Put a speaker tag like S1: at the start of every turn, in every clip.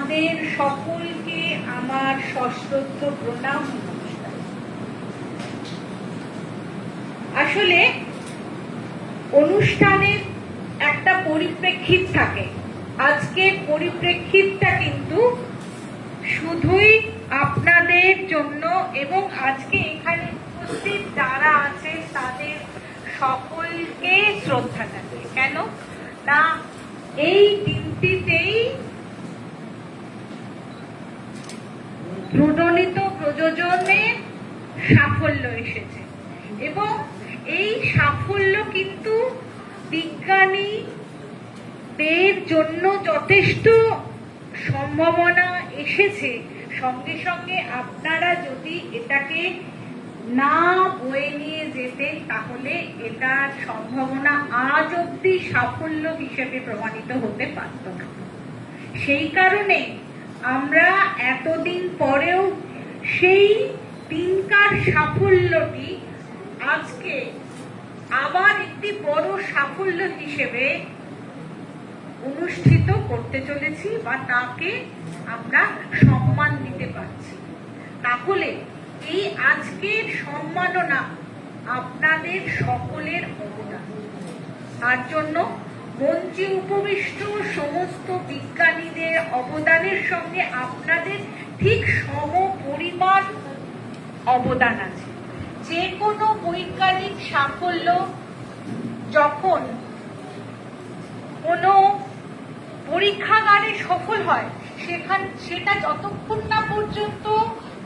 S1: আপনাদের সকলকে আমার সশ্রদ্ধ প্রণাম। আসলে অনুষ্ঠানের একটা পরিপ্রেক্ষিত থাকে। আজকের পরিপ্রেক্ষিতটা কিন্তু শুধুই আপনাদের জন্য এবং আজকে এখানে উপস্থিত যারা আছে তাদের সকলকে শ্রদ্ধা জানাই। কেন না, এই দিনটিতেই প্রণোদিত প্রযোজনের সাফল্য এসেছে এবং এই সাফল্য কিন্তু বিজ্ঞানীদের জন্য যথেষ্ট সম্ভাবনা এসেছে। সঙ্গে সঙ্গে আপনারা যদি এটাকে না বয়ে নিয়ে যেতেন তাহলে এটার সম্ভাবনা আজ অব্দি সাফল্য হিসেবে প্রমাণিত হতে পারত না। সেই কারণে আমরা এতদিন পরেও সেই দিনকার সাফল্যটি আজকে আবার একটি বড় সাফল্য হিসেবে অনুষ্ঠিত করতে চলেছি বা তাকে আমরা সম্মান দিতে পারছি। তাহলে এই আজকের সম্মাননা আপনাদের সকলের অবদান। তার জন্য মঞ্চে উপবিষ্ট সমস্ত বিজ্ঞানীদের অবদানের সঙ্গে আপনাদের ঠিক সমপরিমাণ অবদান আছে। যে কোনো বৈজ্ঞানিক সাফল্য যখন কোনো পরীক্ষাগারে সফল হয় সেটা যতক্ষণ না পর্যন্ত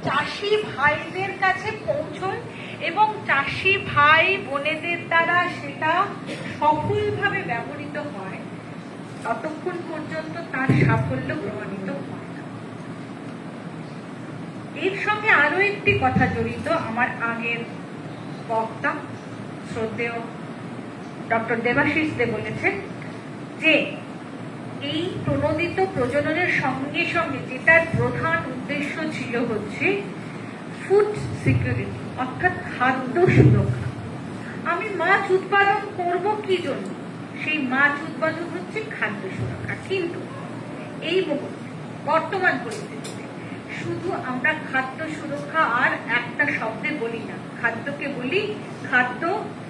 S1: চাষি ভাইদের কাছে পৌঁছয় এবং চাষি ভাই বোনেদের দ্বারা সেটা সফলভাবে ব্যবহৃত হয় ততক্ষণ পর্যন্ত তার সাফল্য প্রমাণিত হয় না। এর সঙ্গে আরো একটি কথা জড়িত। আমার আগের বক্তা শ্রদ্ধেয় ডক্টর দেবাশিস দে বলেছেন যে এই প্রণোদিত প্রজননের সঙ্গে সঙ্গে যেটার প্রধান উদ্দেশ্য ছিল হচ্ছে ফুড সিকিউরিটি, অর্থাৎ খাদ্য সুরক্ষা। আমি মাছ উৎপাদন করব কি জন্য? সেই মাছ উৎপাদন হচ্ছে খাদ্য সুরক্ষা। কিন্তু এই বর্তমান পরিস্থিতিতে শুধু আমরা খাদ্য সুরক্ষা আর একটা শব্দে বলি না, খাদ্যকে বলি খাদ্য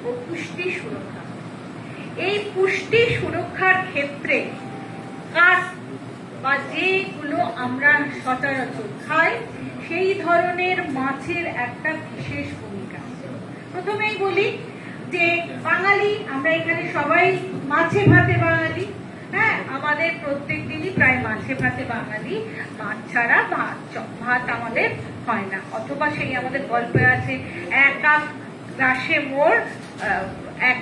S1: ও পুষ্টি সুরক্ষা। এই পুষ্টি সুরক্ষার ক্ষেত্রে কাঠ বা যেগুলো আমরা সচরাচর খাই সেই ধরনের মাছের একটা বিশেষ ভূমিকা। প্রথমেই বলি যে বাঙালি আমরা এখানে সবাই মাছে ভাতে বাঙালি। হ্যাঁ, আমাদের প্রত্যেক দিনই প্রায় মাছে ভাতে বাঙালি। মাছ ছাড়া ভাত আমাদের হয় না। অথবা সেই আমাদের গল্পে আছে এক এক গ্রাসে মোর এক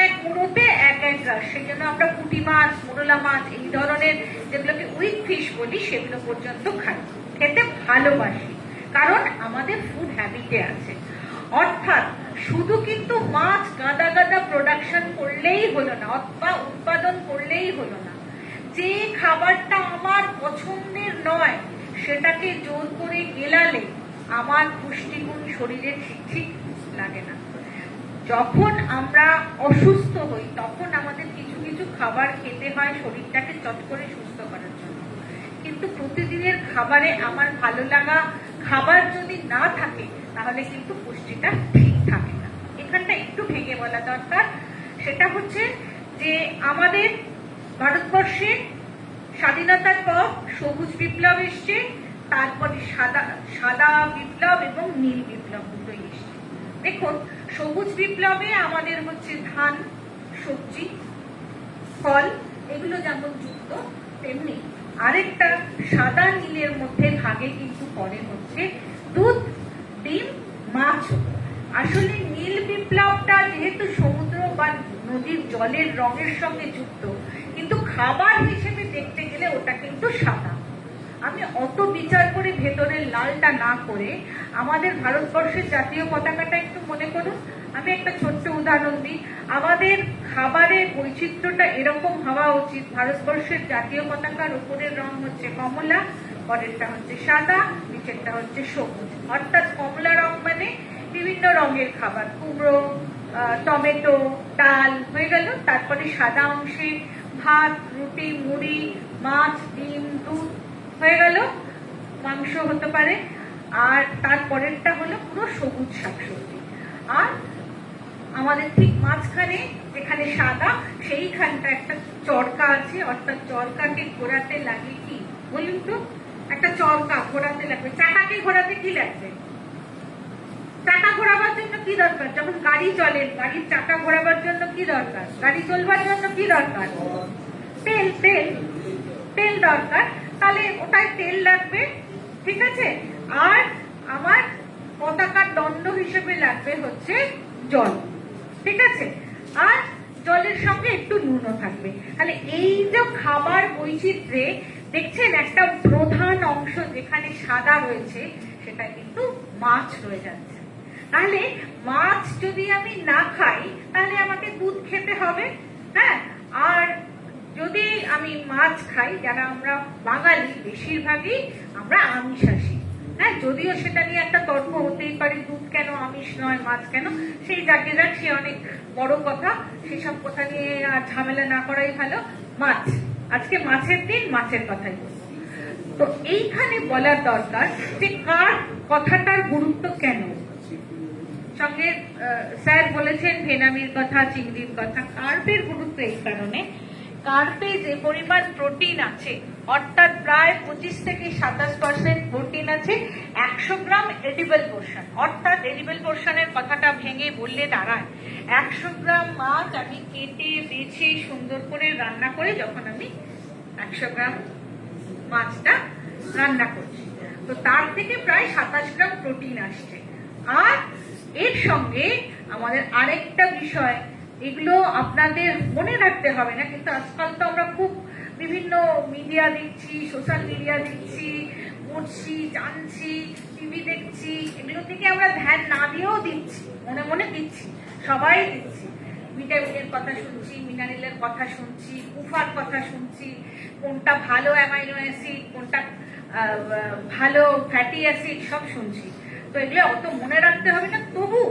S1: এক মুড়োতে এক এক গ্রাস। সেই জন্য আমরা পুঁটি মাছ, মোরলা মাছ এই ধরনের যেগুলোকে উইক ফিশ বলি সেগুলো পর্যন্ত খাই, খেতে ভালোবাসি, কারণ আমাদের ফুড হ্যাবিটে আছে। অর্থাৎ শুধু কিন্তু মাছ গাদা গাদা প্রোডাকশন করলেই হলো না অথবা উৎপাদন করলেই হলো না। যে খাবারটা আমার পছন্দের নয় সেটাকে জোর করে গেলালে আমার পুষ্টিগুণ শরীরে ঠিক লাগে না। যখন আমরা অসুস্থ হই তখন আমাদের কিছু কিছু খাবার খেতে হয় শরীরটাকে চট করে সুস্থ করার জন্য। কিন্তু প্রতিদিনের খাবারে আমার ভালো লাগা খাবার যদি না থাকে তাহলে কিন্তু পুষ্টিটা ঠিক থাকে না। এখানটা একটু ভেঙে বলা দরকার। সেটা হচ্ছে যে আমাদের ভারতবর্ষে স্বাধীনতার পর সবুজ বিপ্লব এসছে, তারপরে সাদা বিপ্লব এবং নীল বিপ্লব দুটোই এসছে। দেখুন, সবুজ বিপ্লবে আমাদের হচ্ছে ধান, সবজি, ফল এগুলো যেমন যুক্ত, তেমনি আরেকটা সাদা নীলের মধ্যে ভাগে কিন্তু পরে হচ্ছে দুধ, ডিম, মাছ। আসলে নীল বিপ্লবটা যেহেতু সমুদ্র বা নদীর জলের রঙের সঙ্গে যুক্ত, কিন্তু খাবার হিসেবে দেখতে গেলে ওটা কিন্তু সাদা। আমি অত বিচার করে ভেতরের লালটা না করে আমাদের ভারতবর্ষের জাতীয় পতাকাটা একটু মনে করুন। আমি একটা ছোট্ট উদাহরণ দিই। আমাদের খাবারের বৈচিত্র্যটা এরকম হওয়া উচিত। ভারতবর্ষের জাতীয় পতাকার উপরের রং হচ্ছে কমলা, পরেরটা হচ্ছে সাদা, নিচেরটা হচ্ছে সবুজ। অর্থাৎ কমলা রং মানে বিভিন্ন রঙের খাবার, কুমড়ো, টমেটো, ডাল হয়ে গেল। তারপরে সাদা অংশে ভাত, রুটি, মুড়ি, মাছ, ডিম, দুধ মাংস হতে পারে, আর তারপরেরটা হলো পুরো সবুজ শাকসবজি। আর আমাদের ঠিক মাঝখানে যেখানে সাদা সেইখানটা একটা চরকা আছে, অর্থাৎ চরকাকে ঘোরাতে লাগে কি বলুন তো? একটা চরকা ঘোরাতে লাগবে। চাকাকে ঘোরাতে কি লাগবে? চাকা ঘোরাবার জন্য কি দরকার? যখন গাড়ি চলে, গাড়ির চাকা ঘোরাবার জন্য কি দরকার? গাড়ি চলবার জন্য কি দরকার? তেল। তেল তেল দরকার। তাহলে ওটাই তেল লাগবে, ঠিক আছে। আর আমার পতাকার দণ্ড হিসেবে লাগবে হচ্ছে জল, ঠিক আছে। আর জলের সঙ্গে একটু নুনও থাকবে। তাহলে এই যে খাবার বৈচিত্র্যে দেখছেন একটা প্রধান অংশ যেখানে সাদা রয়েছে সেটা কিন্তু মাছ রয়ে যাচ্ছে। তাহলে মাছ যদি আমি না খাই তাহলে আমাকে দুধ খেতে হবে, হ্যাঁ। আর যদি আমি মাছ খাই, যারা আমরা বাঙালি বেশিরভাগই আমরা আমিষাশী, হ্যাঁ, যদিও সেটা নিয়ে একটা তর্ক হতেই পারে, দুধ কেন আমিষ নয়, মাছ কেন, সেই যাকে যাক সে অনেক বড় কথা, সেসব কথা নিয়ে আর ঝামেলা না করাই ভালো। মাছ, আজকে মাছের দিন, মাছের কথাই বলবো। তো এইখানে বলার দরকার যে কার কথাটার গুরুত্ব কেন। সঙ্গে স্যার বলেছেন ভেনামির কথা, চিংড়ির কথা। কার্পের গুরুত্ব এই কারণে, কার্পে যে পরিমাণ প্রোটিন আছে, অর্থাৎ প্রায় 25 থেকে 27% প্রোটিন আছে 100 গ্রাম এডিবল পোর্শন। অর্থাৎ এডিবল পোর্শনের কথাটা ভেঙে বললে দাঁড়ায় 100 গ্রাম মাছ আমি কেটে বেছে সুন্দর করে রান্না করে, যখন আমি 100 গ্রাম মাছটা রান্না করছি, তো তার থেকে প্রায় 27 গ্রাম প্রোটিন আসছে। আর এর সঙ্গে আমাদের আরেকটা বিষয়, এগুলো আপনাদের মনে রাখতে হবে না, কিন্তু আজকাল তো আমরা খুব বিভিন্ন মিডিয়া দেখছি, সোশ্যাল মিডিয়া দেখছি, পড়ছি, জানছি, টিভি দেখছি, এগুলো থেকে আমরা ধ্যান না দিয়েও দিচ্ছি, মনে মনে দিচ্ছি, সবাই দিচ্ছি। ভিটামিনের কথা শুনছি, মিনারেলের কথা শুনছি, উফার কথা শুনছি, কোনটা ভালো অ্যামাইনো অ্যাসিড, কোনটা ভালো ফ্যাটি অ্যাসিড, সব শুনছি। তো এগুলো অত মনে রাখতে হবে না, তবু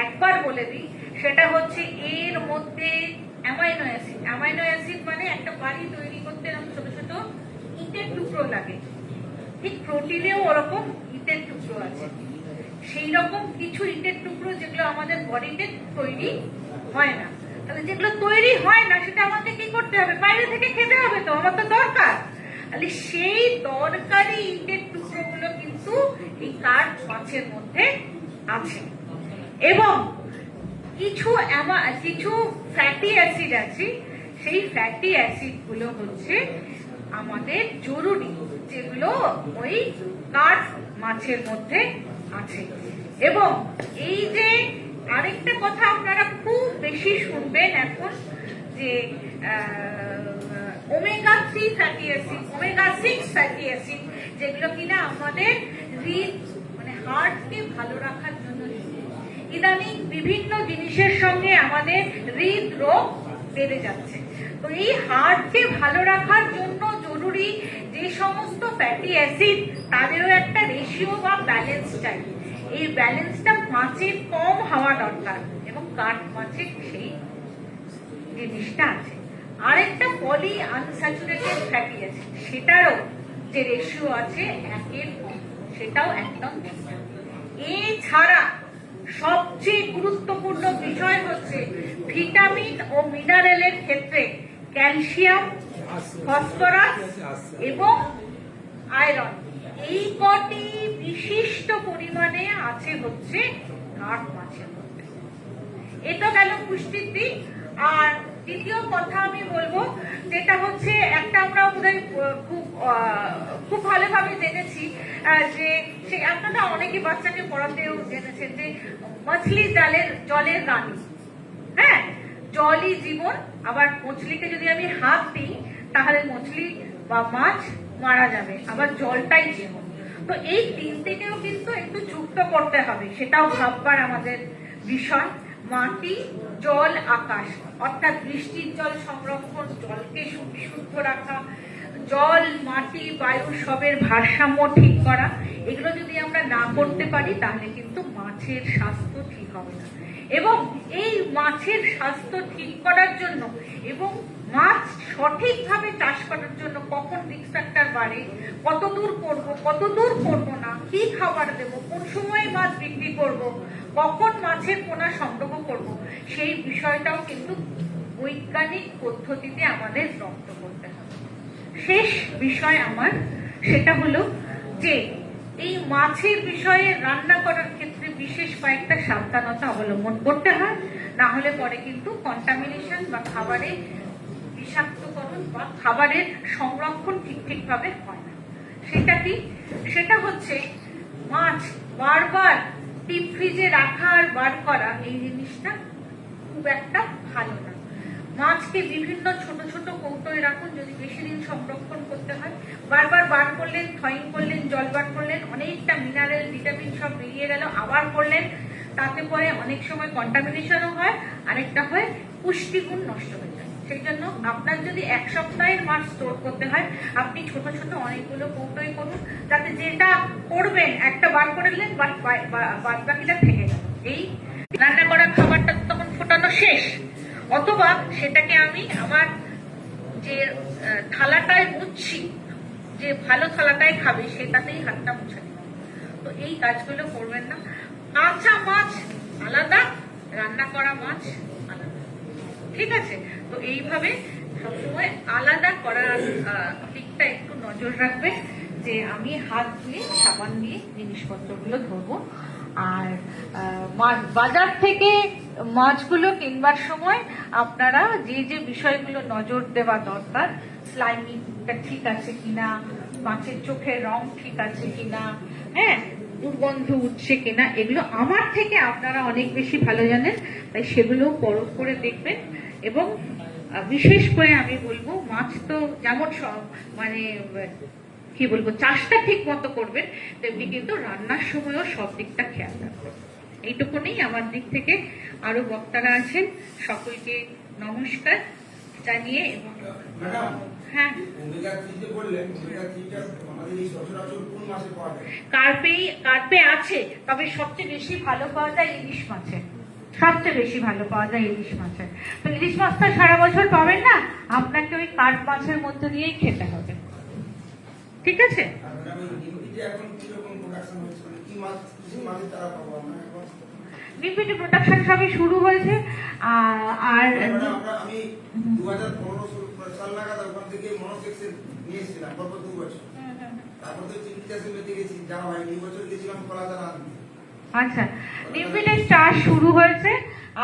S1: একবার বলে দিই, সেটা হচ্ছে এর মধ্যে অ্যামাইনো অ্যাসিড। অ্যামাইনো অ্যাসিড মানে একটা বাড়ি তৈরি করতে এরকম ছোট ছোট ইটের টুকরো লাগে, ঠিক প্রোটিনেও ওরকম ইটের টুকরো আছে। সেই রকম কিছু ইটের টুকরো যেগুলো আমাদের বডিতে তৈরি হয় না। তাহলে যেগুলো তৈরি হয় না সেটা আমাকে কি করতে হবে? বাইরে থেকে খেতে হবে, তো আমার তো দরকার। তাহলে সেই দরকারি ইটের টুকরোগুলো কিন্তু এই কার্প মাছের মধ্যে আছে। এবং কিছু ফ্যাটি অ্যাসিড আছে, সেই ফ্যাটি অ্যাসিড গুলো হচ্ছে আমাদের জরুরি, যেগুলো ওই কার্প মাছের মধ্যে আছে। এবং এই যে আরেকটা কথা আপনারা খুব বেশি শুনবেন এখন, যে omega 3 fatty acid, omega 6 fatty acid, যেগুলো কিনা আমাদের হৃদ মানে হার্টকে ভালো রাখার জন্য। ইদানিং বিভিন্ন জিনিসের সঙ্গে আমাদের হৃদরোগ বেড়ে যাচ্ছে। তো এই হার্টকে ভালো রাখার জন্য জরুরি যে সমস্ত ফ্যাটি অ্যাসিড, তাদেরও একটা রেশিও বা ব্যালেন্স চাই। এই ব্যালেন্সটা মাছের কম হওয়া দরকার, এবং কার্প মাছের সেই জিনিসটা আছে। আরেকটা পলি আনস্যাচুরেটেড ফ্যাটি অ্যাসিড, সেটারও যে রেশিও আছে 1:1, সেটাও একদম ঠিক। এছাড়া সবচেয়ে গুরুত্বপূর্ণ বিষয় হচ্ছে ভিটামিন ও মিনারেলের ক্ষেত্রে ক্যালসিয়াম, ফসফরাস এবং আয়রন, এই কটি বিশিষ্ট পরিমাণে আছে হচ্ছে কার্প মাছের মধ্যে। এটা গেল পুষ্টির দিক। আর দ্বিতীয় কথা আমি বলবো, যেটা হচ্ছে একটা আমরা বোধহয় খুব ভালোভাবে জেনেছি, যে সে আপনারা অনেকে বাচ্চাকে পড়াতেও জেনেছেন যে মাছলি জলের রানী, হ্যাঁ, জলই জীবন। আবার মছলিকে যদি আমি হাত দিই তাহলে মছলি বা মাছ মারা যাবে, আবার জলটাই জীবন। তো এই তিনটেকেও কিন্তু একটু যুক্ত করতে হবে, সেটাও ভাববার আমাদের বিষয়। মাটি, জল, আকাশ, অর্থাৎ বৃষ্টির জল সংরক্ষণ, জলকে বিশুদ্ধ রাখা, জল, মাটি, বায়ু সবের ভারসাম্য ঠিক করা, এগুলো যদি আমরা না করতে পারি তাহলে কিন্তু মাছের স্বাস্থ্য ঠিক হবে না। এবং এই মাছের স্বাস্থ্য ঠিক করার জন্য এবং মাছ সঠিকভাবে চাষ করার জন্য কখন রিস্ক ফ্যাক্টর বাড়ে, কত দূর করবো না, কি খাবার দেব, কোন সময় মাছ বিক্রি করব, কখন মাছের পোনা সংগ্রহ করব, সেই বিষয়টাও কিন্তু বৈজ্ঞানিক পদ্ধতিতে আমাদের রপ্ত করতে হবে। শেষ বিষয় আমার সেটা হলো যে এই মাছের বিষয়ে রান্না করার ক্ষেত্রে বিশেষ কয়েকটা সাবধানতা অবলম্বন করতে হয়, না হলে পরে কিন্তু কন্টামিনেশন বা খাবারে বিষাক্তকরণ বা খাবারের সংরক্ষণ ঠিকভাবে হয় না। সেটা কি? সেটা হচ্ছে মাছ বারবার ডিপ ফ্রিজে রাখা আর বার করা, এই জিনিসটা খুব একটা ভালো না। মাছকে বিভিন্ন ছোট ছোট কৌটোয় রাখুন যদি বেশি দিন সংরক্ষণ করতে হয়। বারবার বার করলেন, থয়িং করলেন, জল বার করলেন, অনেকটা মিনারেল ভিটামিন সব বেরিয়ে গেল, আবার করলেন, তাতে পরে অনেক সময় কন্টামিনেশনও হয়, আরেকটা হয় পুষ্টিগুণ নষ্ট হয়ে যায়। সেই জন্য আপনার যদি এক সপ্তাহের মাছ স্টোর করতে হয়, আপনি ছোট ছোট অনেকগুলো কৌটোয় করুন, যাতে যেটা করবেন একটা বার করে নিলেন, বাদ বাকিটা থেকে গেল। এই রান্না করা খাবারটা তখন ফোটানো শেষ, অথবা সেটাকে আমি আমার যে থালাটায় মুছছি, যে ভালো থালাটায় খাবে সেটাতেই হাতটা মুছে দিন। তো এই কাজগুলো করবেন না। কাঁচা মাছ আলাদা, রান্না করা মাছ আলাদা, ঠিক আছে? তো এইভাবে সবসময় আলাদা করার দিকটা একটু নজর রাখবে, যে আমি হাত দিয়ে সাবান দিয়ে জিনিসপত্রগুলো ধরবো। আর বাজার থেকে মাছগুলো কিনবার সময় আপনারা যে যে বিষয়গুলো নজর দেওয়া দরকার, স্লাইমিংটা ঠিক আছে কিনা, মাছের চোখের রং ঠিক আছে কিনা, হ্যাঁ, দুর্গন্ধ উঠছে কিনা, এগুলো আমার থেকে আপনারা অনেক বেশি ভালো জানেন, তাই সেগুলো পরখ করে দেখবেন। এবং বিশেষ করে আমি বলবো, মাছ তো যেমন মানে কি বলবো, চাষটা ঠিক মতো করবেন, তেমনি কিন্তু রান্নার সময়ও সব দিকটা খেয়াল রাখবেন। এইটুকুনি আমার দিক থেকে। আরো বক্তারা আছেন, সকলকে নমস্কার জানিয়ে। এবং হ্যাঁ, কার্পে আছে, তবে সবচেয়ে বেশি ভালো পাওয়া যায় ইলিশ মাছে, সবচেয়ে বেশি ভালো পাওয়া যায় ইলিশ মাছে। তো ইলিশ মাছটা সারা বছর পাবেন না, আপনাকে ওই কার্প মাছের মধ্যে দিয়েই খেতে হবে, ঠিক আছে? ডিপিটি প্রোডাকশন সবই শুরু হয়েছে। আর
S2: আমি 2015 সাল নাগাদ ওখান থেকে মনোসেক্সের নিয়েছিলাম, গত 2 বছর। তারপর তো চিংড়ি চাষে মেতে গেছি, যাওয়া হয়নি। এই বছর গেছিলাম কলাদার আনতে।
S1: আচ্ছা, ডিপিটির চাষ শুরু হয়েছে।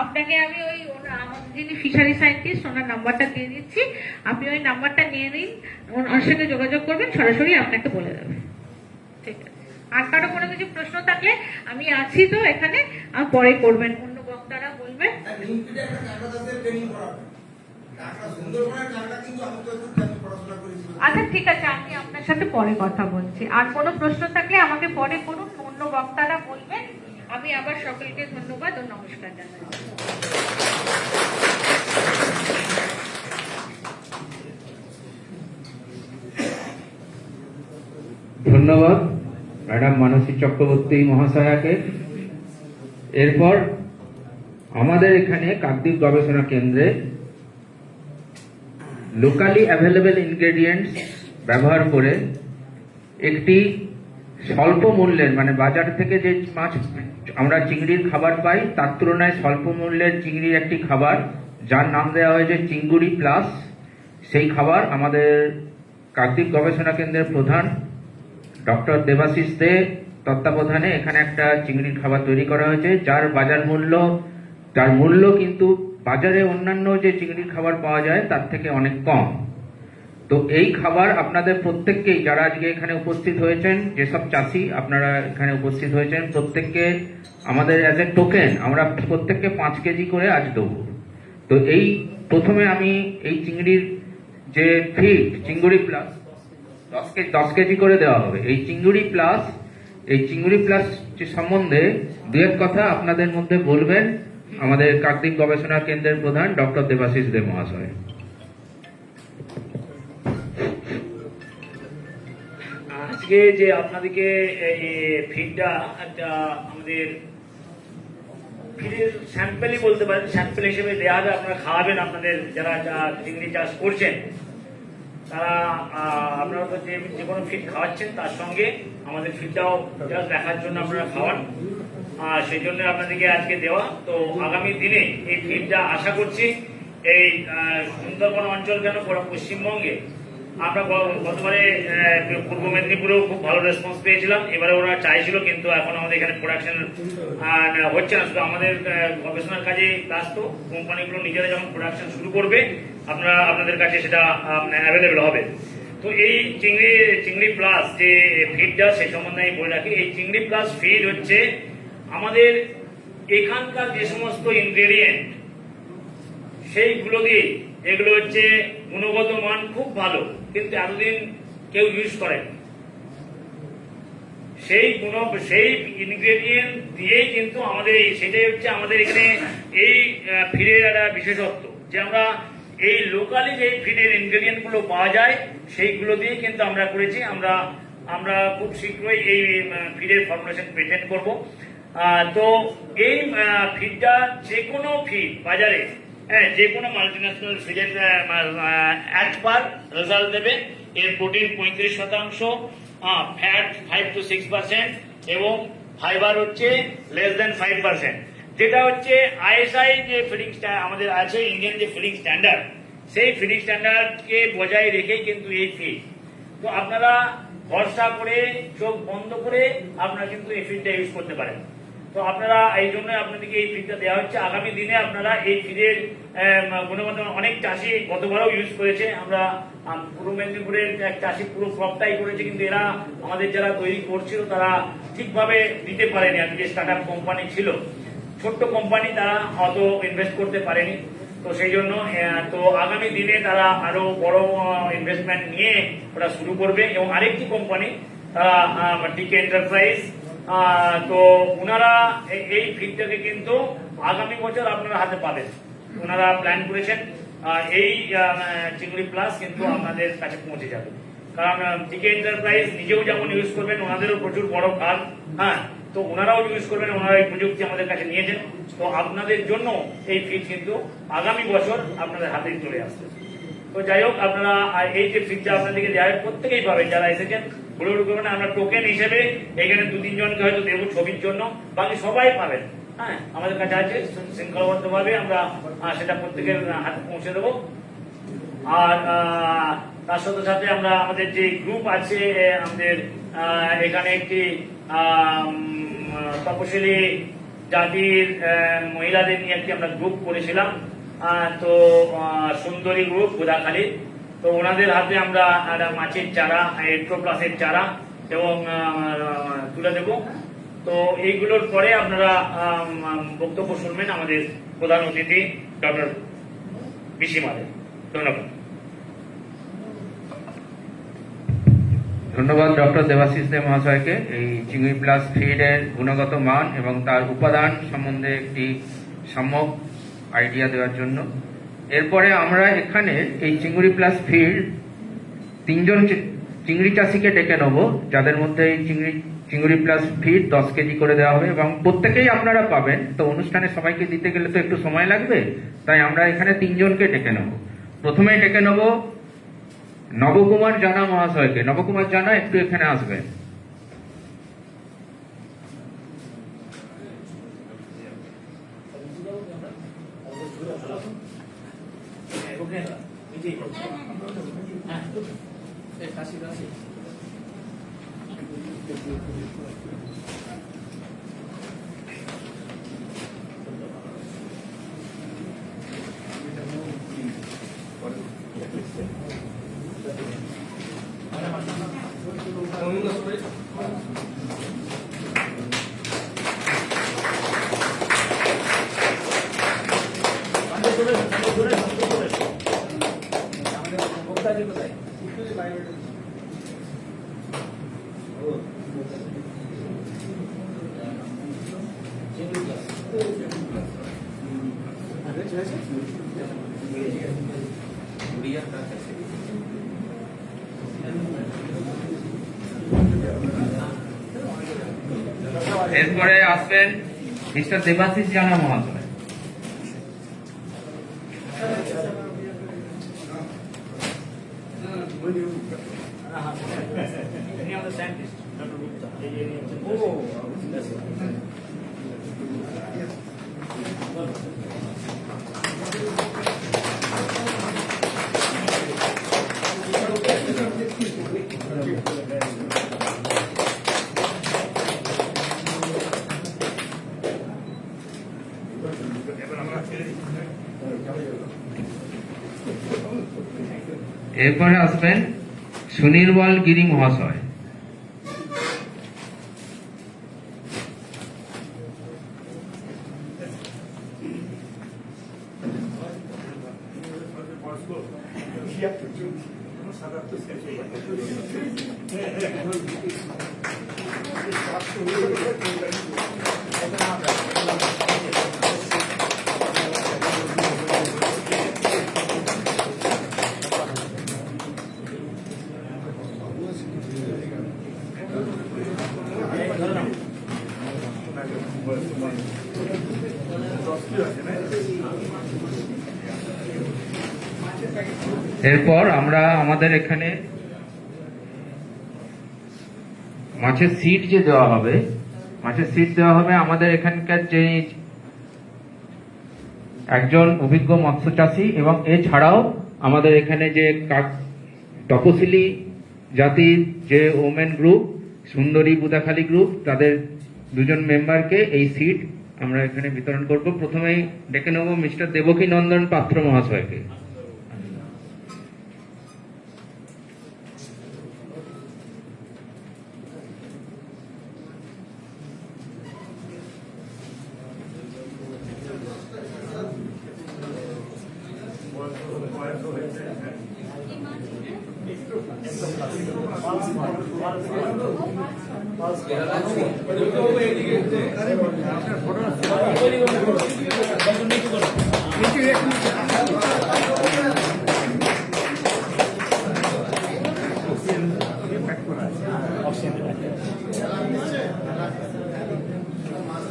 S1: আপনাকে আমি ওই আমাদের যিনি ফিশারি সায়েন্টিস্ট, ওনার নাম্বারটা দিয়ে দিচ্ছি, আপনি ওই নাম্বারটা নিয়ে নিন, ওনার সঙ্গে যোগাযোগ করবেন, সরাসরি আপনাকে বলে দেবে, ঠিক আছে? আর কারো কোনো কিছু প্রশ্ন থাকলে আমি আছি তো এখানে, আর পরে করবেন, অন্য বক্তারা বলবেন। আচ্ছা ঠিক আছে, আমি আপনার সাথে পরে কথা বলছি। আর কোনো প্রশ্ন থাকলে আমাকে পরে করুন, অন্য বক্তারা বলবেন। আমি আবার সকলকে ধন্যবাদ ও নমস্কার জানাই।
S3: ধন্যবাদ ম্যাডাম মানসী চক্রবর্তী মহাশয়াকে। এরপর আমাদের এখানে কাকদ্বীপ গবেষণা কেন্দ্রে লোকালি অ্যাভেলেবল ইনগ্রেডিয়েন্টস ব্যবহার করে একটি স্বল্প মূল্যের, মানে বাজার থেকে যে মাছ আমরা চিংড়ির খাবার পাই তার তুলনায় স্বল্প মূল্যের চিংড়ির একটি খাবার, যার নাম দেওয়া হয়েছে চিঙ্গুড়ি প্লাস। সেই খাবার আমাদের কাকদ্বীপ গবেষণা কেন্দ্রের প্রধান ডক্টর দেবাশিস দে তত্ত্বাবধানে এখানে একটা চিংড়ির খাবার তৈরি করা হয়েছে, যার বাজার মূল্য, তার মূল্য কিন্তু বাজারে অন্যান্য যে চিংড়ির খাবার পাওয়া যায় তার থেকে অনেক কম। তো এই খাবার আপনাদের প্রত্যেককেই, যারা আজকে এখানে উপস্থিত হয়েছেন, যেসব চাষি আপনারা এখানে উপস্থিত হয়েছেন, প্রত্যেককে আমাদের অ্যাজ এ টোকেন আমরা প্রত্যেককে 5 কেজি করে আজ দেবো। তো এই প্রথমে আমি এই চিংড়ির যে ফিড, চিঙ্গুড়ি প্লাস 10 কেজি করে দেওয়া হবে। এই চিঙ্গুড়ি প্লাস সম্বন্ধে দু এক কথা আপনাদের মধ্যে বলবেন আমাদের কাকদ্বীপ গবেষণা কেন্দ্রের প্রধান ডক্টর দেবাশিস দে মহাশয়।
S4: আজকে যে আপনাদেরকে এই ফিডটা একটা আমাদের
S5: ফিডের স্যাম্পেলই বলতে পারেন, স্যাম্পেল হিসেবে দেওয়া হবে। আপনারা খাওয়াবেন আপনাদের যারা চিংড়ি চাষ করছেন তারা, আপনারা তো যে কোনো ফিড খাওয়াচ্ছেন তার সঙ্গে আমাদের ফিডটাও জাস্ট দেখার জন্য আপনারা খাওয়ান, সেই জন্য আপনাদেরকে আজকে দেওয়া। তো আগামী দিনে এই ফিডটা আশা করছি এই সুন্দরবন অঞ্চল কেন পুরো পশ্চিমবঙ্গে, আমরা গতবারে পূর্ব মেদিনীপুরেও খুব ভালো রেসপন্স পেয়েছিলাম, এবারে ওরা চাইছিল কিন্তু এখন আমাদের এখানে প্রোডাকশন হচ্ছে না। শুধু আমাদের গবেষণার কাজে ব্যস্ত, কোম্পানিগুলো নিজেরা যখন প্রোডাকশন শুরু করবে আপনাদের কাছে সেটা অ্যাভেলেবেল হবে। তো এই চিংড়ি প্লাস যে ফিডটা সে সম্বন্ধে আমি বলে রাখি। এই চিংড়ি প্লাস ফিড হচ্ছে আমাদের এখানকার যে সমস্ত ইনগ্রেডিয়েন্ট সেইগুলো দিয়ে, এগুলো হচ্ছে গুণগত মান খুব ভালো কিন্তু এতদিন কেউ ইউজ করেন, সেই ইনগ্রেডিয়েন্ট দিয়েই কিন্তু আমাদের সেটাই হচ্ছে আমাদের এখানে এই ফিডের একটা বিশেষত্ব, যে আমরা এই লোকালি যে ফিডের ইনগ্রেডিয়েন্ট গুলো পাওয়া যায় সেইগুলো দিয়ে কিন্তু আমরা করেছি। আমরা খুব শীঘ্রই এই ফিডের ফর্মুলেশন পেটেন্ট করব। তো এই ফিডটা যে কোনো ফিড বাজারে, হ্যাঁ, যে কোনো মাল্টিন্যাশনাল ফিডের একবার রেজাল্ট দেবে। এর প্রোটিন 35%, ফ্যাট 5 to 6% এবং ফাইবার হচ্ছে লেস দেন 5%, যেটা হচ্ছে আইএসআই যে ফিডিং আমাদের আছে, ইন্ডিয়ান যে ফিডিং স্ট্যান্ডার্ড, সেই ফিডিং স্ট্যান্ডার্ডকে বজায় রেখেই কিন্তু এই ফিড। তো আপনারা ভরসা করে চোখ বন্ধ করে আপনারা কিন্তু এই ফিডটা ইউজ করতে পারেন। তো আপনারা এই জন্য আপনাদেরকে এই ফিডটা দেওয়া হচ্ছে। আগামী দিনে আপনারা এই ফিডের গুণগত অনেক চাষি গতবারও ইউজ করেছে। আমরা পূর্ব মেদিনীপুরের এক চাষি পুরো ক্রপটাই করেছে, কিন্তু এরা আমাদের যারা তৈরি করছিল তারা ঠিকভাবে দিতে পারেনি। আর যে স্টার্ট আপ কোম্পানি ছিল, ছোট্ট কোম্পানি, তারা অত ইনভেস্ট করতে পারেনি। তো সেই জন্য তো আগামী দিনে তারা আরো বড় ইনভেস্টমেন্ট নিয়ে ওরা শুরু করবে। এবং আরেকটি কোম্পানি তারা টিকে এন্টারপ্রাইজ, তো ওনারা এই ফিডটাকে কিন্তু আগামী বছর আপনারা হাতে পাবেন। ওনারা প্ল্যান করেছেন এই চিংড়ি প্লাস কিন্তু আপনাদের কাছে পৌঁছে যাবে। কারণ টিকে এন্টারপ্রাইজ নিজেও যেমন ইউজ করবেন, ওনাদেরও প্রচুর বড় ফার্ম, হ্যাঁ, তো ওনারাও ইউজ করবেন, ওনারা এই প্রযুক্তি আমাদের কাছে নিয়েছেন। তো আপনাদের জন্য এই ফিড কিন্তু আগামী বছর আপনাদের হাতে চলে আসবে। তো যাই হোক, আপনারা এই যে ফিডটা আপনাদেরকে দেওয়া হয় প্রত্যেকেই পাবেন, যারা এসেছেন বলে করবেন। আমরা টোকেন হিসেবে এখানে 2-3 জনকে হয়তো দেবো ছবির জন্য, বাকি সবাই পাবেন। হ্যাঁ, আমাদের কাছে আছে, শৃঙ্খলাবদ্ধ ভাবে আমরা সেটা প্রত্যেকের হাতে পৌঁছে দেবো। আর তার সাথে সাথে আমরা আমাদের যে গ্রুপ আছে, আমাদের এখানে একটি তপশিলি জাতির মহিলাদের নিয়ে একটি আমরা গ্রুপ করেছিলাম, তো সুন্দরী গ্রুপ গোদাখালী। তো ওনাদের হাতে আমরা একটা মাছের চারা, এট্রোপ্লাসের চারা এবং তুলে দেব। তো এইগুলোর পরে আপনারা বক্তব্য শুনবেন আমাদের প্রধান অতিথি ডক্টর বিশিমাদের। ধন্যবাদ।
S3: ধন্যবাদ ডক্টর দেবাশিস দে মহাশয়কে এই চিংড়ি প্লাস ফিডের গুণগত মান এবং তার উপাদান সম্বন্ধে একটি সম্যক আইডিয়া দেওয়ার জন্য। এরপরে আমরা এখানে এই চিংড়ি প্লাস ফিড 3 জন চিংড়ি চাষিকে ডেকে নেব, যাদের মধ্যে এই চিংড়ি প্লাস ফিড 10 কেজি করে দেওয়া হবে এবং প্রত্যেকেই আপনারা পাবেন। তো অনুষ্ঠানে সবাইকে দিতে গেলে তো একটু সময় লাগবে, তাই আমরা এখানে 3 জনকে ডেকে নেব। প্রথমেই ডেকে নেব নবকুমার জানা মহাশয়কে। নবকুমার জানা একটু এখানে আসবেন। এরপরে আসবেন মিস্টার দেবাশিস জানা মহাশয়।
S5: Any other scientist? Dr. Gupta.
S3: এরপরে আসবেন সুনির্মল গিরি মহাশয়। এরপর আমরা আমাদের এখানে মাছের সিট যে দেওয়া হবে, আমাদের এখানকার যে একজন অভিজ্ঞ মৎস্য চাষী এবং এছাড়াও আমাদের এখানে যে তপশিলি জাতির যে ওমেন গ্রুপ সুন্দরী বুদাখালী গ্রুপ, তাদের দুজন মেম্বারকে এই সিট আমরা এখানে বিতরণ করব। প্রথমেই ডেকে নেব মিস্টার দেবকী নন্দন পাত্র মহাশয়কে।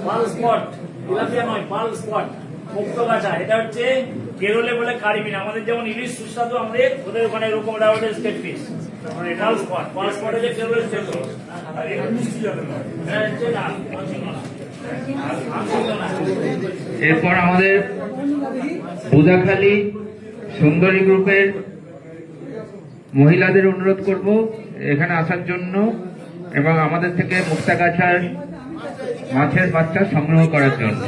S5: পাল স্পট, তেলাপিয়া নয়, পাল স্পট, মুক্তগাছা। এটা হচ্ছে কেরলে বলে কারিমিন। আমাদের যেমন ইলিশ সুস্বাদু, আমাদের ওদের ওখানে এরকম স্টেট ফিশ। পাল স্পট, পাল স্পট হচ্ছে কেরলের স্টেট ফিশ।
S3: এরপর আমাদের বুদাখালী সুন্দরী গ্রুপের মহিলাদের অনুরোধ করব এখানে আসার জন্য এবং আমাদের থেকে মুক্তাগাছার মাছের বাচ্চা সংগ্রহ করার জন্য।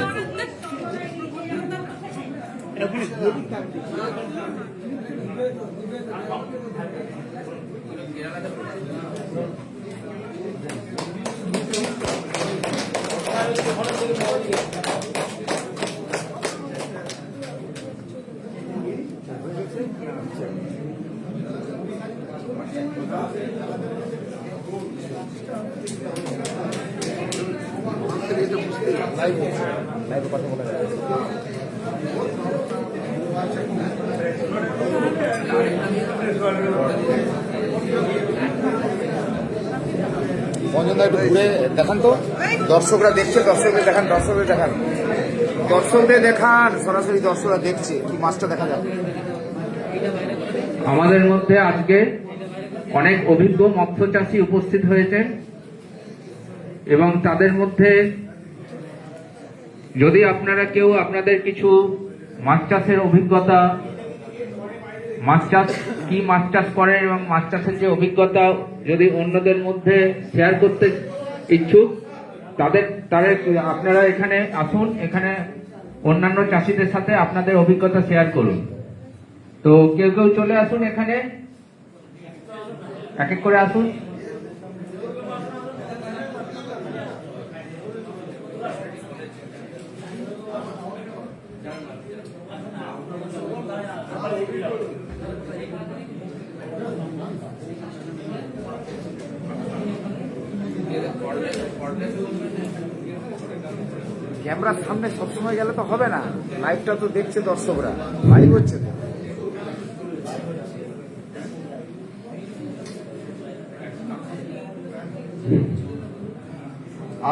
S6: অঞ্জনদা একটু ঘুরে দেখান তো, দর্শকরা দেখছে, দর্শকদের দেখান, দর্শকদের দেখান, সরাসরি দর্শকরা দেখছে, কি মাছটা দেখা যাবে।
S3: আমাদের মধ্যে আজকে অনেক অভিজ্ঞ মৎস্য চাষী উপস্থিত হয়েছেন এবং তাদের মধ্যে যদি আপনারা কেউ আপনাদের কিছু মাছ চাষের অভিজ্ঞতা, মাছ চাষ করেন এবং মাছ চাষের যে অভিজ্ঞতা যদি অন্যদের মধ্যে শেয়ার করতে ইচ্ছুক, আপনারা এখানে আসুন, এখানে অন্যান্য চাষীদের সাথে আপনাদের অভিজ্ঞতা শেয়ার করুন। তো কেউ কেউ চলে আসুন, এখানে এক এক করে আসুন।
S6: ক্যামেরার সামনে সবসময় গেলে তো হবে না, লাইভটা তো দেখছে দর্শকরা, লাইভ হচ্ছে তো।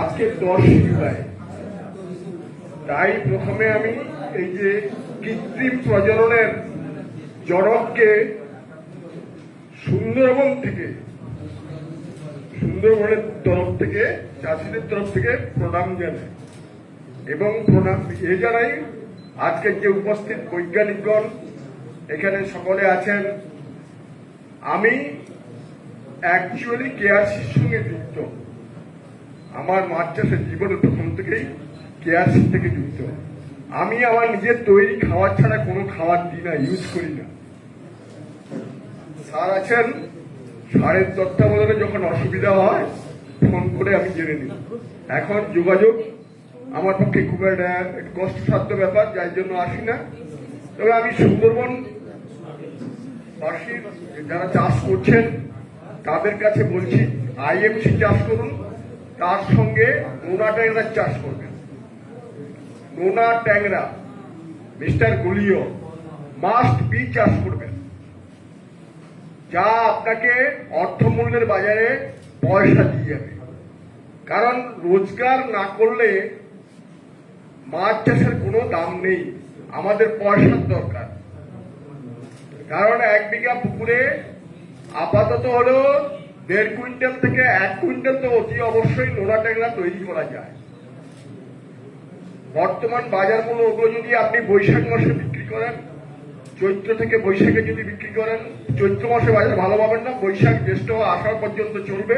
S7: আজকে 10 জুলাই তাই প্রথমে আমি এই যে কৃত্রিম প্রজননের জনককে সুন্দরবনের তরফ থেকে চাষিদের তরফ থেকে প্রণাম জানাই এবং প্রণাম এ জানাই আজকের যে উপস্থিত বৈজ্ঞানিকগণ এখানে সকলে আছেন। আমি অ্যাকচুয়ালি কেআরসির সঙ্গে যুক্ত, আমার মাছ চাষের জীবনের প্রথম থেকেই কেআরসির থেকে যুক্ত। আমি আমার নিজের তৈরি খাবার ছাড়া কোনো খাবার দিই না, ইউজ করি না। স্যার আছেন, সারের তত্ত্বাবধানে যখন অসুবিধা হয় ফোন করে আমি জেনে নিই। এখন যোগাযোগ আমার পক্ষে খুব একটা কষ্টসাধ্য ব্যাপার, যার জন্য আসি না। তবে আমি সুন্দরবন বাসীর যারা চাষ করছেন তাদের কাছে বলছি, আইএমসি চাষ করুন, তার সঙ্গে নোনা ট্যাংরার চাষ করবেন। নোনা ট্যাংরা মিস্টার গুলিও মাস্ট বি চাষ করবেন, যা আপনাকে অর্থমূল্যের বাজারে পয়সা দিয়ে যাবে। কারণ রোজগার না করলে মাছ চাষের কোনো দাম নেই, আমাদের পয়সার দরকার। কারণ 1 বিঘা পুকুরে আপাতত হলেও 1.5 কুইন্টাল থেকে 1 কুইন্টাল তো অতি অবশ্যই নোনা ট্যাংরা তৈরি করা যায়। বর্তমান বাজার মূল্য ওগুলো যদি আপনি বৈশাখ মাসে বিক্রি করেন, চৈত্র থেকে বৈশাখে যদি বিক্রি করেন, চৈত্র মাসে বাজার ভালো পাবেন না, বৈশাখ জ্যৈষ্ঠ আষাঢ় পর্যন্ত চলবে।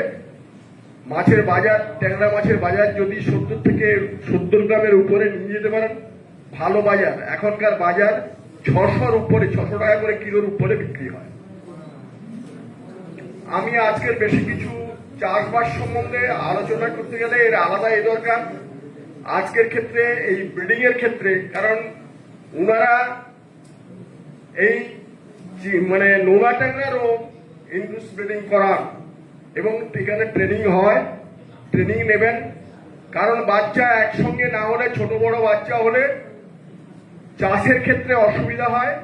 S7: মাছের বাজার, ট্যাংরা মাছের বাজার যদি 70 থেকে 70 গ্রামের উপরে নিয়ে যেতে পারেন, ভালো বাজার। এখনকার বাজার 600-র উপরে, 600 টাকা করে কিলোর উপরে বিক্রি হয়। আমি আজকের বেশি কিছু চাষবাস সম্বন্ধে আলোচনা করতে গেলে এর আলাদা দরকার আজকের ক্ষেত্রে, এই ব্রিডিং এর ক্ষেত্রে। কারণ ওনারা এই মানে নোনা ট্যাংরারও ইন্ডুস ব্রিডিং করান এবং এখানে ট্রেনিং হয়, ট্রেনিং নেবেন। কারণ বাচ্চা একসঙ্গে না হলে, ছোট বড় বাচ্চা হলে চাষের ক্ষেত্রে অসুবিধা হয়।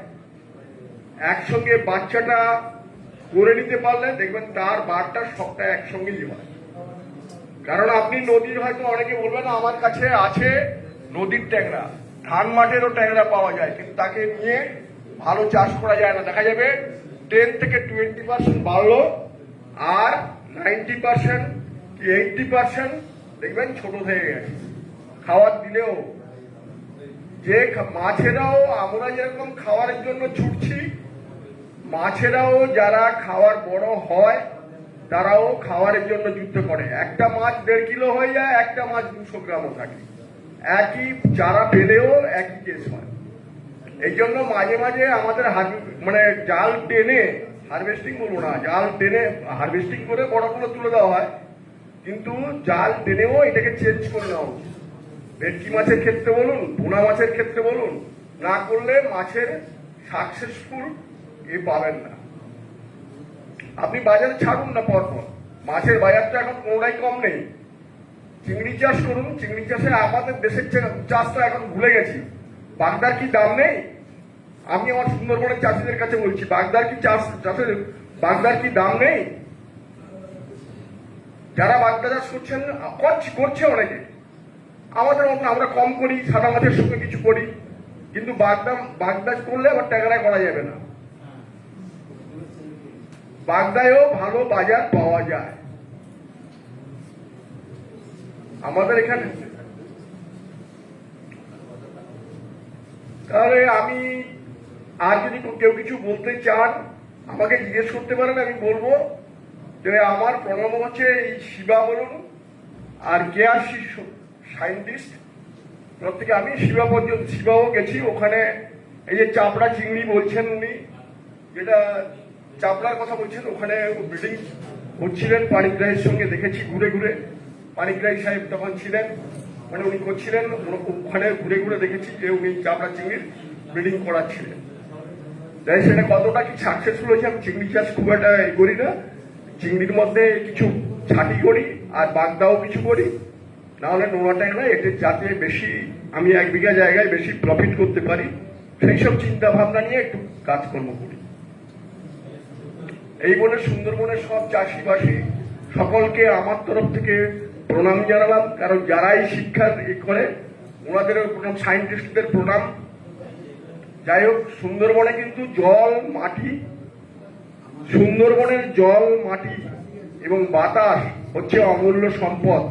S7: একসঙ্গে বাচ্চাটা করে নিতে পারলে দেখবেন তার বারটা সবটা একসঙ্গেই হয়। কারণ আপনি নদীর, হয়তো অনেকে বলবেন আমার কাছে আছে নদীর ট্যাংরা, ধান মাঠেরও ট্যাংরা পাওয়া যায়, কিন্তু তাকে নিয়ে ভালো চাষ করা যায় না। দেখা যাবে 10 থেকে 20% বাড়লো, আর 90% কি 80% দেখবেন ছোট হয়ে গেছে। খাবার দিলেও যে মাছেরাও, আমরা যেরকম খাওয়ারের জন্য ছুটছি, মাছেরাও যারা খাওয়ার বড় হয় তারাও খাওয়ারের জন্য যুদ্ধ করে। একটা মাছ 1.5 কিলো হয়ে যায়, একটা মাছ 200 গ্রামও থাকে। একই চারা পেলেও একই কেস হয়। এই জন্য মাঝে মাঝে আমাদের মানে জাল টেনে, হারভেস্টিং বলবো না, জাল টেনে হারভেস্টিং করে বড়গুলো তুলে দেওয়া হয়, কিন্তু জাল টেনেও এটাকে চেঞ্জ করে নেওয়া উচিত। ভেটকি মাছের ক্ষেত্রে বলুন, পোনা মাছের ক্ষেত্রে বলুন, না করলে মাছের সাকসেসফুল পাবেন না। আপনি বাজারে ছাড়ুন না পরপর, মাছের বাজারটা এখন কোনোটাই কম নেই। চিংড়ি চাষ করুন, চিংড়ি চাষে আমাদের দেশের চাষটা এখন ভুলে গেছি। বাগদার কি দাম নেই? আমি আমার সুন্দরবনের চাষিদের কাছে বলছি, বাগদার কি চাষের বাগদার কি দাম নেই? যারা বাগদা চাষ করছেন, করছে অনেকে, আমাদের আমরা কম করি, সাদা মাছের সঙ্গে কিছু করি, কিন্তু বাগদা করলে আবার ট্যাংরা করা যাবে না। বাগদায়ও ভালো বাজার পাওয়া যায় আমাদের এখানে। তাহলে আমি আর যদি কেউ কিছু বলতে চান আমাকে জিজ্ঞেস করতে পারেন, আমি বলবো যে আমার প্রণাম হচ্ছে এই শিবা বলুন আর কেআরসি সায়েন্টিস্ট প্রত্যেকে। আমি শিবাও গেছি, ওখানে এই যে চাপড়া চিংড়ি বলছেন উনি, যেটা চাপড়ার কথা বলছেন, ওখানে ব্রিডিং করছিলেন পানিগ্রাহীর সঙ্গে, দেখেছি ঘুরে ঘুরে। পানিগ্রাহী সাহেব তখন ছিলেন, মানে উনি করছিলেন, ওখানে ঘুরে ঘুরে দেখেছি যে উনি চাপড়া চিংড়ির ব্রিডিং করাচ্ছিলেন। তাই সেটা কতটা কি সাকসেসফুল হয়েছে, আমি চিংড়ি চাষ খুব একটা করি না, চিংড়ির মধ্যে কিছু ছাটি করি আর বাগদাও কিছু করি, নাহলে নোনা ট্যাংরা এতে যাতে বেশি আমি 1 বিঘা জায়গায় বেশি প্রফিট করতে পারি, সেই সব চিন্তা ভাবনা নিয়ে একটু কাজকর্ম করি। এই বলে সুন্দরবনের সব চাষিবাসী সকলকে আমার তরফ থেকে প্রণাম জানালাম। কারণ যারা এই শিক্ষার করে ওনাদেরও প্রণাম, সায়েন্টিস্টদের প্রণাম। যাই হোক, সুন্দরবনে কিন্তু জল, মাটি, সুন্দরবনের জল, মাটি এবং বাতাস হচ্ছে অমূল্য সম্পদ।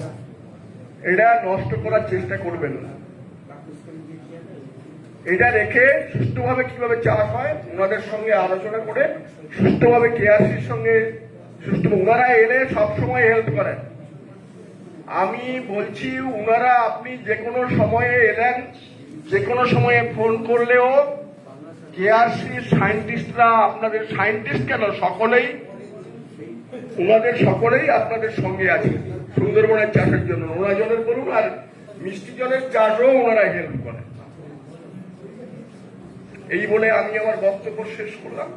S7: এটা নষ্ট করার চেষ্টা করবেন না। এটা রেখে সুষ্ঠুভাবে কিভাবে চাষ হয় ওনাদের সঙ্গে আলোচনা করে সুষ্ঠুভাবে কেআরসির সঙ্গে ওনারা এলে সবসময় হেল্প করেন। আমি বলছি ওনারা, আপনি যে কোনো সময়ে এলেন, যে কোনো সময়ে ফোন করলেও কেআরসি সায়েন্টিস্টরা, আপনাদের সায়েন্টিস্ট কেন, সকলেই ওনাদের সকলেই আপনাদের সঙ্গে আছে সুন্দরবনের চাষের জন্য। নোনা জলের বলুন আর মিষ্টি জলের চাষও ওনারা হেল্প করেন। এই বলে আমি আমার বক্তব্য শেষ করলাম।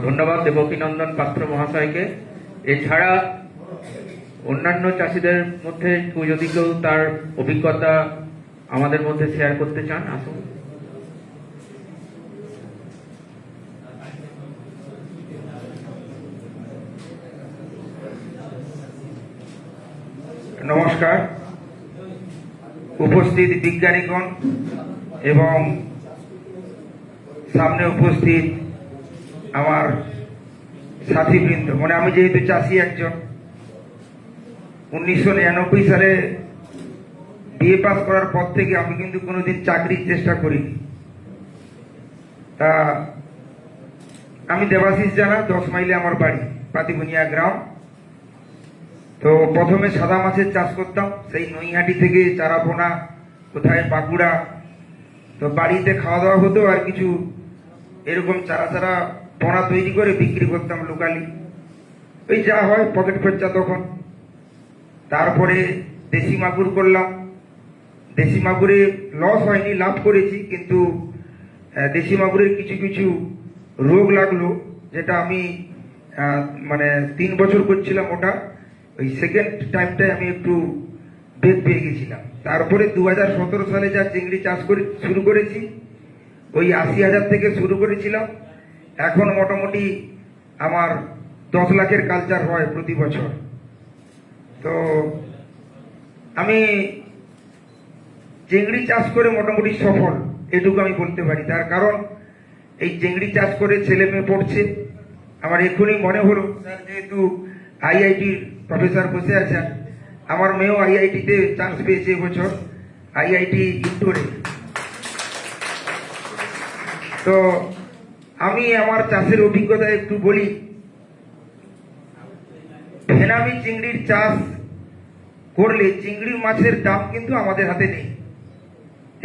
S3: ধন্যবাদ দেবকীনন্দন পাত্র মহাশয়কে। এছাড়া অন্যান্য চাষিদের মধ্যে যদি কেউ তার অভিজ্ঞতা আমাদের মধ্যে শেয়ার করতে চান, আসুন। নমস্কার। উপস্থিত বিজ্ঞানীগণ এবং সামনে উপস্থিত আমার সাথীবৃন্দ, মানে আমি যেহেতু চাষি একজন, 1999 সালে বিএ পাস করার পর থেকে আমি কিন্তু কোনোদিন চাকরির চেষ্টা করিনি। তা আমি দেবাশিস জানা, 10 মাইলে আমার বাড়ি, পাতিবুনিয়া গ্রাম। তো প্রথমে সাদা মাছের চাষ করতাম, সেই নৈহাটি থেকে চারাপোনা, কোথায় বাঁকুড়া। তো বাড়িতে খাওয়া দাওয়া হতো, আর কিছু এরকম চারা পোনা তৈরি করে বিক্রি করতাম লোকালি, ওই যা হয় পকেট খরচা তখন। তারপরে দেশি মাগুর করলাম। দেশি মাগুরে লস হয়নি, লাভ করেছি, কিন্তু দেশি মাগুরের কিছু কিছু রোগ লাগলো, যেটা আমি মানে 3 বছর করছিলাম ওটা, ওই সেকেন্ড টাইমটায় আমি একটু বেগ পেয়ে গেছিলাম। তারপরে 2017 সালে যা চিংড়ি চাষ শুরু করেছি, ওই 80,000 থেকে শুরু করেছিলাম। এখন মোটামুটি আমার 10 লাখের কালচার হয় প্রতি বছর। তো আমি চিংড়ি চাষ করে মোটামুটি সফল, এটুকু আমি বলতে পারি। তার কারণ এই চিংড়ি চাষ করে ছেলে মেয়ে পড়ছে। আমার এখনই মনে হলো, স্যার যেহেতু আইআইটির প্রফেসর বসে আছেন, আমার মেয়েও আইআইটিতে চান্স পেয়েছে এবছর, আইআইটি ইন্দোরে। তো আমি আমার চাষের অভিজ্ঞতা একটু বলি। ভেনামি চিংড়ির চাষ করলে চিংড়ি মাছের দাম কিন্তু আমাদের হাতে নেই।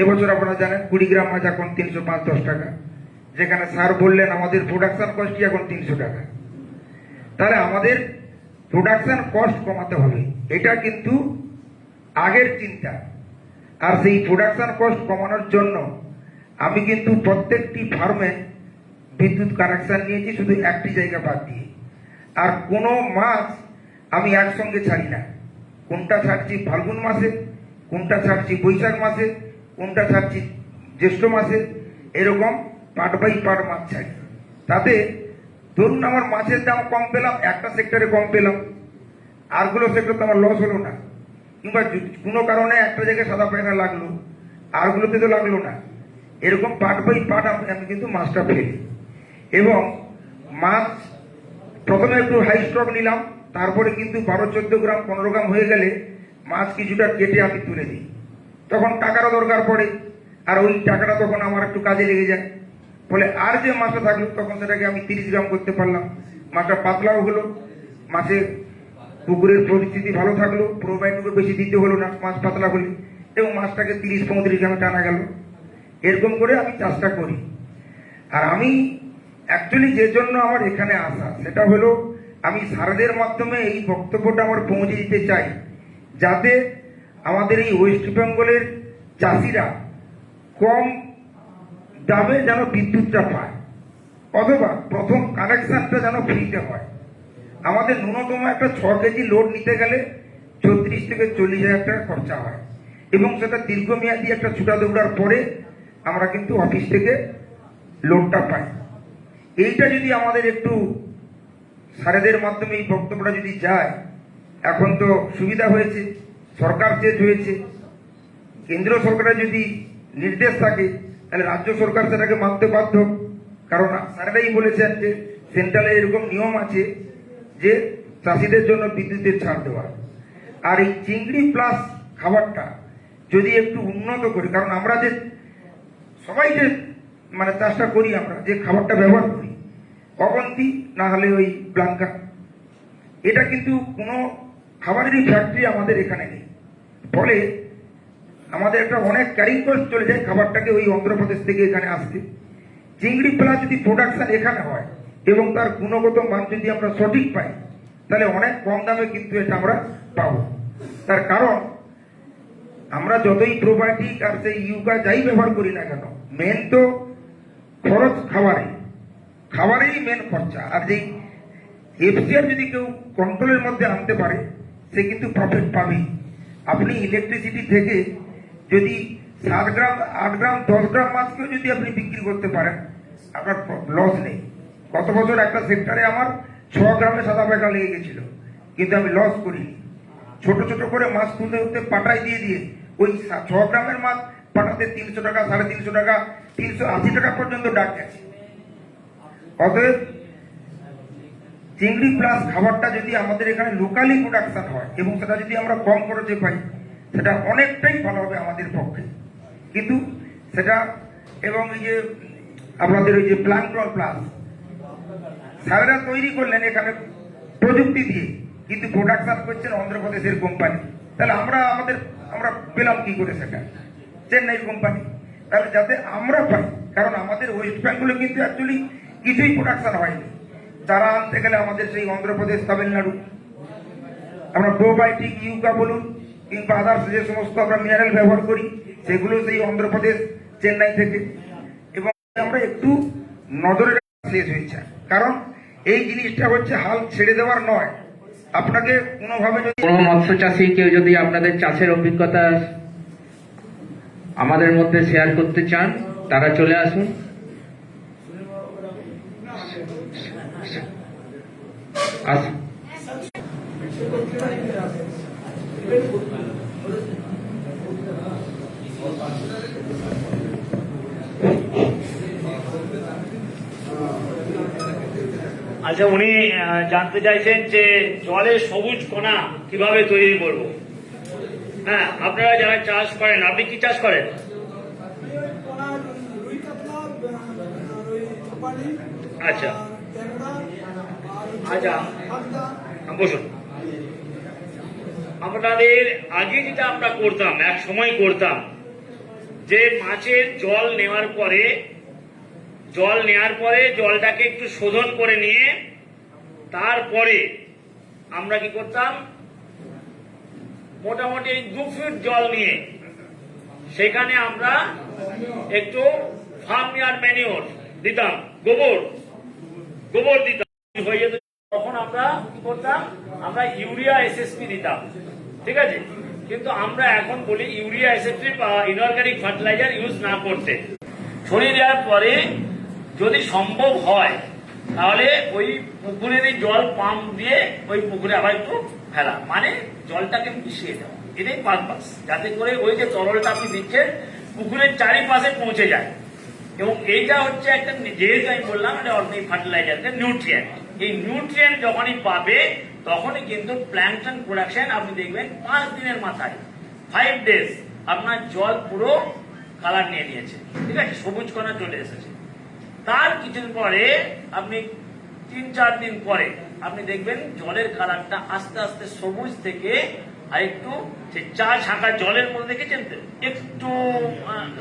S3: এবছর আপনারা জানেন 20 গ্রাম মাছ এখন 305-10 টাকা, যেখানে স্যার বললেন আমাদের প্রোডাকশন কস্টই এখন 300 টাকা। তাহলে আমাদের প্রোডাকশন কস্ট কমাতে হবে, এটা কিন্তু আগের চিন্তা। আর সেই প্রোডাকশন কস্ট কমানোর জন্য আমি কিন্তু প্রত্যেকটি ফার্মে বিদ্যুৎ কানেকশন নিয়েছি, শুধু একটি জায়গা বাদ দিয়ে। আর কোনো মাছ আমি একসঙ্গে ছাড়ি না, কোনটা ছাড়ছি ফাল্গুন মাসে, কোনটা ছাড়ছি বৈশাখ মাসে, কোনটা ছাড়ছি জ্যৈষ্ঠ মাসে, এরকম পার্ট বাই পার্ট মাছ ছাড়ি। তাতে ধরুন আমার মাছের দাম কম পেলাম, একটা সেক্টরে কম পেলাম, আরগুলো সেক্টর তো আমার লস হলো না। কিংবা কোনো কারণে একটা জায়গায় সাদা পায়রা লাগলো, আরগুলোতে তো লাগলো না। এরকম পার্ট বাই পার্ট আমি কিন্তু মাছটা ফেলি। এবং মাছ প্রথমে একটু হাই স্টক নিলাম, তারপরে কিন্তু 12-14 গ্রাম 15 গ্রাম হয়ে গেলে মাছ কিছুটা কেটে আমি তুলে দিই। তখন টাকারও দরকার পড়ে, আর ওই টাকাটা তখন আমার একটু কাজে লেগে যায়। ফলে আর যে মাছটা থাকলো তখন সেটাকে আমি 30 গ্রাম করতে পারলাম, মাছটা পাতলাও হলো, মাছের পুকুরের পরিস্থিতি ভালো থাকলো, প্রোবায়োটিক বেশি দিতে হলো না মাছ পাতলা হলে, এবং মাছটাকে 30-35 গ্রামে টানা গেল। এরকম করে আমি চাষটা করি। আর আমি অ্যাকচুয়ালি যে জন্য আমার এখানে আসা, সেটা হলো আমি সারদের মাধ্যমে এই বক্তব্যটা আমার পৌঁছে দিতে চাই, যাতে আমাদের এই ওয়েস্ট বেঙ্গলের চাষিরা কম দামে যেন বিদ্যুৎটা পায়, অথবা প্রথম কানেকশনটা যেন ফ্রিতে হয়। আমাদের ন্যূনতম একটা 6 কেজি লোড নিতে গেলে 34 থেকে 40 হাজার টাকা খরচা হয়, এবং সেটা দীর্ঘমেয়াদী একটা ছুটা দৌড়ার পরে আমরা কিন্তু অফিস থেকে লোডটা পাই। এইটা যদি আমাদের একটু
S8: স্যারেদের মাধ্যমে এই বক্তব্যটা যদি যায়, এখন তো সুবিধা হয়েছে, সরকার চেঞ্জ হয়েছে, কেন্দ্র সরকারের যদি নির্দেশ থাকে তাহলে রাজ্য সরকার সেটাকে মানতে বাধ্য। কারণ স্যারেরাই বলেছেন যে সেন্ট্রালে এরকম নিয়ম আছে যে চাষিদের জন্য বিদ্যুতের ছাড় দেওয়া। আর এই চিংড়ি প্লাস খাবারটা যদি একটু উন্নত করি, কারণ আমরা যে সবাই যে মানে চাষটা করি, আমরা যে খাবারটা ব্যবহার করি অবন্তি না হলে ওই ব্লাঙ্কা, এটা কিন্তু কোনো খাবারেরই ফ্যাক্টরি আমাদের এখানে নেই। ফলে আমাদের একটা অনেক ক্যারিং কস্ট চলে যায় খাবারটাকে ওই অন্ধ্রপ্রদেশ থেকে এখানে আসতে। চিংড়ি প্লাস যদি প্রোডাকশন এখানে হয় এবং তার গুণগত মান যদি আমরা সঠিক পাই, তাহলে অনেক কম দামে কিন্তু এটা আমরা পাবো। তার কারণ আমরা যতই প্রোবায়োটিক আর সেই ইউকা যাই ব্যবহার করি না কেন, মেন তো খরচ খাবারেই মেন খরচা। আর যেই এফসিআর যদি কেউ কন্ট্রোলের মধ্যে আনতে পারে, সে কিন্তু প্রফিট পাবেই। আপনি ইলেকট্রিসিটি থেকে যদি 7 গ্রাম 8 গ্রাম 10 গ্রাম মাছকেও যদি আপনি বিক্রি করতে পারেন, আপনার লস নেই। গত বছর একটা সেক্টরে আমার 6 গ্রামে সাদা বেগা লেগে গেছিল, কিন্তু আমি লস করিনি। ছোট ছোট করে মাছ তুলতে পাটায় দিয়ে ওই 6 গ্রামের মাছ পাটাতে 300 টাকা, 350 টাকা, 380 টাকা পর্যন্ত ডাক গেছে। অতএব চিংড়ি প্লাস খাবারটা যদি আমাদের এখানে লোকালি প্রোডাকশন হয় এবং সেটা যদি আমরা কম খরচে পাই, সেটা অনেকটাই ভালো হবে আমাদের পক্ষে। কিন্তু সেটা এবং এই যে আপনাদের ওই যে প্লাঙ্কটন প্লাস স্যারেরা তৈরি করলেন এখানে প্রযুক্তি দিয়ে, কিন্তু প্রোডাকশন করছেন অন্ধ্রপ্রদেশের কোম্পানি। তাহলে আমরা পেলাম কি করে সেটা? চেন্নাই কোম্পানি। তাহলে যাতে আমরা পাই, কারণ আমাদের ওয়েস্ট বেঙ্গলে কিন্তু অ্যাকচুয়ালি কিছুই প্রোডাকশন হয়নি। তারা আনতে গেলে আমাদের সেই অন্ধ্রপ্রদেশ, তামিলনাড়ু, আমরা প্রোবায়োটিক ইউকা বলুন কিংবা আদার্স যে সমস্ত আমরা মিনারেল ব্যবহার করি, সেগুলো সেই অন্ধ্রপ্রদেশ, চেন্নাই থেকে। এবং আমরা একটু নজরে শেষ হয়েছে, কারণ এই জিনিসটা হচ্ছে হাল ছেড়ে দেওয়ার নয়। আপনাকে কোনোভাবে যদি
S3: কোনো মৎস্য চাষী কেউ যদি আপনাদের চাষের অভিজ্ঞতা আমাদের মধ্যে শেয়ার করতে চান, তারা চলে আসুন। আসুন।
S5: আচ্ছা, উনি জানতে চাইছেন যে জলের সবুজ কণা কিভাবে তৈরি করব। হ্যাঁ, আপনারা যারা চাষ করেন, আপনি কি চাষ করেন? আচ্ছা আচ্ছা, বসুন। আপনাদের আগে যেটা আমরা করতাম, এক সময় করতাম, যে মাছের জল নেওয়ার পরে জলটাকে একটু শোধন করে নিয়ে তারপরে আমরা কি করতাম, মোটামুটি 2 ফুট জল নিয়ে সেখানে আমরা একটু ফার্মিয়ার ম্যানিওর দিতাম, গোবর দিতাম, হয়ে যেত। তখন আমরা কি করতাম, আমরা ইউরিয়া এসএসপি দিতাম, ঠিক আছে। কিন্তু আমরা এখন বলি ইউরিয়া এসএসপি বা ইনঅর্গানিক ফার্টিলাইজার ইউজ না করতে। ছড়িয়ে দেওয়ার পরে যদি সম্ভব হয় তাহলে ওই পুকুরেরই জল পাম্প দিয়ে ওই পুকুরে আবার একটু ফেলা, মানে জলটাকে মিশিয়ে দেওয়া। এটাই পারপাস, যাতে করে ওই যে তরলটা আপনি দিচ্ছেন পুকুরের চারিপাশে পৌঁছে যায়। এবং এইটা হচ্ছে একটা, যেহেতু আমি বললাম এটা অর্গানিক ফার্টিলাইজার, নিউট্রিয়েন্ট। এই নিউট্রিয়েন্ট যখনই পাবে তখনই কিন্তু প্ল্যাঙ্কটন প্রোডাকশন আপনি দেখবেন 5 দিনের মাথায় 5 ডেজ আপনার জল পুরো কালার নিয়ে নিয়েছে, ঠিক আছে, সবুজ কণা চলে এসেছে। তার কিছুদিন পরে আপনি 3-4 দিন পরে আপনি দেখবেন জলের কালারটা আস্তে আস্তে সবুজ থেকে আর একটু চা ছাঁকা জলের মধ্যে দেখেছেন তো একটু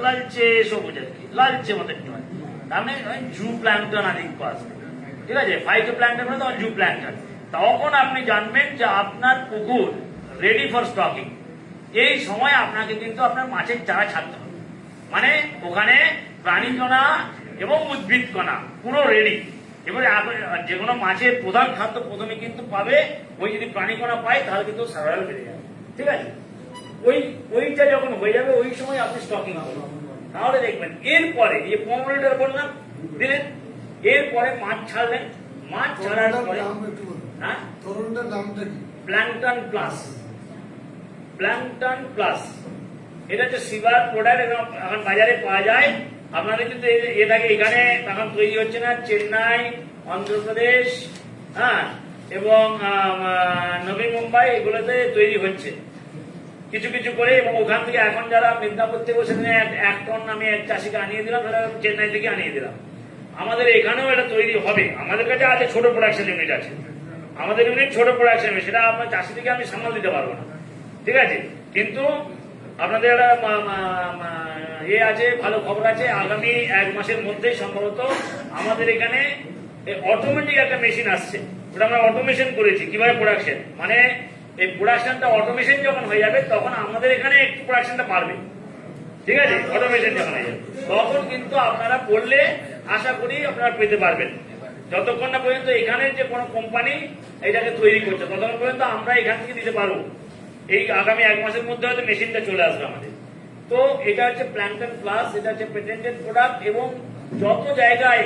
S5: লালচে সবুজ, আর কি লালচে মতো একটু হয়, তার মানে জু প্ল্যাঙ্কটন আধিক্য আসবে, ঠিক আছে। ফাইটো প্ল্যাঙ্কটন মানে তখন জু প্ল্যাঙ্কটন। তখন আপনি জানবেন যে আপনার পুকুর রেডি ফর স্টকিং। এই সময় আপনাকে কিন্তু আপনার মাছের চারা ছাড়তে হবে, মানে ওখানে প্রাণীকণা এবং উদ্ভিদ কণা পুরো রেডি। এবারে যে কোনো মাছের প্রধান খাদ্য প্রথমে কিন্তু পাবে, ওই যদি প্রাণীকণা পায় তাহলে কিন্তু সার্ভাইভাল বেড়ে যাবে, ঠিক আছে। ওইটা যখন হয়ে যাবে ওই সময় আপনি স্টকিং করবেন, তাহলে দেখবেন। এরপরে এই 15 লিটার বললাম দিলেন, এরপরে মাছ ছাড়লেন, মাছ ছাড়ার পরে হ্যাঁ প্ল্যাঙ্কটন প্লাস, প্ল্যাঙ্কটন প্লাস এটা হচ্ছে সিভার প্রোডাক্ট, এখন বাজারে পাওয়া যায়। আপনাদের কিন্তু এটাকে এখানে এখন তৈরি হচ্ছে না, চেন্নাই, অন্ধ্রপ্রদেশ, হ্যাঁ, এবং নবী মুম্বাই এগুলোতে তৈরি হচ্ছে কিছু কিছু করে। এবং ওখান থেকে এখন যারা মেদিনীপুর থেকে সেখানে 1 টন আমি এক চাষিকে আনিয়ে দিলাম, তারা চেন্নাই থেকে আনিয়ে দিলাম। আমাদের এখানেও এটা তৈরি হবে। আমাদের কাছে আছে ছোট প্রোডাকশন ইউনিট আছে, আমাদের ইউনিট ছোট প্রোডাকশন ইউনিট, সেটা আপনার চাষি থেকে আমি সামাল দিতে পারবো না, ঠিক আছে। কিন্তু আপনাদের একটা আছে, ভালো খবর আছে, আগামী 1 মাসের মধ্যেই সম্ভবত আমাদের এখানে অটোমেটিক একটা মেশিন আসছে, ওটা আমরা অটোমেশন করেছি। কিভাবে প্রোডাকশন, মানে এই প্রোডাকশনটা অটোমেশন যখন হয়ে যাবে তখন আমাদের এখানে একটু প্রোডাকশনটা বাড়বে, ঠিক আছে। অটোমেশন যখন হয়ে যাবে তখন কিন্তু আপনারা পড়লে আশা করি আপনারা পেতে পারবেন। যতক্ষণ না পর্যন্ত এখানে যে কোনো কোম্পানি এটাকে তৈরি করছে ততক্ষণ পর্যন্ত আমরা এখান থেকে দিতে পারবো। এই আগামী 1 মাসের মধ্যে হয়তো মেশিনটা চলে আসবে আমাদের। তো এটা হচ্ছে প্ল্যাঙ্কটন প্লাস, এটা হচ্ছে পেটেন্টেড প্রোডাক্ট, এবং যত জায়গায়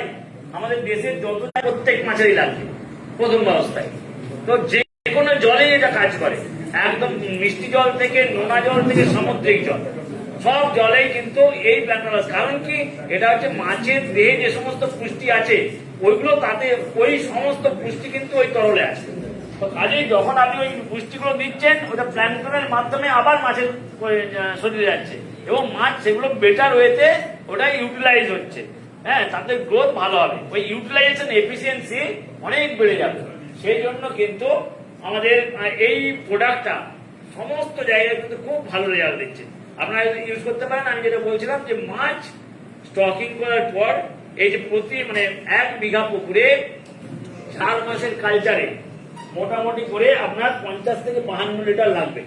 S5: আমাদের দেশের যত প্রত্যেক মাছেরই লাগবে প্রথম অবস্থায়। তো যে কোনো জলে এটা কাজ করে, একদম মিষ্টি জল থেকে, নোনা জল থেকে, সামুদ্রিক জল, সব জলেই কিন্তু এই প্ল্যাঙ্কটন প্লাস। কারণ কি, এটা হচ্ছে মাছের দেহে যে সমস্ত পুষ্টি আছে ওইগুলো, তাতে ওই সমস্ত পুষ্টি কিন্তু ওই তরলে আছে। তো কাজেই যখন আপনি ওই পুষ্টিগুলো দিচ্ছেন, ওটা প্ল্যাঙ্কটনের মাধ্যমে আবার মাছের শরীরে যাচ্ছে, এবং মাছ সেগুলো বেটার ওয়েতে ওটা ইউটিলাইজ হচ্ছে, হ্যাঁ, তাদের গ্রোথ ভালো হবে, ওই ইউটিলাইজেশন এফিসিয়েন্সি অনেক বেড়ে যাবে। সেই জন্য কিন্তু আমাদের এই প্রোডাক্টটা সমস্ত জায়গায় কিন্তু খুব ভালো রেজাল্ট দিচ্ছে। আপনারা ইউজ করতে পারেন। আমি যেটা বলছিলাম যে মাছ স্টকিং করার পর এই যে প্রতি 1 বিঘা পুকুরে 4 মাসের কালচারে মোটামুটি করে আপনার 50 থেকে 52 লিটার লাগবে।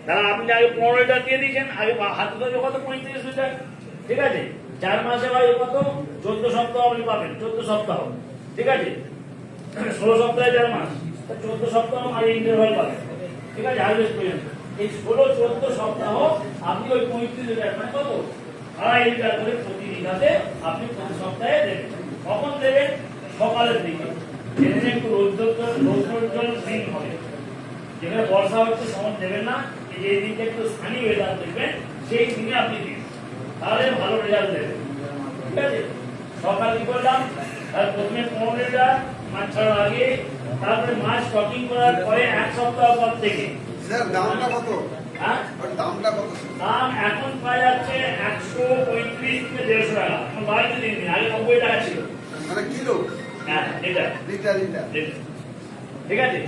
S5: তাহলে আপনি আগে 15 লিটার দিয়ে দিয়েছেন, আগে হাতে তো কত 35 লিটার, ঠিক আছে। 4 মাসে হয় কত, 14 সপ্তাহ আপনি পাবেন, 14 সপ্তাহ, ঠিক আছে। 16 সপ্তাহে 4 মাস, 14 সপ্তাহ আর ইন্টারভাল পাবেন, ঠিক আছে, হারভেস্ট পর্যন্ত। এই 16-14 সপ্তাহ আপনি ওই 35 লিটার মানে কত 2.5 লিটার করে প্রতি বিঘাতে আপনি প্রতি সপ্তাহে দেবেন। কখন দেবেন, সকালের দিকে, যেদিনে একটু রৌদ্রোজ্জ্বল দিন হবে, যেখানে বর্ষা হচ্ছে তখন দেবেন না, যে দিনটা একটু সানি ওয়েদার দেখবেন সেই দিনে আপনি দিন, তাহলে ভালো রেজাল্ট দেবেন, ঠিক আছে। সকাল কি করলাম, তার প্রথমে 15 লিটার মাছ ছাড়ার আগে, তারপরে মাছ স্টকিং করার পরে 1 সপ্তাহ পর থেকে।
S2: স্যার দামটা কত?
S5: হ্যাঁ,
S2: দামটা কত?
S5: দাম এখন পাওয়া যাচ্ছে 135 থেকে 150 টাকা, এখন বাড়িতে দিন, আগে 90 টাকা ছিল,
S2: মানে কিলো?
S5: হ্যাঁ, লিটার,
S2: লিটার।
S5: ঠিক আছে।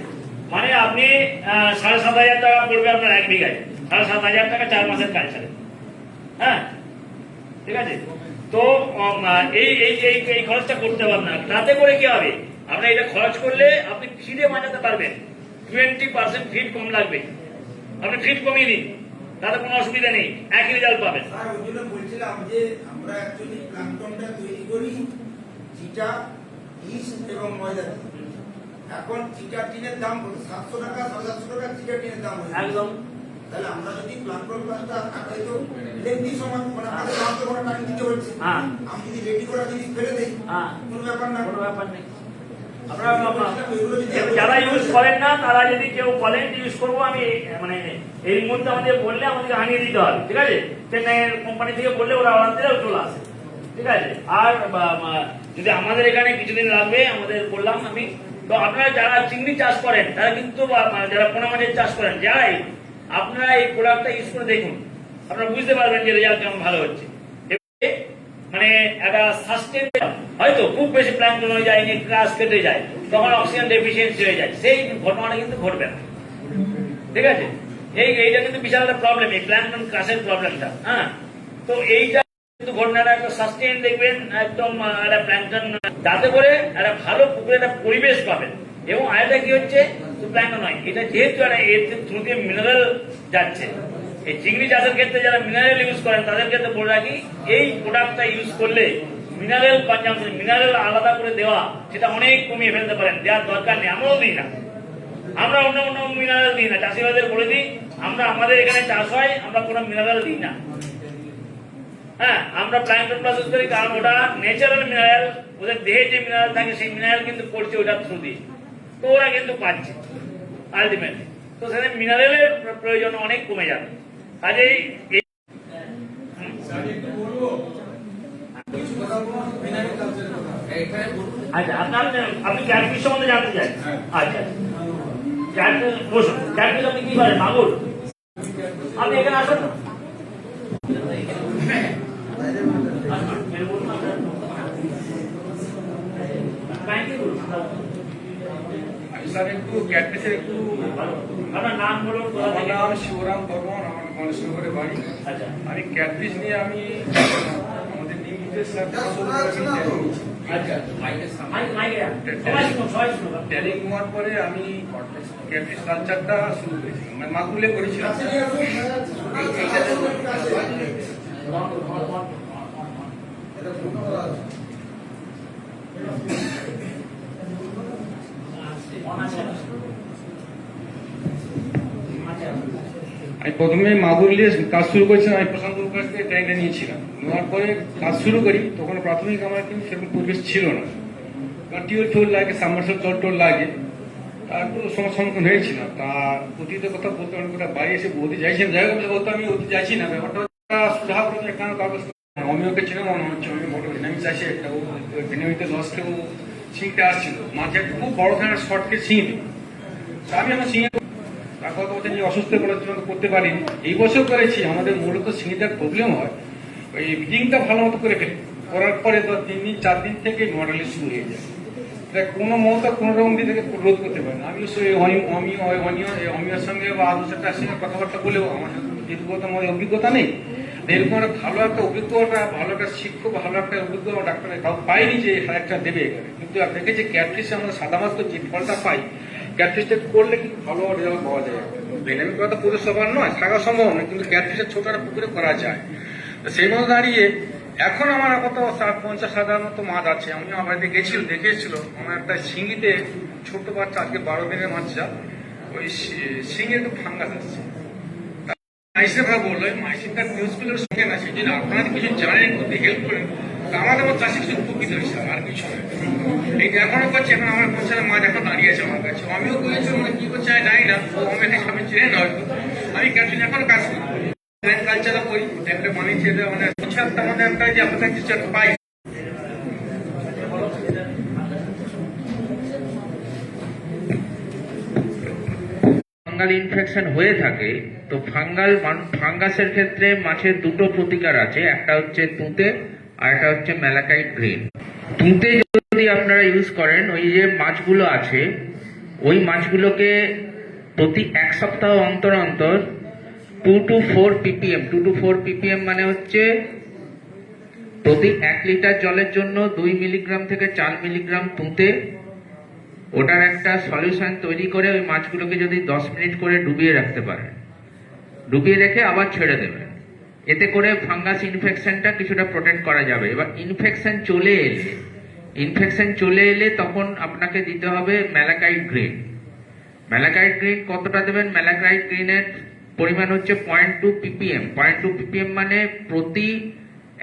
S5: মানে আপনি 7,500 টাকা পড়বে আপনার 1 বিঘায়, 7,500 টাকা 4 মাসের কালচারে, হ্যাঁ, ঠিক আছে। তো এই খরচটা করতে পারবেন না, তাতে করে কি হবে, আপনার এটা খরচ করলে আপনি ফিডে বাঁচাতে পারবেন, 20% ফিড কম লাগবে, আপনি ফিড কমিয়ে দিন, তাতে কোনো অসুবিধা নেই, একই রেজাল্ট পাবেন।
S2: স্যার ওই জন্য বলছিলাম যে আমরা অ্যাকচুয়ালি প্ল্যাঙ্কটনটা তৈরি করি চিটা, ইস্ট এবং ময়দা দিয়ে। এখন চিটা টিনের দাম 700 টাকা, 750 টাকা চিটা টিনের দাম হয়েছে
S5: একদম।
S2: তাহলে আমরা যদি প্ল্যাঙ্কটন প্লাসটা হয়তো লেন্দি সময় আমাদের মাত্র কোনো টাইম দিতে হচ্ছে, আমি যদি রেডি করা যদি ফেলে দেই কোনো ব্যাপার না,
S5: কোনো ব্যাপার নেই। আপনারা যারা ইউজ করেন না তারা যদি কেউ বলেন যে ইউজ করবো আমি, এই মুহূর্তে আমাদের বললে আমাদেরকে আনিয়ে দিতে হবে, ঠিক আছে। চেন্নাইয়ের কোম্পানি থেকে বললে ওরা অর্ডার দিলেও চলে আসে, ঠিক আছে। আর যদি আমাদের এখানে কিছুদিন লাগবে, আমাদের বললাম আমি, তো আপনারা যারা চিংড়ি চাষ করেন তারা কিন্তু, যারা পোনা মাছের চাষ করেন, যাই আপনারা এই প্রোডাক্টটা ইউজ করে দেখুন, আপনারা বুঝতে পারবেন যে রেজাল্ট কেমন ভালো হচ্ছে। একটা সাস্টেন, হয়তো খুব বেশি প্ল্যাঙ্কটন হয়ে যায়, গ্রাস কেটে যায়, তখন অক্সিজেন ডেফিসিয়েন্সি হয়ে যায়, সেই ঘটনাটা কিন্তু ঘটবে না, ঠিক আছে। এইটা কিন্তু বিশাল একটা প্রবলেম, এই প্ল্যাঙ্কটন ক্রাসের প্রবলেমটা, হ্যাঁ। তো এইটা কিন্তু ঘটনাটা একটা সাস্টেন দেখবেন, একদম একটা প্ল্যাঙ্কটন, যাতে করে একটা ভালো পুকুরে একটা পরিবেশ পাবেন। এবং আরেকটা কি হচ্ছে, প্ল্যাঙ্কটন নয়, এটা যেহেতু এর থ্রু দিয়ে মিনারেল যাচ্ছে, এই চিংড়ি চাষের ক্ষেত্রে যারা মিনারেল ইউজ করেন তাদের ক্ষেত্রে বলে রাখি, এই প্রোডাক্টটা ইউজ করলে মিনারেল কনজাম্পশন, মিনারেল আলাদা করে দেওয়া, সেটা অনেক কমিয়ে ফেলতে পারেন, দেওয়ার দরকার নেই। আমরাও দিই না, আমরা অন্য মিনারেল দিই না, চাষিবাদের বলে দিই আমরা আমাদের এখানে চাষ হয়, আমরা কোনো মিনারেল দিই না। হ্যাঁ, আমরা প্ল্যাঙ্কটন প্লাস ইউজ করি কারণ ওটা ন্যাচারাল মিনারেল, ওদের দেহে যে মিনারেল থাকে সেই মিনারেল কিন্তু পড়ছে ওটার থ্রু দিয়ে, তো ওরা কিন্তু পাচ্ছে আলটিমেটলি। তো সেখানে মিনারেলের প্রয়োজন অনেক কমে যাবে। কাজেই আচ্ছা, আপনি ক্যাটফিশ সম্বন্ধে জানতে চান? আচ্ছা, ক্যাটফিশ বসুন। ক্যাটফিশ আপনি কি করেন? মাগুর? আপনি এখানে আসুন না।
S9: স্যার একটু ক্যাটফিশের একটু
S5: আপনার নাম বলুন।
S9: আমার নাম শিবরাম বর্মন, আমার গণেশনগরে বাড়ি।
S5: আচ্ছা,
S9: আমি ক্যাটফিশ নিয়ে আমি আমাদের নিয়মিত স্যার
S5: আচ্ছা, সবাই শুনুন, সবাই শুনুন।
S9: ট্রেনিং হওয়ার পরে আমি ক্যাটফিশ কালচারটা শুরু করেছিলাম, মানে মাগুলে করেছিলাম। আমি প্রথমে মাগুর নিয়ে কাজ শুরু করেছিলাম। আমি প্রশান্তর কাছ থেকে ট্যাঙ্কটা নিয়েছিলাম, নেওয়ার পরে কাজ শুরু করি। তখন প্রাথমিক আমার কিন্তু সেরকম পরিবেশ ছিল না, কারণ টিউল টোল লাগে, সাবমার্সাল জল টোল লাগে, তারপর সমস্যার সম্মুখীন হয়েছিলাম। তা অতীত কথা বলতে অনেক কথা বাড়ি এসে বলতে চাইছিলাম, যাই হোক বলতে আমি অতি চাইছি না। ব্যাপারটা সুধার প্রথমে কেন কাগজ অমিওকে ছিল মনে হচ্ছে, আমি মোটামুটি আমি চাইছি একটা ভেনেমিতে লসকেও ছিঁড়তে আসছিল, মাঝে একটা খুব বড় ধরনের শর্টকে ছিঁড়। তা আমি আমার ছিঁড়ে কথা বলতে যে অসুস্থ করার জন্য করতে পারিনি। এই বছর করেছি। আমাদের মূলত ছিঁড়িটার প্রবলেম হয় ওই ব্রিডিংটা ভালো মতো করে ফেলি, করার পরে তো 3 দিন 4 দিন থেকে মডেলে শুরু হয়ে যায়। কোনো মমতা কোনো রকম দিক থেকে রোধ করতে পারে না। আমি অমিওর সঙ্গে বা আদর্শটার সঙ্গে কথাবার্তা বলেও আমার অভিজ্ঞতা নেই। এরকম একটা ভালো একটা অভিজ্ঞতা, ভালো একটা শিক্ষক, ভালো একটা অভিজ্ঞতা ডাক্তারের কাউ পাইনি যে একটা দেবে এখানে। কিন্তু দেখেছি ক্যাটফিশে আমরা সাদা মাছ যে ফলটা পাই, ক্যাটফিশটা করলে কিন্তু ভালো রেজাল্ট পাওয়া যায়। বেনামি করা তো পুরো সবার নয়, থাকা সম্ভব নয়, কিন্তু ক্যাটফিশের ছোট একটা পুকুরে করা যায়। তো সেই মতো দাঁড়িয়ে এখন আমার কত 50-60 মতো মাছ আছে। আমি আমার বাড়িতে গেছিল, দেখেছিল আমার একটা শিঙিতে ছোট বাচ্চা, আজকে 12 দিনের বাচ্চা, ওই শিঙে একটু ফাঙ্গাস আসছে। মাইসে ভাগ বললো মাইসিনটা নিউজগুলোর সঙ্গে না, সেই জন্য আপনারা কিছু জানেন, করতে হেল্প করেন, আমার আমার চাষি কিছু উপকৃত হয়েছে, আর কিছু নয়। এই এখনো করছে, এখন আমার পৌঁছানো মাছ এখন দাঁড়িয়ে আছে আমার কাছে। আমিও করেছি, মানে কি করছে আমি জানি না, আমি আমি চেনে না হয়তো। আমি ক্যাটফিশ এখনো কাজ করি, কালচারও করি, একটা বানিয়েছি, মানে একটা আমাদের একটা যে আপনাদের কিছু একটা পাই।
S3: ফাঙ্গাল ইনফেকশন হয়ে থাকে, তো ফাঙ্গাসের ক্ষেত্রে মাছের দুটো প্রতিকার আছে, একটা হচ্ছে তুঁতে আর একটা হচ্ছে ম্যালাকাইট গ্রিন। তুঁতে যদি আপনারা ইউজ করেন, ওই যে মাছগুলো আছে ওই মাছগুলোকে প্রতি 1 সপ্তাহ অন্তর অন্তর 2 to 4 ppm, 2 to 4 ppm মানে হচ্ছে প্রতি 1 লিটার জলের জন্য 2 মিলিগ্রাম থেকে 4 মিলিগ্রাম তুঁতে, ওটার একটা সলিউশন তৈরি করে ওই মাছগুলোকে যদি 10 মিনিট করে ডুবিয়ে রাখতে পারেন, ডুবিয়ে রেখে আবার ছেড়ে দেবেন, এতে করে ফাঙ্গাস ইনফেকশনটা কিছুটা প্রোটেক্ট করা যাবে। এবার ইনফেকশন চলে এলে তখন আপনাকে দিতে হবে ম্যালাকাইট গ্রিন। ম্যালাকাইট গ্রিন কতটা দেবেন? ম্যালাকাইট গ্রিনের পরিমাণ হচ্ছে 0.2 ppm। 0.2 ppm মানে প্রতি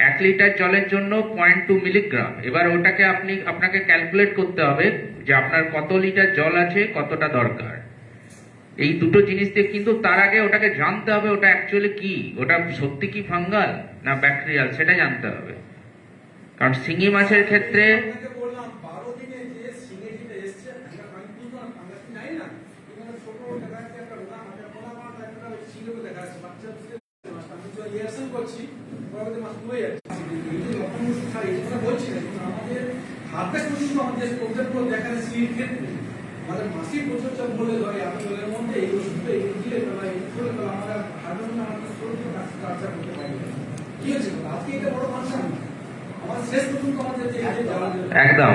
S3: 1 লিটার জলের জন্য 0.2 মিলিগ্রাম। এবার ওটাকে আপনাকে ক্যালকুলেট করতে হবে যে আপনার কত লিটার জল আছে, কতটা দরকার। এই দুটো জিনিস দিয়ে, কিন্তু তার আগে ওটাকে জানতে হবে ওটা অ্যাকচুয়ালি কি, ওটা সত্যি কি ফাঙ্গাল না ব্যাকটেরিয়াল, সেটা জানতে হবে। কারণ শিঙি মাছের ক্ষেত্রে
S2: বললাম 12 দিনে যে সিঙ্গে যেটা এসছে, আমরা পানি কিন্তু ফাঙ্গাস নাই না, এখানে ছোট দেখা যাচ্ছে একটা রোগা, আমাদের পোলা মাছ একটা সিঙ্গে দেখা যাচ্ছে, বাচ্চা আমি তো রিহার্সাল করছি, পরবর্তী মাছ হয়ে যাচ্ছে। লক্ষণ খাই এটা বলছি না, আমাদের হাতে পর্যন্ত আমাদের প্রবলেমগুলো দেখা যাচ্ছে এই ক্ষেত্রে আমাদের মাসিক প্রচুরটা বলে ধরে আমি ওদের মধ্যে এই ওষুধটা এই দিলে বা এই করে আমরা হার্ডন আমাদের শরীরে কাজটা করতে পারি। কি হচ্ছে আজকে এটা বড় ফাংশন আমাদের শেষ পর্যন্ত আমাদের যে
S3: একদম।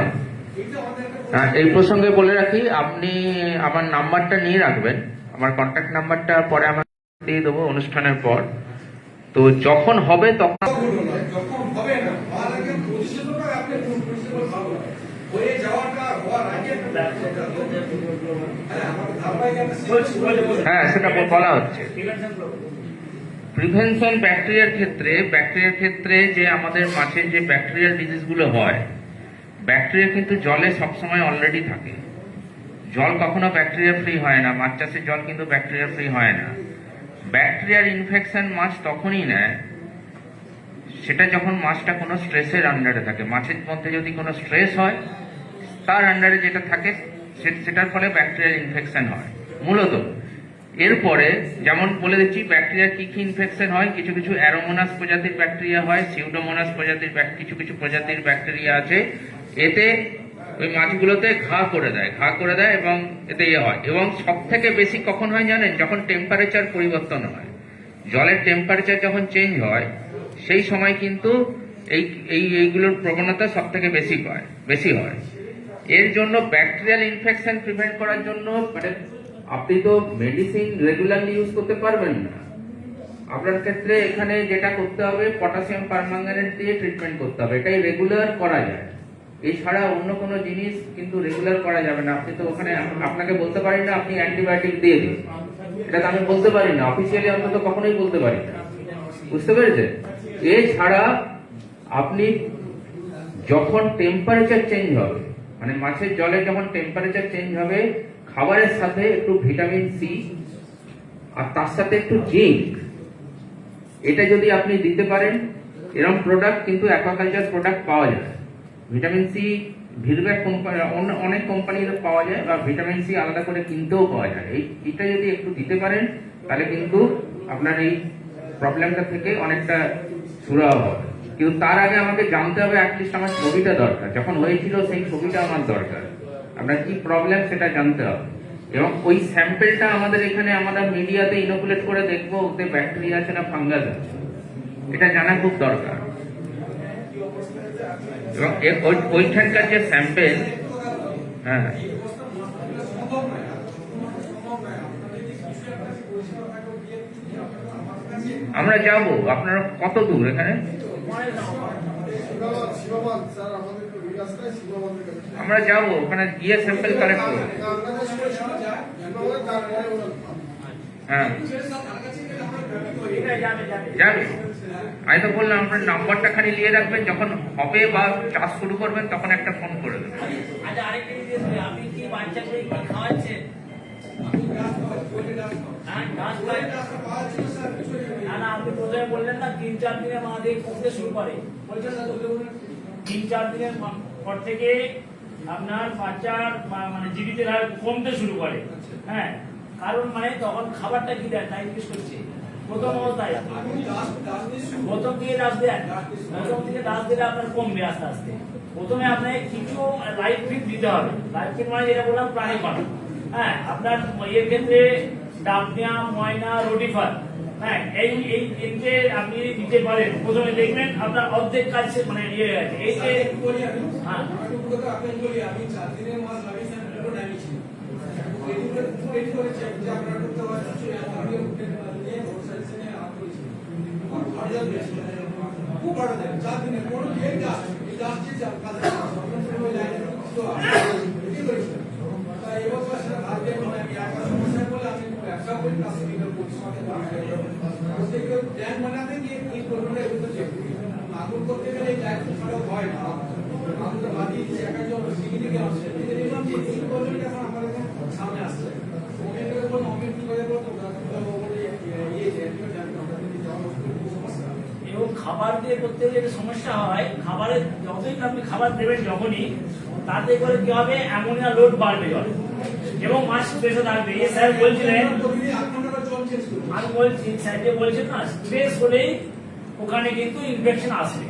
S3: এই প্রসঙ্গে বলে রাখি, আপনি আমার নাম্বারটা নিয়ে রাখবেন, আমার কন্ট্যাক্ট নাম্বারটা পরে আমার দিয়ে দেবো অনুষ্ঠানের পর। তো যখন হবে তখন
S2: যখন হবে না হওয়ার আগে পরিষেবাটা আপনি পরিষেবা ভালো হয়ে যাওয়াটা হওয়ার আগে
S3: হ্যাঁ সেটা বলা হচ্ছে। প্রিভেনশন ব্যাকটেরিয়ার ক্ষেত্রে যে আমাদের মাছের যে ব্যাকটেরিয়াল ডিজিজগুলো হয়, ব্যাকটেরিয়া কিন্তু জলে সবসময় অলরেডি থাকে। জল কখনো ব্যাকটেরিয়া ফ্রি হয় না, মাছ চাষের জল কিন্তু ব্যাকটেরিয়া ফ্রি হয় না। ব্যাকটেরিয়ার ইনফেকশন মাছ তখনই নেয় সেটা যখন মাছটা কোনো স্ট্রেসের আন্ডারে থাকে। মাছের মধ্যে যদি কোনো স্ট্রেস হয়, তার আন্ডারে যেটা থাকে সেটার ফলে ব্যাকটেরিয়াল ইনফেকশন হয় মূলত। এরপরে যেমন বলে দিচ্ছি ব্যাকটেরিয়া কি কি ইনফেকশন হয়। কিছু কিছু অ্যারোমোনাস প্রজাতির ব্যাকটেরিয়া হয়, সিউডোমোনাস প্রজাতির কিছু কিছু প্রজাতির ব্যাকটেরিয়া আছে। এতে ওই মাছগুলোতে ঘা করে দেয় এবং এতে হয়। এবং সব থেকে বেশি কখন হয় জানেন? যখন টেম্পারেচার পরিবর্তন হয়, জলের টেম্পারেচার যখন চেঞ্জ হয়, সেই সময় কিন্তু এইগুলোর প্রবণতা সব থেকে বেশি হয়। এর জন্য ব্যাকটেরিয়াল ইনফেকশন প্রিভেন্ট করার জন্য মানে আপনি তো মেডিসিন রেগুলারলি ইউজ করতে পারবেন না। আপনার ক্ষেত্রে এখানে যেটা করতে হবে, পটাশিয়াম পারম্যাঙ্গানেট দিয়ে ট্রিটমেন্ট করতে হবে। এটাই রেগুলার করা যায়, এছাড়া অন্য কোনো জিনিস কিন্তু রেগুলার করা যাবে না। আপনি তো ওখানে আপনাকে বলতে পারি না আপনি অ্যান্টিবায়োটিক দিয়ে দিন, এটা তো আমি বলতে পারি না, অফিসিয়ালি অন্তত কখনোই বলতে পারি না, বুঝতে পেরেছেন? এছাড়া আপনি যখন টেম্পারেচার চেঞ্জ হবে, মানে মাছের জলে যখন টেম্পারেচার চেঞ্জ হবে, খাবারের সাথে একটু ভিটামিন সি আর তার সাথে একটু জিঙ্ক, এটা যদি আপনি দিতে পারেন, এরকম প্রোডাক্ট কিন্তু অ্যাকোয়াকালচার প্রোডাক্ট পাওয়া যায়। ভিটামিন সি ভিরব্যাক কোম্পানি, অনেক কোম্পানির পাওয়া যায়, বা ভিটামিন সি আলাদা করে কিনতেও পাওয়া যায়। এইটা যদি একটু দিতে পারেন তাহলে কিন্তু আপনার এই প্রবলেমটা থেকে অনেকটা সুরাহা হবে। কিন্তু তার আগে আমাকে জানতে হবে অ্যাটলিস্ট আমার ছবিটা দরকার, যখন হয়েছিল সেই ছবিটা আমার দরকার, আপনার কি প্রবলেম সেটা জানতে হবে। এবং ওই স্যাম্পেলটা আমাদের এখানে আমরা মিডিয়াতে ইনোকুলেট করে দেখবো ওতে ব্যাকটেরিয়া আছে না ফাঙ্গাস আছে, এটা জানা খুব দরকার। এবং ওইখানকার যে স্যাম্পেল, হ্যাঁ আমরা যাব। আপনারা কত দূর এখানে? আমরা যাব, ওখানে গিয়ে স্যাম্পেল কালেক্ট করবো। হ্যাঁ যাবে। আমি তো বললাম আপনার নাম্বারটা খালি নিয়ে রাখবেন, যখন হবে বা চাষ শুরু করবেন তখন একটা ফোন করে দেবেন।
S5: আচ্ছা, আরেকটা জিনিস, আপনি কি বাচ্চাকে কি খাওয়াচ্ছেন? না, আপনি প্রথমে বললেন না 3-4 দিনের মাঝে কমতে শুরু করে, 3-4 দিনের পর থেকে আপনার বাচ্চার মানে জীবিতের হার কমতে শুরু করে। হ্যাঁ, কারণ মানে তখন খাবারটা কি দেয় তাই জিজ্ঞেস করছে। প্রথম অবস্থায় প্রথম দিকে দাস দিলে আপনার কমবে আস্তে আস্তে। প্রথমে আপনাকে কিছু লাইফ ফিড দিতে হবে। লাইফ ফিড মানে যেটা বললাম প্রাণী পানি। হ্যাঁ, আপনার এর ক্ষেত্রে ডাবনিয়া, ময়না, রোটিফার, হ্যাঁ এই তিনটে আপনি দিতে পারেন। প্রথমে দেখবেন আপনার অর্ধেক কাজ মানে ইয়ে আছে। এই যে হ্যাঁ আমি 4 দিনের মাস খুব ভালো দেয় 4 দিনের কোনো দিয়ে গাছ এই গাছটি কাজে তাই এবার সেটা ভাবতে হবে। আমি একটা সমস্যা বলে আমি ব্যবসা করি, কাছে পরিষেবাকে ট্যাঙ্ক বানাতে গিয়ে কি করবো না, এগুলো চেক করি। আগুন করতে গেলে ট্যাঙ্ক ছাড়াও হয় না, আগুনটা বাদিয়ে দিচ্ছে একা জল শিখে দিকে আসছে। দেখলাম যে এই প্রবলেমটা এখন আমার সামনে আসছে। ওকে বলবো অমিত কি করে বলতো এবং খাবার দিয়ে করতে গেলে একটা সমস্যা হয়। খাবারের যতই আপনি খাবার দেবেন যখনই, তাতে করে কি হবে, অ্যামোনিয়া লোড বাড়বে জলে এবং মাছ স্ট্রেসে থাকবে। এই স্যার বলছিলেন, আমি বলছি স্যার যে বলছেন না, স্ট্রেস হলেই ওখানে কিন্তু ইনফেকশন আসবে।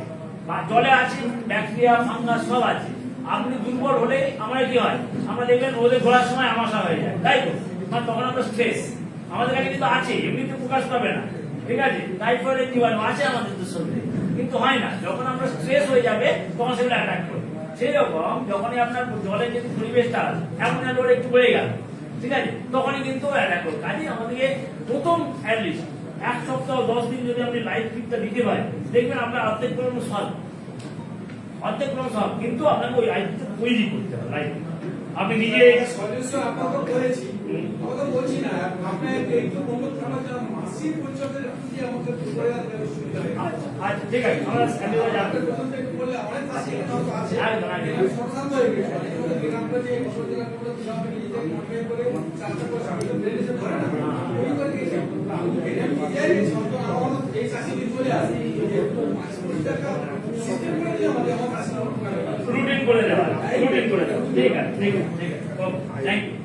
S5: জলে আছে ব্যাকটেরিয়া, ফাঙ্গাস সব আছে। আপনি দুর্বল হলে আমরা কি হয়, আমরা দেখবেন রোদে ঘোরার সময় আমাশা হয়ে যায়, তাই তো? মানে তখন আমরা স্ট্রেস আমাদের কাছে কিন্তু আছে, এমনিতে প্রকাশ পাবে না, ঠিক আছে? টাইফয়েডের জীবাণু আছে আমাদের শরীরে, কিন্তু হয় না। যখন আমরা স্ট্রেস হয়ে যাবে তখন সেগুলো অ্যাটাক করবে। সেই রকম যখনই আপনার জলের যে পরিবেশটা অ্যামোনিয়া লোড একটু বেড়ে গেল, ঠিক আছে, তখনই কিন্তু অ্যাটাক করবে। কাজে আমাদেরকে প্রথম অ্যাটলিস্ট 1 সপ্তাহ 10 দিন যদি আপনি লাইফ ফিডটা দিতে পারেন, দেখবেন আপনার অর্ধেক প্রবলেম সলভ, অর্ধেক প্রবলেম সলভ। কিন্তু আপনাকে ওই লাইফটা তৈরি করতে হবে। লাইফ আপনি নিজে সলিউশন আপনাকে করেছি,
S10: আমরা বলছি না আপনি একটু অনুরোধ করার জন্য মাসিক পঞ্চায়েতের কি আমাদের করে সুবিধা হয়
S5: আচ্ছা ঠিক আছে আমরা স্যান্ডেল যাবো
S10: একটু বললে অনেক আছে আছে সমাধান হয়ে গেছে আমরা যে উপজেলা করে দিলাম যে করে চারটা করে বেরিয়ে ধরে না ওই করে দিয়েছে এটা কি শব্দ আমাদের এই চাষি দিন চলে আসে 5 টাকা সিস্টেম করে দিয়ে আমাদের
S5: রুটিন করে দেওয়া ঠিক আছে ঠিক আছে থ্যাংক ইউ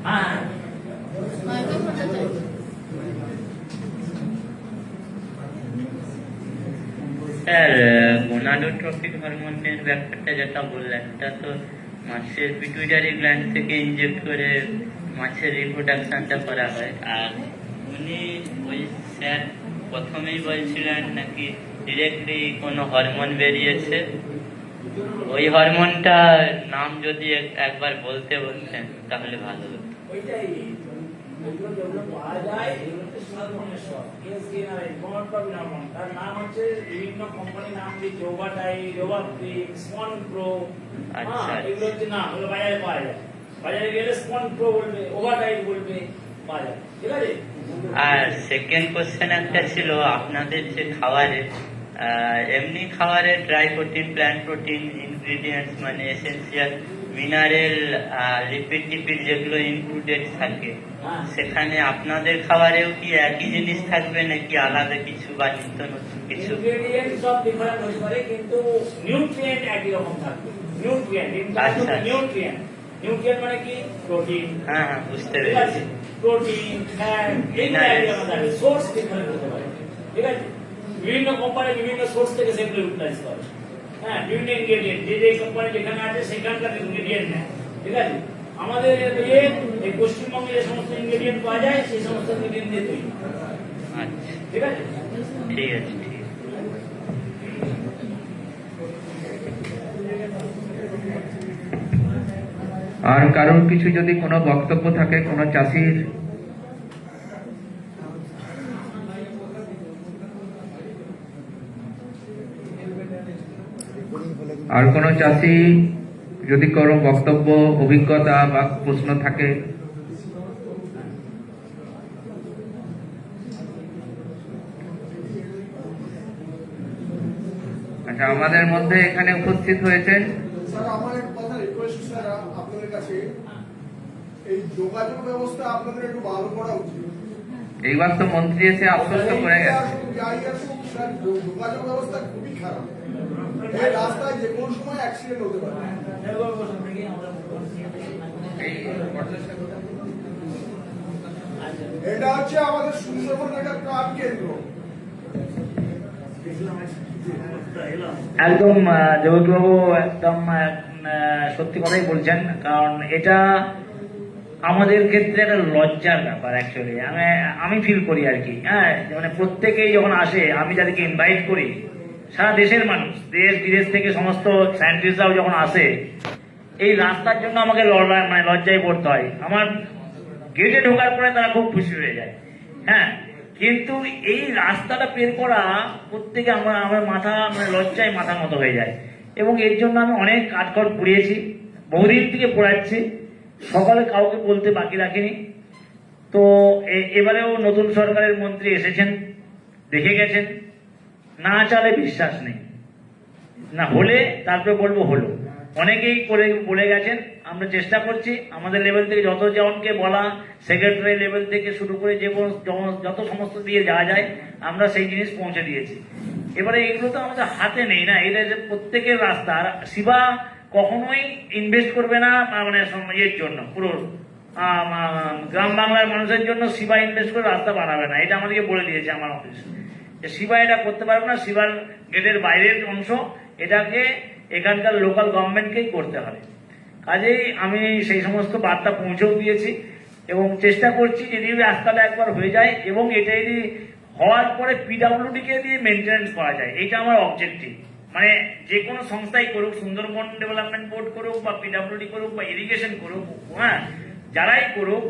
S5: হ্যাঁ
S11: স্যার গোনাডো ট্রফিক হরমোনের ব্যাপারটা যেটা বললেন এটা তো মাছের পিটুইটারি গ্ল্যান্ড থেকে ইনজেক্ট করে মাছের রিপ্রোডাকশনটা করা হয়। আর উনি ওই স্যার প্রথমেই বলছিলেন নাকি ডিরেক্টলি কোনো হরমোন বেরিয়েছে, ওই হরমোনটার নাম যদি একবার বলতেন তাহলে ভালো হতো।
S10: ওইটাই এগুলো যেগুলো পাওয়া যায় এগুলো হচ্ছে হরমোনের সব তার নাম হচ্ছে বিভিন্ন কোম্পানির নাম দিচ্ছে ওভাটাই ওভাপ্রিক স্পন প্রো
S11: আচ্ছা
S10: এগুলো হচ্ছে না ওগুলো বাজারে পাওয়া যায়, বাজারে গেলে স্পন প্রো বলবে ওভাটাই বলবে পাওয়া যায় ঠিক আছে।
S11: আর সেকেন্ড কোশ্চেন একটা ছিল আপনাদের যে খাবারে এমনি খাবারে dry protein plant protein ingredients মানে এসেন্সিয়াল মিনারেল লিপিড টিপিড যেগুলো ইনক্লুডেড থাকে সেখানে আপনাদের খাবারেও কি একই জিনিস থাকবে নাকি আলাদা কিছু বা নিত্য নতুন কিছু?
S10: ইনগ্রেডিয়েন্ট সব ডিফারেন্ট হতে পারে কিন্তু নিউট্রিয়েন্ট একই রকম থাকবে। নিউট্রিয়েন্ট
S11: আচ্ছা
S10: নিউট্রিয়েন্ট মানে কি প্রোটিন,
S11: হ্যাঁ বুঝতে
S10: ঠিক আছে,
S11: পেরেছি।
S10: প্রোটিন ফ্যাট এইগুলো একই রকম থাকবে, সোর্স ডিফারেন্ট হতে পারে ঠিক আছে। বিভিন্ন কোম্পানি বিভিন্ন সোর্স থেকে সেগুলো ইউটিলাইজ করে, হ্যাঁ বিভিন্ন ইনগ্রেডিয়েন্ট যে যে কোম্পানি যেখানে আছে সেখানকার ইনগ্রেডিয়েন্ট নেয় ঠিক আছে। আমাদের এই পশ্চিমবঙ্গে যে সমস্ত ইনগ্রেডিয়েন্ট পাওয়া যায় সেই সমস্ত ইনগ্রেডিয়েন্ট দিয়ে তৈরি
S11: আচ্ছা
S10: ঠিক আছে।
S11: ঠিক আছে ঠিক আছে।
S3: আর কারোর কিছু যদি কোনো বক্তব্য থাকে কোনো চাষির, আর কোনো চাষি যদি কোনো বক্তব্য অভিজ্ঞতা বা প্রশ্ন থাকে আচ্ছা আমাদের মধ্যে এখানে উপস্থিত হয়েছেন
S7: স্যার আমার একটা কথা রিকোয়েস্ট স্যার আপনাদের কাছে, এই যোগাযোগ ব্যবস্থা আপনাদের একটু ভালো করা উচিত।
S3: এইবার তো মন্ত্রী এসে আশ্বস্ত করে গেছে।
S7: স্যার যোগাযোগ ব্যবস্থা খুবই খারাপ, এই রাস্তায় যে কোনো সময় অ্যাক্সিডেন্ট হতে পারে। এটা হচ্ছে আমাদের সুন্দরবন একটা প্রাণ কেন্দ্র।
S5: একদম দেবকীবাবু একদম সত্যি কথাই বলছেন, কারণ এটা আমাদের ক্ষেত্রে একটা লজ্জার ব্যাপার অ্যাকচুয়ালি আমি ফিল করি আর কি। হ্যাঁ মানে প্রত্যেকেই যখন আসে আমি যাদেরকে ইনভাইট করি সারা দেশের মানুষ দেশ বিদেশ থেকে সমস্ত সায়েন্টিস্টরাও যখন আসে এই রাস্তার জন্য আমাকে লজ্জায় পড়তে হয়। আমার গেটে ঢোকার পরে তারা খুব খুশি হয়ে যায়, হ্যাঁ কিন্তু এই রাস্তাটা বের করা প্রত্যেকে আমার মাথা লজ্জায় মাথা মতো হয়ে যায়। এবং এর জন্য আমি অনেক কাঠখড় পুড়িয়েছি, বহুদিন থেকে পড়াচ্ছি, সকালে কাউকে বলতে বাকি রাখিনি। তো এবারেও নতুন সরকারের মন্ত্রী এসেছেন, দেখে গেছেন, না চালে বিশ্বাস নেই, না হলে তারপরে বলবো হলো। অনেকেই করে বলে গেছেন, আমরা চেষ্টা করছি আমাদের লেভেল থেকে যত জনকে বলা, সেক্রেটারি লেভেল থেকে শুরু করে যে যত সমস্ত দিয়ে যাওয়া যায় আমরা সেই জিনিস পৌঁছে দিয়েছি। এবারে এগুলো তো আমাদের হাতে নেই না, এটা যে প্রত্যেকের রাস্তা। আর শিবা কখনোই ইনভেস্ট করবে না মানে ইয়ের জন্য, পুরো গ্রাম বাংলার মানুষের জন্য শিবা ইনভেস্ট করে রাস্তা বানাবে না, এটা আমাদেরকে বলে দিয়েছে আমার অফিস। যে শিবা এটা করতে পারবে না, শিবার গেটের বাইরের অংশ এটাকে এখানকার লোকাল গভর্নমেন্টকেই করতে হবে। কাজেই আমি সেই সমস্ত বার্তা পৌঁছেও দিয়েছি এবং চেষ্টা করছি যদি রাস্তাটা একবার হয়ে যায় এবং এটা যদি হওয়ার পরে পিডাব্লিউডি কে দিয়ে মেনটেন্যান্স করা যায়, এটা আমার অবজেক্টিভ। মানে যে কোনো সংস্থাই করুক, সুন্দরবন ডেভেলপমেন্ট বোর্ড করুক বা পিডাব্লিউডি করুক বা ইরিগেশন করুক, হ্যাঁ যারাই করুক,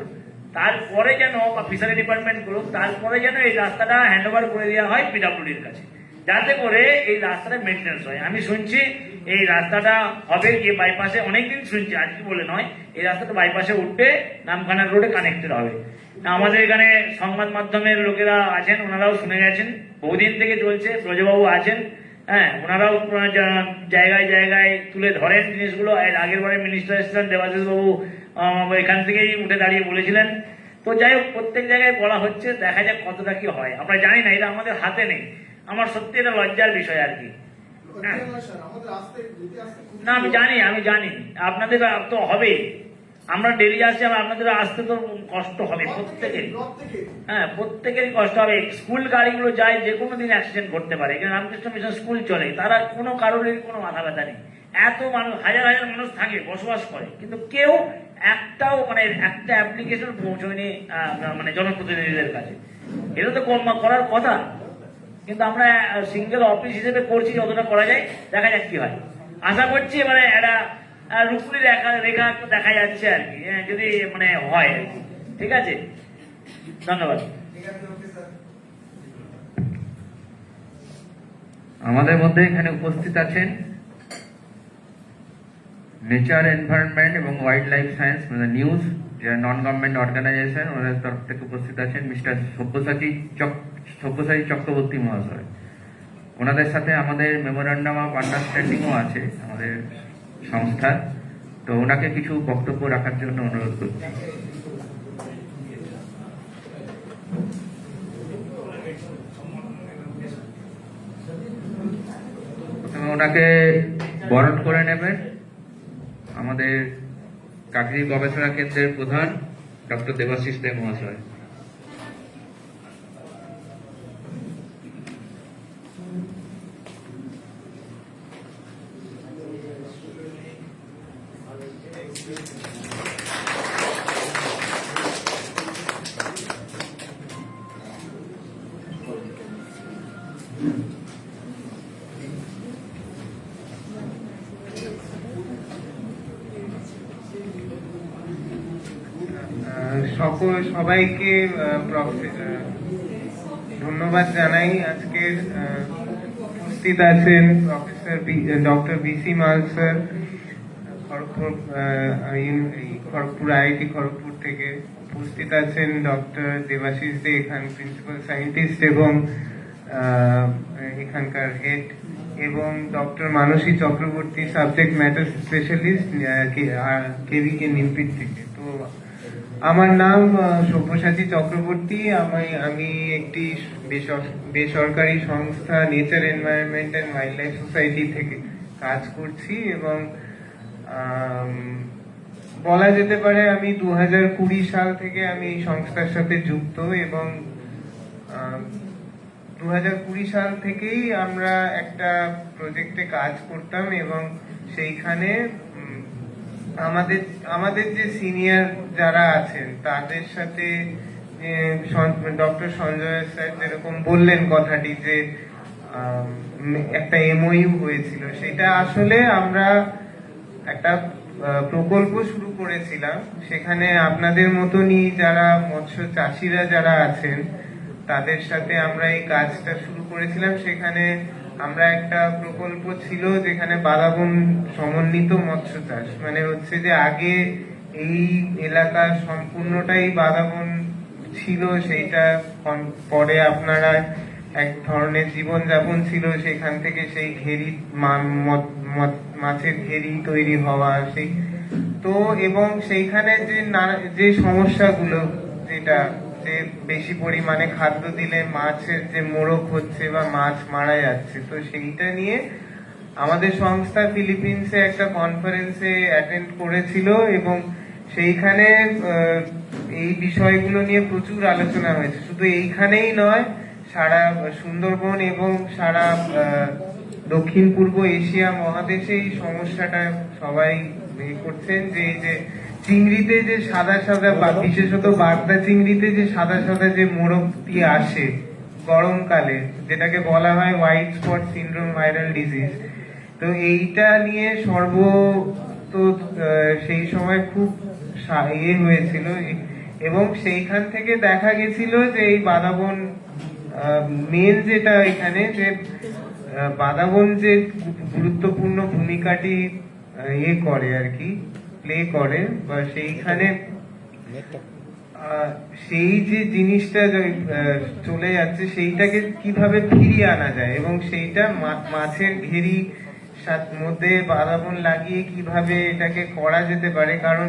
S5: তারপরে যেন বা ফিশারি ডিপার্টমেন্ট করুক, তারপরে যেন এই রাস্তাটা হ্যান্ড ওভার করে দেওয়া হয় পিডাব্লিউডির কাছে। যাতে করে এই রাস্তাটা মেনটেন্স হয়। আমি শুনছি এই রাস্তাটা হবে গিয়ে বাইপাসে, অনেকদিন শুনছি, আজকে বলে নয়, এই রাস্তাটা বাইপাসে উঠবে নামখানা রোডে কানেক্টেড হবে। আমাদের এখানে সংবাদ মাধ্যমের লোকেরা আছেন, ওনারাও শুনে গেছেন, বহুদিন থেকে চলছে, ব্রজবাবু আছেন, হ্যাঁ, ওনারাও জায়গায় জায়গায় তুলে ধরেন জিনিসগুলো। এর আগের বারে মিনিস্টার এসেছিলেন দেবাশিস বাবু, এখান থেকেই উঠে দাঁড়িয়ে বলেছিলেন। তো যাই হোক, প্রত্যেক জায়গায় বলা হচ্ছে, দেখা যাক কতটা কি হয়। আমরা জানি না, এটা আমাদের হাতে নেই। আমার সত্যি এটা লজ্জার বিষয় আর কি। না, আমি জানি আপনাদের তো হবে, আমরা ডেলি আসছি, আপনাদের আসতে তো কষ্ট হবে প্রত্যেকের। হ্যাঁ, প্রত্যেকেরই কষ্ট হবে। স্কুল গাড়িগুলো যায়, যে কোনো দিন অ্যাক্সিডেন্ট করতে পারে। এখানে রামকৃষ্ণ মিশন স্কুল চলে, তারা কোনো কারোরই কোনো মাথা ব্যথা নেই। এত মানুষ, হাজার হাজার মানুষ থাকে, বসবাস করে, কিন্তু কেউ একটাও মানে একটা অ্যাপ্লিকেশন পৌঁছয়নি মানে জনপ্রতিনিধিদের কাছে। এটা তো করার কথা, কিন্তু আমরা সিঙ্গেল অফিস হিসেবে করছি যতটা করা যায়। দেখা যাক কি হয়। আশা করছি এবারে একটা রূপলি রেখা দেখা যাচ্ছে আর কি, যদি মানে হয় আর কি। ঠিক আছে, ধন্যবাদ।
S3: আমাদের মধ্যে এখানে উপস্থিত আছেন নেচার, এনভায়রনমেন্ট এবং ওয়াইল্ড লাইফ সায়েন্স মানে নিউজ, যারা নন গভর্নমেন্ট অর্গানাইজেশন, ওনাদের তরফ থেকে উপস্থিত আছেন মিস্টার সব্যসাচী চক্রবর্তী মহাশয়। ওনাদের সাথে আমাদের মেমোরান্ডাম অফ আন্ডারস্ট্যান্ডিংও আছে আমাদের সংস্থার। তো ওনাকে কিছু বক্তব্য রাখার জন্য অনুরোধ করছি। প্রথমে ওনাকে বরণ করে নেবেন আমাদের কাকরি গবেষণা কেন্দ্রের প্রধান ডক্টর দেবাশিস দে মহাশয়।
S12: সবাইকে ধন্যবাদ জানাই। আজকে উপস্থিত আছেন প্রফেসর ডক্টর বিসি মাল স্যার, খড়গপুর আইআইটি খড়গপুর থেকে। উপস্থিত আছেন ডক্টর দেবাশিস দে, এখান প্রিন্সিপাল সায়েন্টিস্ট এবং এখানকার হেড, এবং ডক্টর মানসী Chakraborty, subject matter specialist KVK নিমপিট থেকে। তো আমার নাম সব্যসাচী চক্রবর্তী। আমি একটি বেসরকারি সংস্থা nature, environment and wild life society থেকে কাজ করছি, এবং বলা যেতে পারে আমি 2020 সাল থেকে আমি এই সংস্থার সাথে যুক্ত, এবং 2020 সাল থেকেই আমরা একটা প্রজেক্টে কাজ করতাম, এবং সেইখানে আমাদের যে সিনিয়র যারা আছেন তাদের সাথে ডক্টর সঞ্জয় স্যার যেরকম বললেন কথাটি, যে একটা এমওইউ হয়েছিল, সেটা আসলে আমরা একটা প্রকল্প শুরু করেছিলাম। সেখানে আপনাদের মতনই যারা মৎস্য চাষিরা যারা আছেন তাদের সাথে আমরা এই কাজটা শুরু করেছিলাম। সেখানে আমরা একটা প্রকল্প ছিল যেখানে বাদাবন সমন্বিত মৎস্য চাষ, মানে হচ্ছে যে আগে এই এলাকা সম্পূর্ণটাই বাদাবন ছিল, সেইটা পরে আপনারা এক ধরনের জীবনযাপন ছিল, সেখান থেকে সেই ঘেরি মাছের ঘেরি তৈরি হওয়া, সেই তো, এবং সেইখানে যে সমস্যাগুলো, যেটা যে বেশি পরিমাণে খাদ্য দিলে মাছের যে মোড়ক হচ্ছে বা মাছ মারা যাচ্ছে, তো সেইটা নিয়ে আমাদের সংস্থা ফিলিপিন্সে একটা কনফারেন্সে অ্যাটেন্ড করেছিল, এবং সেইখানে এই বিষয়গুলো নিয়ে প্রচুর আলোচনা হয়েছে। শুধু এইখানেই নয়, সারা সুন্দরবন এবং সারা দক্ষিণ পূর্ব এশিয়া মহাদেশে এই সমস্যাটা সবাই করছেন, যে এই যে চিংড়িতে যে সাদা সাদা, বিশেষত বাগদা চিংড়িতে যে সাদা সাদা যে মোড়কটি আসে গরমকালে, যেটাকে বলা হয় white spot syndrome viral disease, তো এইটা নিয়ে তো সেই সময় খুব হয়েছিল, এবং সেইখান থেকে দেখা গেছিল যে এই বাদাবন মেন যেটা এখানে যে বাদাবন যে গুরুত্বপূর্ণ ভূমিকাটি ইয়ে করে আর কি, প্লে করে, বা সেইখানে সেই যে জিনিসটা চলে যাচ্ছে সেইটাকে কিভাবে ফিরিয়ে আনা যায়, এবং সেইটা মাছের ঘেরি মধ্যে বাদাবন লাগিয়ে কিভাবে এটাকে করা যেতে পারে। কারণ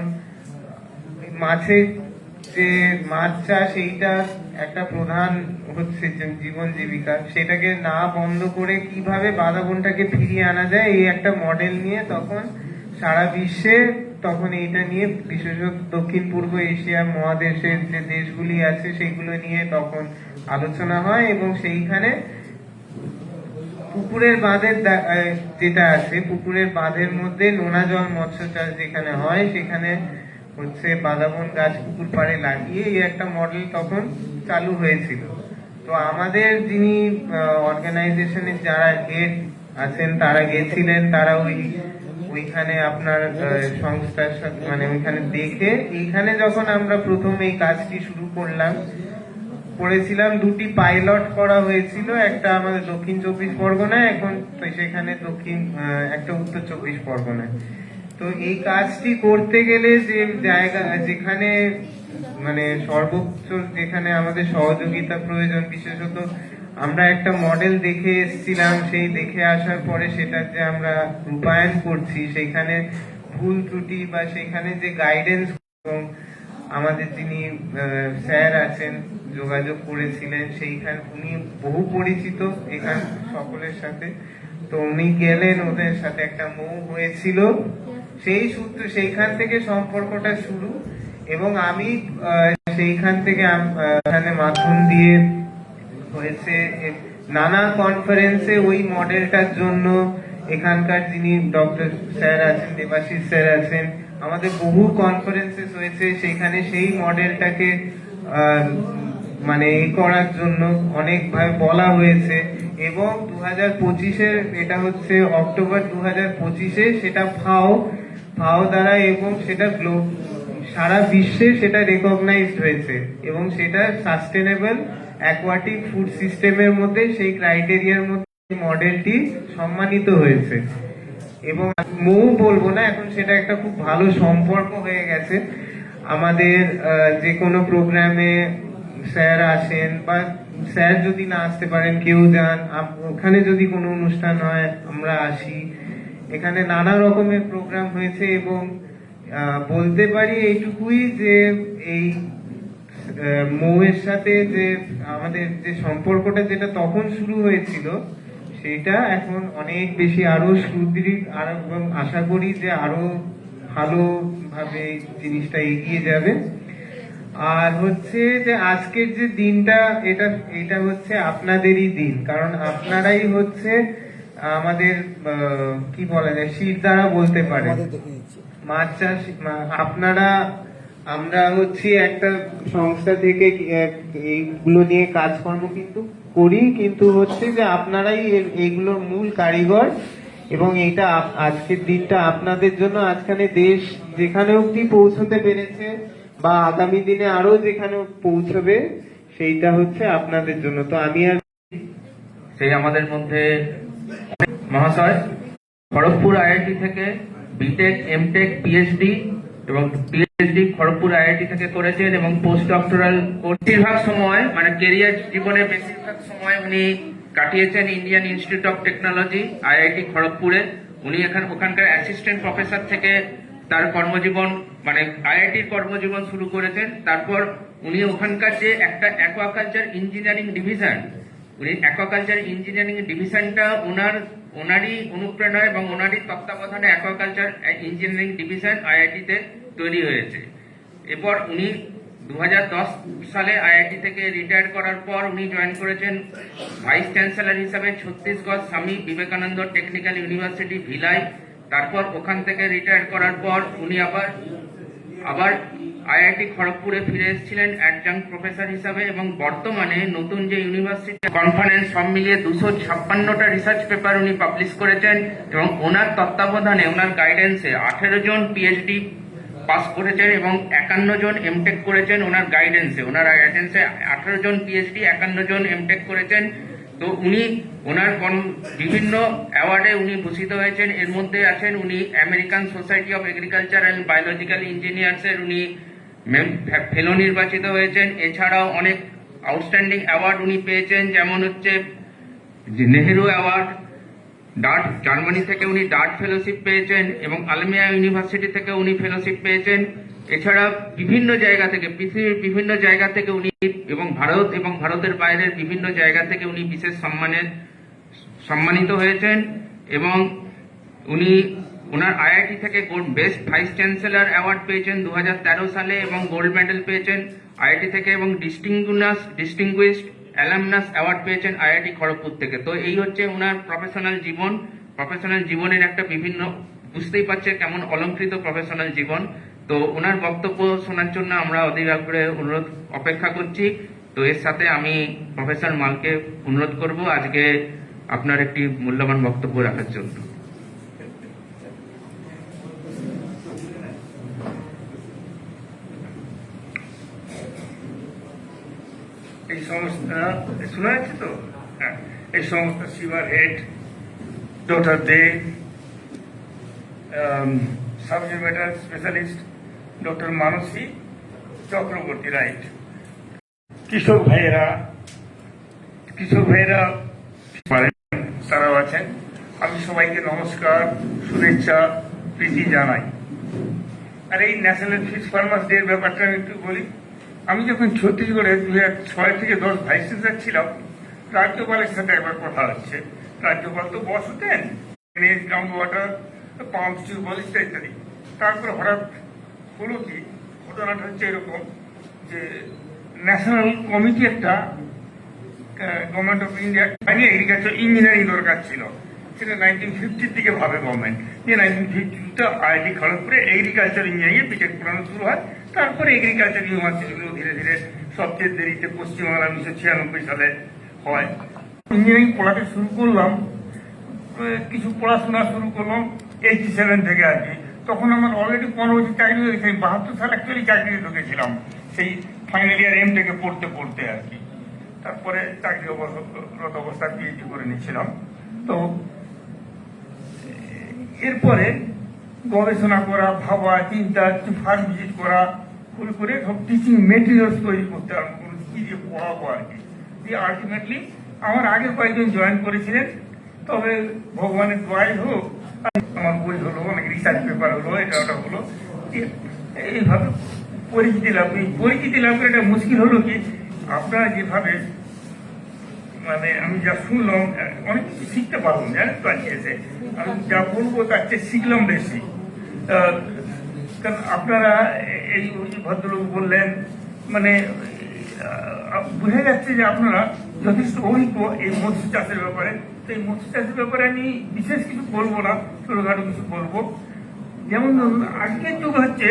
S12: মাছের যে মাছ চাষ এইটা একটা প্রধান হচ্ছে জীবন জীবিকা, সেটাকে না বন্ধ করে কিভাবে বাদাবনটাকে ফিরিয়ে আনা যায় এই একটা মডেল নিয়ে তখন সারা বিশ্বে তখন এইটা নিয়ে বিশেষত দক্ষিণ পূর্ব এশিয়া মহাদেশের যে দেশগুলি আছে সেগুলো নিয়ে তখন আলোচনা হয়, এবং সেইখানে পুকুরের বাঁধের যেটা আছে পুকুরের বাঁধের মধ্যে নোনা জল মৎস্য চাষ যেখানে হয় সেখানে হচ্ছে বাদাবন গাছ পুকুর পাড়ে লাগিয়ে এই একটা মডেল তখন চালু হয়েছিল। তো আমাদের যিনি অর্গানাইজেশনের যারা হেড আছেন তারা গেছিলেন, তারা ওইখানে আপনার সংস্থার সাথে মানে ওইখানে দেখে এইখানে যখন আমরা প্রথম এই কাজটি শুরু করেছিলাম, দুটি পাইলট করা হয়েছিল, একটা আমাদের দক্ষিণ 24 পরগনায়, এখন তো সেখানে একটা উত্তর 24 পরগনায়। তো এই কাজটি করতে গেলে যে জায়গা যেখানে মানে সর্বোচ্চ যেখানে আমাদের সহযোগিতা প্রয়োজন, বিশেষত আমরা একটা মডেল দেখে এসেছিলাম, সেই দেখে আসার পরে সেটা যে আমরা রূপায়ণ করছি সেখানে ভুল ত্রুটি বা সেখানে যে গাইডেন্স, এবং আমাদের যিনি স্যার আছেন যোগাযোগ করেছিলেন সেইখানে উনি বহু পরিচিত এখান সকলের সাথে, তো উনি গেলেন, ওদের সাথে একটা মৌ হয়েছিল, সেই সূত্রে সেইখান থেকে সম্পর্কটা শুরু। এবং আমি সেইখান থেকে এখানে মাধ্যম দিয়ে হয়েছে নানা কনফারেন্সে ওই মডেলটার জন্য এখানকার যিনি ডক্টর স্যার আছেন, দেবাশিস স্যার আছেন, আমাদের বহু কনফারেন্সেস হয়েছে, সেখানে সেই মডেলটাকে মানে করার জন্য অনেকভাবে বলা হয়েছে। এবং 2025-এর এটা হচ্ছে অক্টোবর 2025-এ সেটা ফাও দ্বারা, এবং সেটা সারা বিশ্বে সেটা রেকগনাইজড হয়েছে, এবং সেটা সাস্টেনেবল অ্যাকোয়াটিক ফুড সিস্টেমের মধ্যে সেই ক্রাইটেরিয়ার মধ্যে মডেলটি সম্মানিত হয়েছে। এবং মৌ বলবো না, এখন সেটা একটা খুব ভালো সম্পর্ক হয়ে গেছে। আমাদের যে কোনো প্রোগ্রামে স্যার আসেন, বা স্যার যদি না আসতে পারেন কেউ যান, ওখানে যদি কোনো অনুষ্ঠান হয় আমরা আসি, এখানে নানা রকমের প্রোগ্রাম হয়েছে। এবং বলতে পারি এইটুকুই যে এই মৌয়ের সাথে যে আমাদের যে সম্পর্কটা যেটা তখন শুরু হয়েছিল সেটা এখন অনেক বেশি আরো সুদৃঢ়, এবং আশা করি যে আরো ভালোভাবে জিনিসটা এগিয়ে যাবে। আর হচ্ছে যে আজকের যে দিনটা এটা হচ্ছে আপনাদেরই দিন, কারণ আপনারাই হচ্ছে আমাদের কি বলা যায় শির দ্বারা বলতে পারেন মাছ চাষ। আমরা হচ্ছে একটা সংস্থা থেকে এইগুলো নিয়ে কাজকর্ম কিন্তু করি, কিন্তু হচ্ছে যে আপনারাই এইগুলোর মূল কারিগর, এবং এইটা আজকের দিনটা আপনাদের জন্য আজখানে দেশ যেখানে অব্দি পৌঁছতে পেরেছে বা আগামী দিনে আরো যেখানে পৌঁছবে সেইটা হচ্ছে আপনাদের জন্য। তো আমি আর
S3: সেই আমাদের মধ্যে মহাশয় খড়গপুর আইআইটি থেকে বিটেক, এমটেক, পিএইচডি এবং পিএইচডি খড়গপুর আইআইটি থেকে করেছেন, এবং পোস্ট ডক্টরাল বেশিরভাগ সময় মানে কেরিয়ার জীবনের বেশিরভাগ সময় উনি কাটিয়েছেন Indian Institute of Technology IIT খড়গপুরে। উনি ওখানকার অ্যাসিস্ট্যান্ট প্রফেসর থেকে তার কর্মজীবন মানে আইআইটির কর্মজীবন শুরু করেছেন। তারপর উনি ওখানকার যে একটা অ্যাকোয়াকালচার ইঞ্জিনিয়ারিং ডিভিশন, উনি অ্যাকোয়াকালচার ইঞ্জিনিয়ারিং ডিভিশনটা ওনারই অনুপ্রেরণা এবং ওনারই তত্ত্বাবধানে অ্যাকোয়াকালচার ইঞ্জিনিয়ারিং ডিভিশন আইআইটিতে তৈরি হয়েছে। এরপর উনি 2010 সালে আইআইটি থেকে রিটায়ার করার পর উনি জয়েন করেছেন ভাইস চ্যান্সেলর হিসাবে Chhattisgarh Swami Vivekananda technical university villi. তারপর ওখান থেকে রিটায়ার করার পর উনি আবার আইআইটি খড়গপুরে ফিরে এসেছিলেন অ্যাডজাংক্ট প্রফেসর হিসাবে, এবং বর্তমানে নতুন যে ইউনিভার্সিটি কনফারেন্স সব মিলিয়ে 256টা রিসার্চ পেপার উনি পাবলিশ করেছেন, এবং ওনার তত্ত্বাবধানে ওনার গাইডেন্সে 18 জন পিএইচডি পাস করেছেন এবং 51 জন এমটেক করেছেন ওনার গাইডেন্সে, ওনার গাইডেন্সে 18 জন পিএইচডি, 51 জন এমটেক করেছেন। তো উনি ওনার বিভিন্ন অ্যাওয়ার্ডে উনি ভূষিত হয়েছেন। এর মধ্যে আছেন উনি American Society of Agriculture and Biological ইঞ্জিনিয়ার্সের উনি ফেলো নির্বাচিত হয়েছেন। এছাড়াও অনেক আউটস্ট্যান্ডিং অ্যাওয়ার্ড উনি পেয়েছেন, যেমন হচ্ছে নেহেরু অ্যাওয়ার্ড, ডার্ট জার্মানি থেকে উনি ডার্ট ফেলোশিপ পেয়েছেন এবং আলমিয়া ইউনিভার্সিটি থেকে উনি ফেলোশিপ পেয়েছেন। এছাড়া বিভিন্ন জায়গা থেকে, পৃথিবীর বিভিন্ন জায়গা থেকে উনি এবং ভারত এবং ভারতের বাইরের বিভিন্ন জায়গা থেকে উনি বিশেষ সম্মানিত হয়েছেন। এবং উনি ওনার আইআইটি থেকে বেস্ট ভাইস চ্যান্সেলর অ্যাওয়ার্ড পেয়েছেন 2013 সালে এবং গোল্ড মেডেল পেয়েছেন আইআইটি থেকে এবং ডিস্টিংগুইশড অ্যালামনাস অ্যাওয়ার্ড পেয়েছেন আইআইটি খড়গপুর থেকে। তো এই হচ্ছে ওনার প্রফেশনাল জীবনের একটা বিভিন্ন, বুঝতেই পারছে কেমন অলংকৃত প্রফেশনাল জীবন। তো ওনার বক্তব্য শোনার জন্য আমরা অধীর আগ্রহে অপেক্ষা করছি। তো এর সাথে আমি প্রফেসর মালকে অনুরোধ করব আজকে আপনার একটি মূল্যবান বক্তব্য রাখার জন্য।
S8: এই সংস্থা শোনা যাচ্ছে তো? হ্যাঁ, এই সংস্থা সিভার হেড ডক্টর দে, সাবজেক্ট ম্যাটার স্পেশালিস্ট ডক্টর মানসী চক্রবর্তী রাইট, কৃষক ভাইয়েরা তারাও আছেন। আমি সবাইকে নমস্কার, শুভেচ্ছা, প্রীতি জানাই। আর এই ন্যাশনাল ফিশ ফার্মার্স ডে এর ব্যাপারটা আমি একটু বলি। আমি যখন ছত্তিশগড়ে 2006 থেকে 10 ভাইস চ্যান্সেলর ছিলাম, রাজ্যপালের সাথে একবার কথা হচ্ছে। রাজ্যপাল তো বস হতেন, গ্রাউন্ড ওয়াটার, পাম্প টিউবওয়েল ইত্যাদি। তারপরে হঠাৎ হলো কি, ঘটনাটা হচ্ছে এরকম যে ন্যাশনাল কমিটি একটা government of India agriculture engineering দরকার ছিল। সেটা 1950 দিকে ভাবে গভর্নমেন্ট যে 1950 আইআইটি খড়গপুরে এগ্রিকালচার ইঞ্জিনিয়ারিং বিটেক পড়ানো শুরু হয়। তারপরে এগ্রিকালচার ইউনিভার্সিটিগুলো ধীরে ধীরে সবচেয়ে দেরিতে পশ্চিমবাংলা 1996 সালে হয়। ইঞ্জিনিয়ারিং পড়াতে শুরু করলাম, কিছু পড়াশোনা শুরু করলাম 87 থেকে আর কি। তখন আমার অলরেডি 15 বছর চাকরি হয়ে গেছে। 72 সালে অ্যাকচুয়ালি চাকরিতে ঢুকেছিলাম, সেই ফাইনাল ইয়ার এম থেকে পড়তে আর কি। তারপরে চাকরিরত অবস্থায় পিএইচডি করে নিয়েছিলাম। তো এরপরে গবেষণা করা, ভাবা, চিন্তা, ফার্ম ভিজিট করা করে সব টিচিং মেটেরিয়ালস তৈরি করতে আরম্ভ করেছি, কি দিয়ে পড়াবো আর কি। দিয়ে আলটিমেটলি আমার আগের কয়েকজন জয়েন করেছিলেন, তবে ভগবানের দোয়াই হোক আমার বই হলো, অনেক রিসার্চ পেপার হলো, এটা ওটা হলো। এইভাবে পরিচিতি লাভ করে এটা মুশকিল হলো কি, আপনারা যেভাবে মানে আমি যা শুনলাম অনেক কিছু শিখতে পারলাম, জানেন তো আজকে এসে আমি যা বলবো তার চেয়ে শিখলাম বেশি। কারণ আপনারা এই ভদ্রলোক বললেন, মানে বোঝা যাচ্ছে যে আপনারা যথেষ্ট অভিজ্ঞ এই মৎস্য চাষের ব্যাপারে। তো এই মৎস্য চাষের ব্যাপারে আমি বিশেষ কিছু বলবো না, ছোটখাটো কিছু বলবো। যেমন ধরুন আজকের যুগ হচ্ছে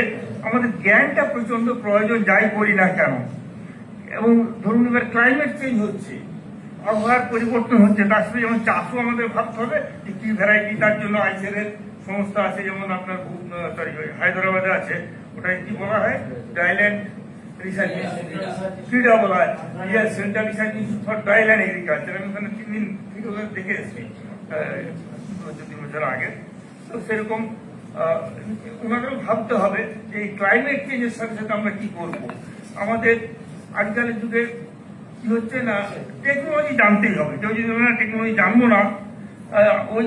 S8: আমাদের জ্ঞানটা প্রচন্ড প্রয়োজন, যাই করি না কেন। এবং ধরুন এবার ক্লাইমেট চেঞ্জ হচ্ছে, আবহাওয়ার পরিবর্তন হচ্ছে, তার সাথে যেমন চাষও আমাদের ভাবতে হবে যে কি ভ্যারাইটি। তার জন্য আইসিআর সংস্থা আছে, যেমন আপনার হায়দ্রাবাদে আছে, ওটা কি বলা হয়, ডাইল্যান্ড রিসার্চ ক্রীড়া বলা হয়, central research institute for dryland agriculture. আমি ওখানে 3 দিন থেকে দেখে এসেছি 2-3 বছর আগে। তো সেরকম ওনাদেরও ভাবতে হবে যে এই ক্লাইমেট চেঞ্জের সাথে সাথে আমরা কি করবো। আমাদের আজকালের যুগে কি হচ্ছে না, টেকনোলজি জানতেই হবে। কেউ যদি আমরা টেকনোলজি জানবো না, ওই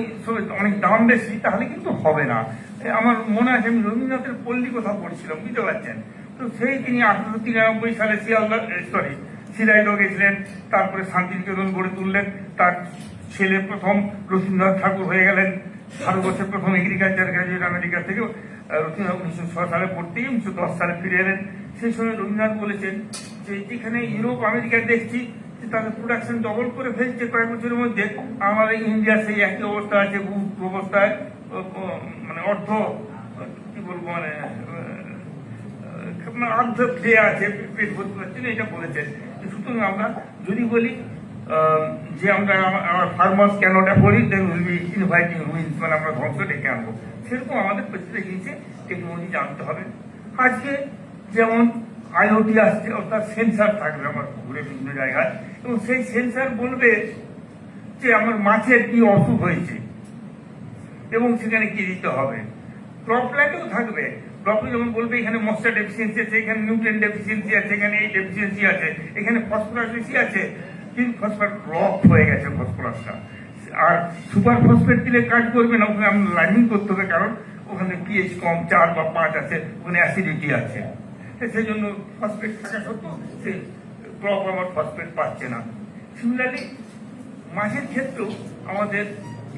S8: অনেক দাম বেশি, তাহলে কিন্তু হবে না। আমার মনে আছে আমি রবীন্দ্রনাথের পল্লী কথা পড়ছিলাম, বুঝতে পারছেন তো। সেই তিনি 1893 সালে শিলাইদহ গেছিলেন, তারপরে শান্তিনিকেতন গড়ে তুললেন। তার ছেলে প্রথম রবীন্দ্রনাথ ঠাকুর হয়ে গেলেন ভারতবর্ষের প্রথম এগ্রিকালচার গ্রাজুয়েট আমেরিকা থেকে। রবীন্দ্রনাথ 1906 সালে পড়তেই 1910 সালে ফিরে এলেন। সেই সময় রবীন্দ্রনাথ বলেছেন যে যেখানে ইউরোপ আমেরিকায় দেখছি যে তাদের প্রোডাকশন ডবল করে ফেলছে কয়েক বছরের মধ্যে, আমাদের ইন্ডিয়া সেই একই অবস্থা আছে, অবস্থায় মানে অর্ধ কি বলবো মানে অর্ধ খেয়ে আছে, পেট ভর্তি পাচ্ছে না, এটা বলেছেন। সুতরাং আমরা যদি বলি যে আমরা আমার farmers cannot afford it, then will be inviting ruins, মানে আমরা ধ্বংস ডেকে আনবো। সেরকম আমাদের পরিস্থিতি গিয়েছে, টেকনোলজি জানতে হবে।
S13: আজকে যেমন আইওটি আসছে, অর্থাৎ সেন্সার থাকবে আমার পুকুরে বিভিন্ন জায়গায়, এবং সেই সেন্সার বলবে যে আমার মাছের কি অসুখ হয়েছে এবং সেখানে কি দিতে হবে। ক্রপ প্ল্যান্টেও থাকবে, ক্রপে যেমন বলবে এখানে ময়েশ্চার ডেফিসিয়েন্সি আছে, এখানে নিউট্রিয়েন্ট ডেফিসিয়েন্সি আছে, এখানে এই ডেফিসিয়েন্সি আছে, এখানে ফসফরাস বেশি আছে, কিন্তু ফসফরাস রক হয়ে গেছে ফসফরাসটা। আর সুপার ফসফেট দিলে কাজ করবে না, ওখানে আপনার লাইনিং করতে হবে, কারণ ওখানে পিএইচ কম 4 বা 5 আছে, ওখানে অ্যাসিডিটি আছে। সেই জন্য ফসফেট থাকা সত্ত্বেও সে ক্রপ আমার ফসফেট পাচ্ছে না। সিমিলারলি মাছের ক্ষেত্রেও আমাদের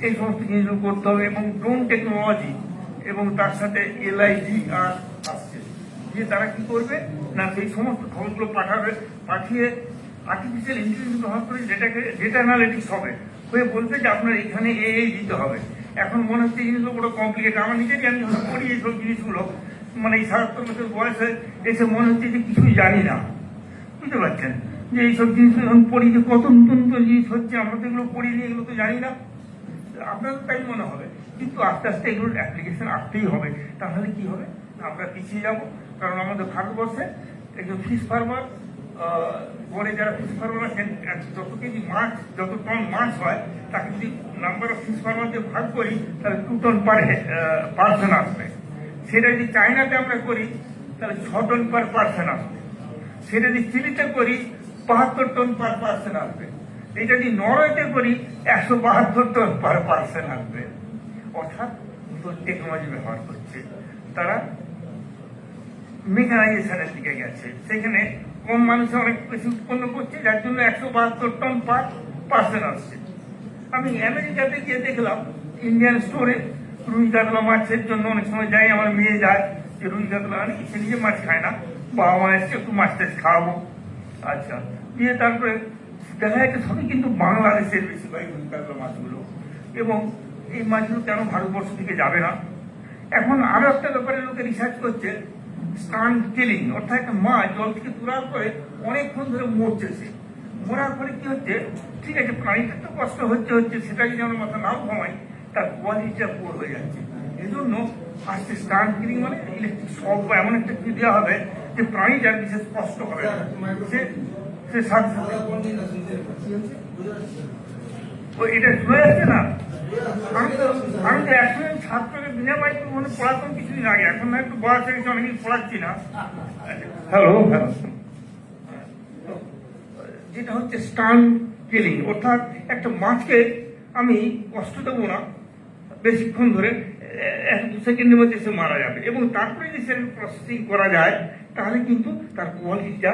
S13: এই সমস্ত জিনিসগুলো করতে হবে, এবং ড্রোন টেকনোলজি এবং তার সাথে LIDR আসছে, যে তারা কি করবে না সেই সমস্ত খবরগুলো পাঠাবে, পাঠিয়ে আর্টিফিশিয়াল ইন্টেলিজেন্স ব্যবহার করে ডেটা অ্যানালিটিক্স হবে, হয়ে বলবে যে আপনার এখানে এই দিতে হবে। এখন মনে হচ্ছে এই জিনিসগুলো বড় কমপ্লিকেটেড, আমার নিজেরই আমি যখন করি এইসব জিনিসগুলো, মানে এই ৭৭ বছর বয়সে এসে মনে হচ্ছে যে কিছুই জানি না, বুঝতে পারছেন, যে এইসব জিনিস যখন পড়ি যে কত নতুন নতুন জিনিস হচ্ছে, আমরা তো এগুলো পড়িনি, এগুলো তো জানি না, আপনার তাই মনে হবে, কিন্তু আস্তে আস্তে এগুলোর অ্যাপ্লিকেশন আসতেই হবে, তাহলে কি হবে আমরা পিছিয়ে যাব। কারণ আমাদের ভারতবর্ষে একজন ফিশ ফার্মার গড়ে যারা ফিশ ফার্মার আছেন, যত কেজি মাছ, যত টন মাছ হয়, তাকে যদি নাম্বার অফ ফিশ ফার্মারদের ভাগ করি তাহলে 2 টন পার পার্সন আসবে। সেটা যদি চায়নাতে আমরা করি তাহলে 6 টন পার পার্সন আসবে। সেটা যদি চিলিতে করি 72 টন পার পার্সন আসবে। এটা যদি নরওয়েতে করি 172 টন পার পার্সন আসবে। অর্থাৎ টেকনোলজি ব্যবহার করছে, তারা মেকানাইজেশনের দিকে গেছে, সেখানে কম মানুষে অনেক বেশি উৎপন্ন করছে, যার জন্য 172 টন পার পার্সন আসছে। আমি আমেরিকাতে গিয়ে দেখলাম ইন্ডিয়ান স্টোরে রুই কাতলা মাছের জন্য অনেক সময় যাই, আমার মেয়ে যায় যে রুই কাতলা আনি, সে নিজে মাছ খায় না, বাবা মা এসছে একটু মাছ টাছ খাওয়াবো, আচ্ছা দিয়ে তারপরে দেখা যাচ্ছে সবই কিন্তু বাংলাদেশের বেশিরভাগ রুই কাতলা মাছগুলো, এবং এই মাছগুলো কেন ভারতবর্ষ থেকে যাবে না। এখন আরো একটা ব্যাপারে লোকে রিসার্চ করছে, স্টান কিলিং, অর্থাৎ একটা মাছ জল থেকে তোলার পরে অনেকক্ষণ ধরে মরছে, সে মরার পরে কি হচ্ছে, ঠিক আছে প্রাণীটা তো কষ্ট হচ্ছে, সেটা যদি আমরা মাথা নাও ঘুমাই তার কোয়ালিটিটা পুর হয়ে যাচ্ছে। এই জন্য আজকে স্টান কিলিং মানে ইলেকট্রিক শক বা এমন একটা কিছু দেওয়া হবে যে প্রাণীটার বিশেষ কষ্ট হবে না, সে সাথে সাথে এটা শুনে যাচ্ছে না। আমি তো এখন ছাত্রকে বিনা মাইকে মনে পড়াতাম কিছুদিন আগে, এখন না একটু বয়স হয়ে গেছে, অনেকদিন পড়াচ্ছি না। হ্যালো হ্যালো, যেটা হচ্ছে স্টান কিলিং, অর্থাৎ একটা মাছকে আমি কষ্ট দেবো না বেশিক্ষণ ধরে, 1-2 সেকেন্ডের মধ্যে সে মারা যাবে, এবং তারপরে যদি সে প্রসেসিং করা যায় তাহলে কিন্তু তার কোয়ালিটিটা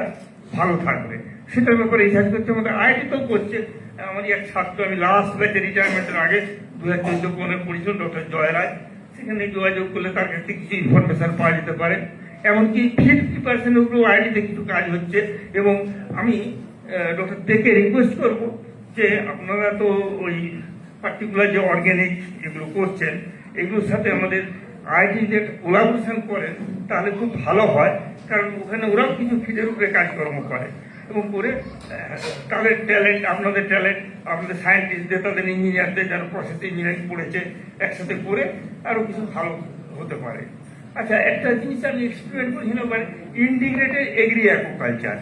S13: ভালো থাকবে। সেটার ব্যাপারে রিসার্চ করছে, আমাদের আইআইটিতেও করছে। আমারই এক ছাত্র, আমি লাস্ট ব্যাচে রিটায়ারমেন্টের আগে 2014-15 পড়েছিল, ডক্টর জয় রায়, সেখানে যোগাযোগ করলে তার কাছে কিছু ইনফরমেশন পাওয়া যেতে পারে। এমনকি 50% উপরেও আইআইটিতে কিছু কাজ হচ্ছে, এবং আমি ডক্টর দেকে রিকোয়েস্ট করবো যে আপনারা তো ওই পার্টিকুলার যে অর্গ্যানিক যেগুলো করছেন এগুলোর সাথে আমাদের আইআইটি যে কোলাবোরেশন করেন তাহলে খুব ভালো হয়, কারণ ওখানে ওরাও কিছু ফিডের উপরে কাজকর্ম করে, এবং করে তাদের ট্যালেন্ট, আপনাদের ট্যালেন্ট, আপনাদের সায়েন্টিস্টদের, তাদের ইঞ্জিনিয়ারদের যারা প্রসেস ইঞ্জিনিয়ারিং পড়েছে একসাথে করে আরো কিছু ভালো হতে পারে। আচ্ছা, একটা জিনিস আমি এক্সপেরিমেন্ট করেছিলাম, মানে integrated agri aquaculture.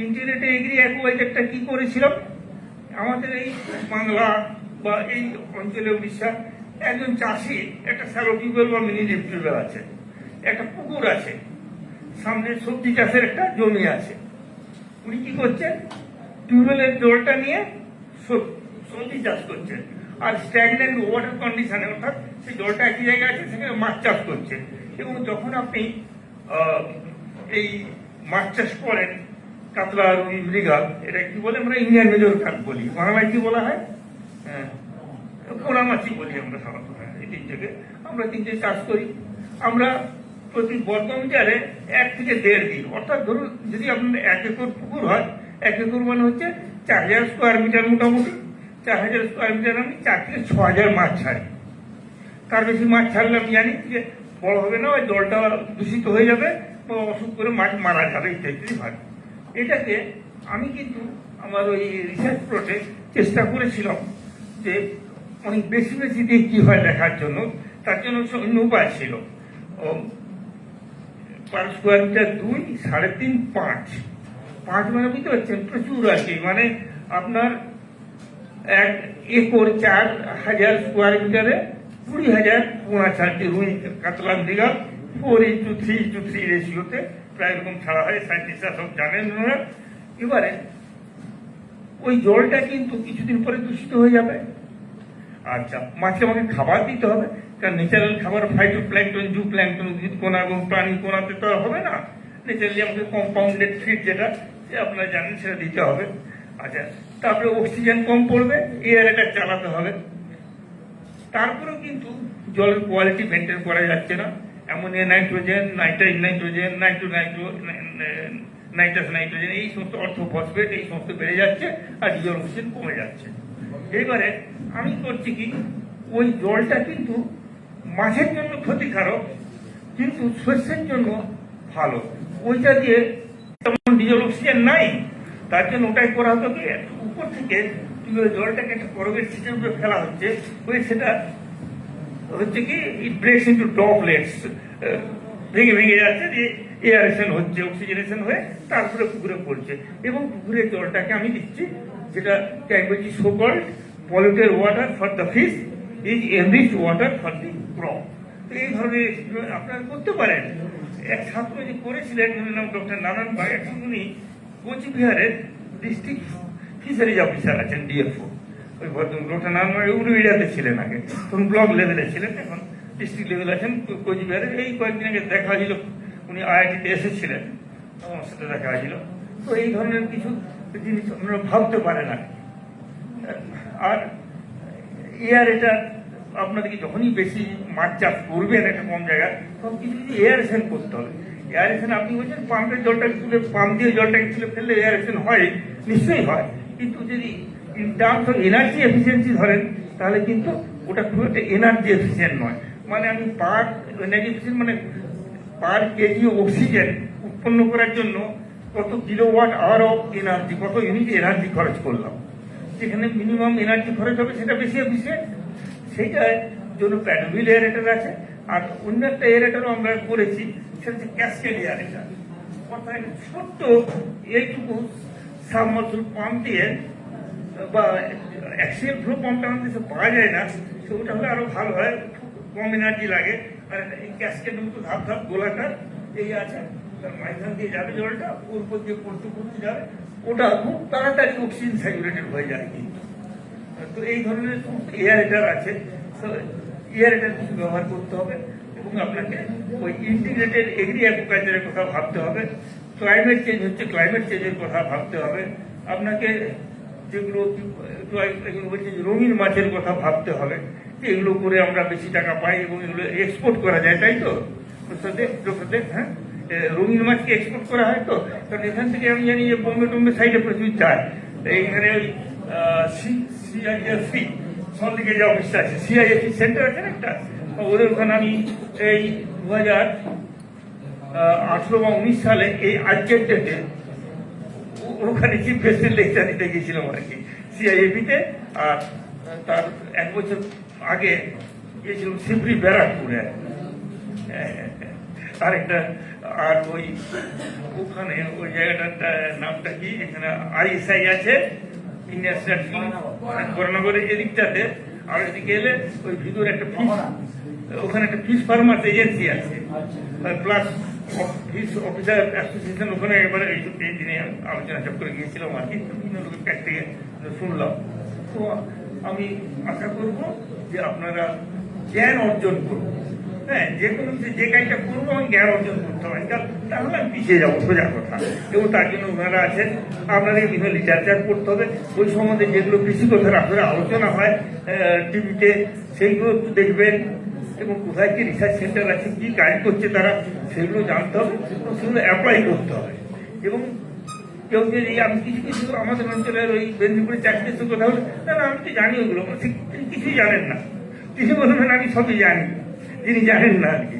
S13: Integrated agri অ্যাকুয়াকালচারটা কি করেছিলাম, আমাদের এই বাংলা বা এই অঞ্চলে উড়িষ্যা একজন চাষি, একটা স্যালো টিউবওয়েল বা মিনি ডিপ টিউবওয়েল আছে, একটা পুকুর আছে, সামনে সবজি চাষের একটা জমি আছে। উনি কি করছেন, টিউবওয়েলের জলটা নিয়ে সবজি চাষ করছেন, আর স্ট্যাগনেন্ট ওয়াটার কন্ডিশনে, অর্থাৎ সেই জলটা একই জায়গায় আছে, সেখানে মাছ চাষ করছে। এবং যখন আপনি এই মাছ চাষ করেন, কাতলা, রুই, মৃগেল, এটা কি বলে আমরা ইন্ডিয়ান মেজর কার্প বলি, বাংলায় কি বলা হয়, পোনা মাছই বলি আমরা সাধারণত। এই 3 আমরা 3 চাষ করি। আমরা প্রতি বর্গমিটারে 1 থেকে 1.5 দিন, অর্থাৎ ধরুন যদি আপনার 1 একর পুকুর হয়, 1 একর মানে হচ্ছে 4000 স্কোয়ার মিটার, মোটামুটি 4000 স্কোয়ার মিটার আমি 4 থেকে 6000 মাছ ছাড়ি। তার বেশি মাছ ছাড়লে আমি জানি যে বড় হবে না, ওই জলটা দূষিত হয়ে যাবে বা অসুখ করে মাছ মারা যাবে ইত্যাদি ভাবে। এটাকে আমি কিন্তু আমার ওই রিসার্চ প্রোটে চেষ্টা করেছিলাম যে অনেক বেশি বেশি দিয়ে কি হয় দেখার জন্য। তার জন্য অন্য উপায় ছিল, পার স্কোয়ার মিটার 2, 3.5, 5 মানে বুঝতে পারছেন প্রচুর আর কি, মানে আপনার 1 একর 4,000 স্কোয়ার মিটারে 20,000 পোনা ছাড়ছে রুই কাতলা মৃগা 4:3:3 রেশিওতে প্রায় এরকম ছাড়া হয়, সাইন্টিস্টরা সব জানেন ওনারা। এবারে ওই জলটা কিন্তু কিছুদিন পরে দূষিত হয়ে যাবে। আচ্ছা, মাছকে আমাকে খাবার দিতে হবে, কারণ ন্যাচারাল খাবার ফাইটোপ্ল্যাঙ্কটন, জু প্ল্যাঙ্কটন, উদ্ভিদ কোনা এবং প্রাণী কোনাতে তো আর হবে না। ন্যাচারালি আমাকে কম্পাউন্ডেড ফিড যেটা আপনারা জানেন সেটা দিতে হবে। আচ্ছা, তারপরে অক্সিজেন কম পড়বে, এয়ারেটার চালাতে হবে। তারপরেও কিন্তু জলের কোয়ালিটি মেনটেন করা যাচ্ছে না। Ammonia nitrogen, nitrile nitrogen, nitrous nitrogen, এই সমস্ত অর্থোফসফেট এই সমস্ত বেড়ে যাচ্ছে আর ডিজল অক্সিজেন কমে যাচ্ছে। এইবারে আমি করছি কি, ওই জলটা কিন্তু মাছের জন্য ক্ষতিকারক কিন্তু শস্যের জন্য ভালো। ওইটা দিয়ে তেমন ডিজল অক্সিজেন নাই, তার জন্য ওটাই করা হতো কি, উপর থেকে জলটাকে একটা করবের সিটের উপরে ফেলা হচ্ছে, ওই সেটা হচ্ছে কি ইট ব্রেকস ইনটু ড্রপলেটস, ভেঙে ভেঙে যাচ্ছে, দিয়ে এয়ারেশন হচ্ছে, অক্সিজেনেশন হয়ে তারপরে পুকুরে পড়ছে। এবং পুকুরের জলটাকে আমি দিচ্ছি, যেটা বলছি so called polluted water for the fish is enriched water for the crop. তো এই ধরনের আপনারা করতে পারেন। এক ছাত্র যে করেছিলেন, উনি নাম ডক্টর নারায়ণ ভাই, এখন উনি কোচবিহারের ডিস্ট্রিক্ট ফিশারিজ অফিসার আছেন, ডিএফও। ওই ডক্টর নারায়ণ ভাই উনি এরিয়াতে ছিলেন আগে, তখন ব্লক লেভেলে ছিলেন, এখন ডিস্ট্রিক্ট লেভেল আছেন কোচবিহারের। এই কয়েকদিন আগে দেখা হয়েছিল, উনি আইআইটিতে এসেছিলেন, আমার সাথে দেখা হয়েছিল। তো এই ধরনের কিছু জিনিস আপনারা ভাবতে পারেন আর কি। আর এটা আপনাদেরকে যখনই বেশি মাছ চাষ করবেন একটা কম জায়গায়, তখন কিছু কিছু এয়ারেশন করতে হবে। এয়ারেশন আপনি বলছেন পাম্পের জলটাকে তুলে, পাম্প দিয়ে জলটাকে তুলে ফেললে এয়ারেশন হয়, নিশ্চয়ই হয়, কিন্তু যদি in terms of energy efficiency ধরেন তাহলে কিন্তু ওটা খুব একটা এনার্জি এফিসিয়েন্ট নয়। মানে আমি পার এনার্জি এফিসিয়েন্ট মানে পার কেজি অক্সিজেন উৎপন্ন করার জন্য কত কিলোওয়াট আওয়ার অফ এনার্জি, কত ইউনিট এনার্জি খরচ করলাম, যেখানে মিনিমাম এনার্জি খরচ হবে সেটা বেশি এফিসিয়েন্ট। সেইটার জন্য প্যাডোভিল এয়ারেটার আছে। আর অন্য একটা এয়ারেটারও আমরা করেছি, সেটা হচ্ছে ক্যাসকেড এয়ারেটার। অর্থাৎ ছোট্ট এইটুকু সাবমার্সিবল পাম্প দিয়ে বা অ্যাক্সিয়াল ফ্লো পাম্পটা আমাদের দেশে পাওয়া যায় না, সেটা হলে আরো ভালো হয়, কম এনার্জি লাগে। আর এই ক্যাসকেড মতো ধাপ ধাপ গোলাকার এই আছে, তার মাঝখান দিয়ে যাবে জলটা, উপর দিয়ে পড়তে পড়তে যাবে, ওটা খুব তাড়াতাড়ি অক্সিজেন স্যাচুরেটেড হয়ে যায় কিন্তু। তো এই ধরনের এয়ারেটার আছে, এয়ারেটার কিছু ব্যবহার করতে হবে। এবং আপনাকে ওই ইন্টিগ্রেটেড এগ্রি অ্যাগ্রিকালচারের কথা ভাবতে হবে। ক্লাইমেট চেঞ্জ হচ্ছে, ক্লাইমেট চেঞ্জের কথা ভাবতে হবে আপনাকে। যেগুলো বলছে রঙিন মাছের কথা ভাবতে হবে, যে এগুলো করে আমরা বেশি টাকা পাই এবং এগুলো এক্সপোর্ট করা যায়, তাই তো? হ্যাঁ, রঙিন মাছকে এক্সপোর্ট করা হয় তো, কারণ এখান থেকে আমি জানি যে বোম্বে সাইডে প্রচুর যায়। এইখানে ওই সিআইএফি সন্দিকে যে অফিসটা আছে, সিআইএফি সেন্টার আছে না একটা, ওদের ওখানে আমি এই 2018 বা 19 সালে এই আজকের ডেটে ওখানে চিফ গেস্টের লেকচার দিতে গিয়েছিলাম আর কি সিআইএফিতে। আর তার 1 বছর আগে গিয়েছিলাম সিমরি ব্যারাকপুরে আরেকটা। আর ওই ওখানে ওই জায়গাটার নামটা কি, এখানে আইএসআই আছে, করোনাগরের এদিকটাতে। আর এদিকে এলে ওই ভিতরে একটা ফিশ, ওখানে একটা ফিশ ফার্মার্স এজেন্সি আছে, প্লাস ফিশ অফিসার অ্যাসোসিয়েশন, ওখানে এবারে এই দিনে আলোচনা সব করে গিয়েছিলাম আর কি, বিভিন্ন লোকের কাছ থেকে শুনলাম। তো আমি আশা করব যে আপনারা জ্ঞান অর্জন করুন। হ্যাঁ, যে কোনো যে কাজটা করবো আমি জ্ঞান অর্জন করতে হবে, তাহলে আমি পিছিয়ে যাবো, সোজা কথা। এবং তার জন্য ওনারা আছেন, আপনাদেরকে বিভিন্ন লিটারেচার পড়তে হবে, ওই সম্বন্ধে যেগুলো কৃষি কথার আপনারা আলোচনা হয় টিভিতে, সেইগুলো একটু দেখবেন। এবং কোথায় কি রিসার্চ সেন্টার আছে, কি কাজ করছে তারা, সেগুলো জানতে হবে এবং সেগুলো অ্যাপ্লাই করতে হবে। এবং কেউ যদি আমি কিছু কিছু আমাদের অঞ্চলের ওই মেদিনীপুরের চাকরির কথা হলো, না আমি তো জানি ওগুলো, কিছুই জানেন না, কিছু বলবেন আমি সবই জানি, যিনি জানেন না আর কি।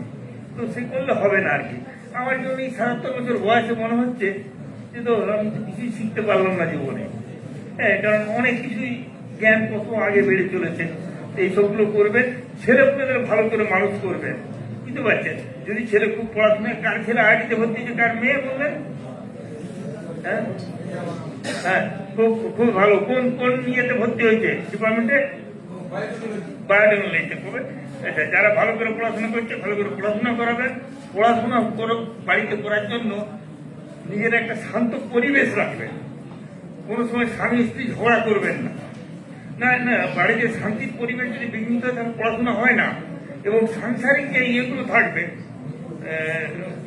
S13: তো সে করলে হবে না আর কি। আমার জন্য এই ৭৭ বছর বয়সে মনে হচ্ছে যে তো আমি তো কিছুই শিখতে পারলাম না জীবনে। হ্যাঁ, কারণ অনেক কিছুই জ্ঞান কত আগে বেড়ে চলেছে। এই সবগুলো করবেন, ছেলেপুলেদের ভালো করে মানুষ করবেন, বুঝতে পারছেন? যদি ছেলে খুব পড়াশোনা, কার ছেলে আইটিতে ভর্তি হয়েছে, কার মেয়ে বলবেন? হ্যাঁ হ্যাঁ, খুব খুব ভালো। কোন কোন ইয়েতে ভর্তি হয়েছে ডিপার্টমেন্টে? বায়োটেকনোলজিতে করবে। আচ্ছা, যারা ভালো করে পড়াশোনা করছে ভালো করে পড়াশোনা করাবেন। পড়াশোনা বাড়িতে করার জন্য নিজের একটা শান্ত পরিবেশ রাখবেন। কোনো সময় স্বামী স্ত্রী ঝগড়া করবেন না। না না, বাড়িতে শান্তির পরিবেশ যদি বিঘ্নিত হয় তাহলে পড়াশোনা হয় না। এবং সাংসারিক যে ইয়েগুলো থাকবে,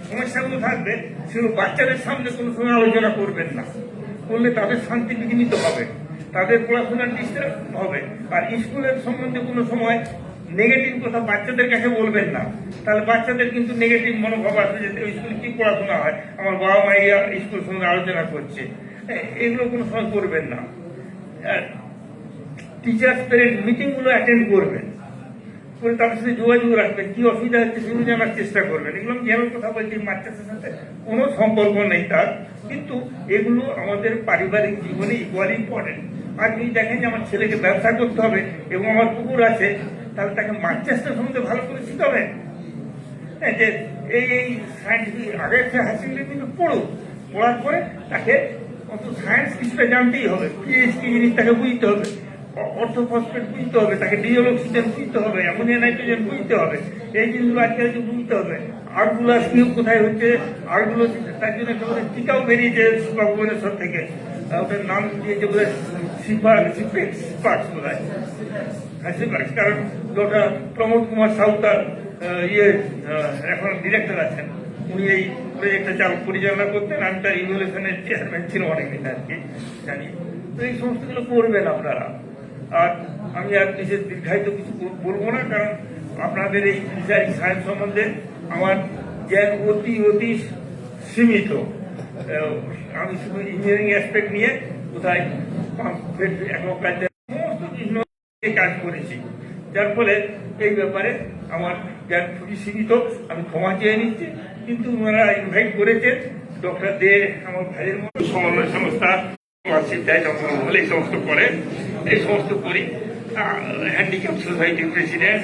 S13: সমস্যাগুলো থাকবে, সেগুলো বাচ্চাদের সামনে কোনো সময় আলোচনা করবেন না। করলে তাদের শান্তি বিঘ্নিত হবে, তাদের পড়াশোনার ডিস্টার্ব হবে। আর স্কুলের সম্বন্ধে কোনো সময় নেগেটিভ কথা বাচ্চাদের কাছে বলবেন না, তাহলে বাচ্চাদের কিন্তু নেগেটিভ মনোভাব আসবে যে ওই স্কুলে কি পড়াশোনা হয়, আমার বাবা মা স্কুল সঙ্গে আলোচনা করছে। এগুলো কোনো সময় করবেন না। টিচার্স প্যারেন্ট মিটিংগুলো অ্যাটেন্ড করবেন, করে তাদের সাথে যোগাযোগ রাখবেন, কি অসুবিধা হচ্ছে সেগুলো জানার চেষ্টা করবেন। এগুলো আমি যেমন কথা বলছি, বাচ্চাদের সাথে কোনো সম্পর্ক নেই তার, কিন্তু এগুলো আমাদের পারিবারিক জীবনে ইকুয়ালি ইম্পর্টেন্ট। আর যদি দেখেন যে আমার ছেলেকে ব্যবসা করতে হবে এবং আমার পুকুর আছে, তাহলে তাকে মাছ চাষটা সম্বন্ধে ভালো করে শিখাবেন। হ্যাঁ, যে এই সায়েন্টিফিক আগে সে হাসিলে কিন্তু পড়ার পরে তাকে অত সায়েন্স কিছুটা জানতেই হবে, পিএইচ কি জিনিস তাকে বুঝতে হবে, অর্থোফসফেট বুঝতে হবে, তাকে ডিজেল অক্সিজেন বুঝতে হবে, অ্যামোনিয়া নাইট্রোজেন বুঝতে হবে, এই জিনিসগুলো আজকে বুঝতে হবে। আর্টগুলো স্কিল কোথায় হচ্ছে, আর্টগুলো তার জন্য একটা টিকাও বেরিয়েছে ভুবনেশ্বর থেকে, ওটার নাম দিয়েছে বোধ হয় সিপার্স বোধ হয়, হ্যাঁ সিপার্স। কারণ ওটা প্রমোদ কুমার সাউতার এখন ডিরেক্টর আছেন, উনি এই প্রজেক্টটা পরিচালনা করতেন। আমি তার ইভলিউশনের চেয়ারম্যান ছিল অনেকদিন আর কি, জানি। তো এই সমস্তগুলো করবেন আপনারা। আর আমি আর বিশেষ দীর্ঘায়িত কিছু বলবো না, কারণ আপনাদের এই ফিশারি সায়েন্স সম্বন্ধে আমার জ্ঞান অতি অতি সীমিত। আমি শুধু ইঞ্জিনিয়ারিং অ্যাসপেক্ট নিয়ে কোথায় সমস্ত বিভিন্ন কাজ করেছি, যার ফলে এই ব্যাপারে আমার জ্ঞান খুবই সীমিত। আমি ক্ষমা চেয়ে নিচ্ছি, কিন্তু ওনারা ইনভাইট করেছেন। ডক্টর দে আমার ভাইয়ের মতো সমন্বয় সংস্থা দেয়, যখন বলে এই সমস্ত করে, এই সমস্ত করি। হ্যান্ডিক্যাপ সোসাইটির প্রেসিডেন্ট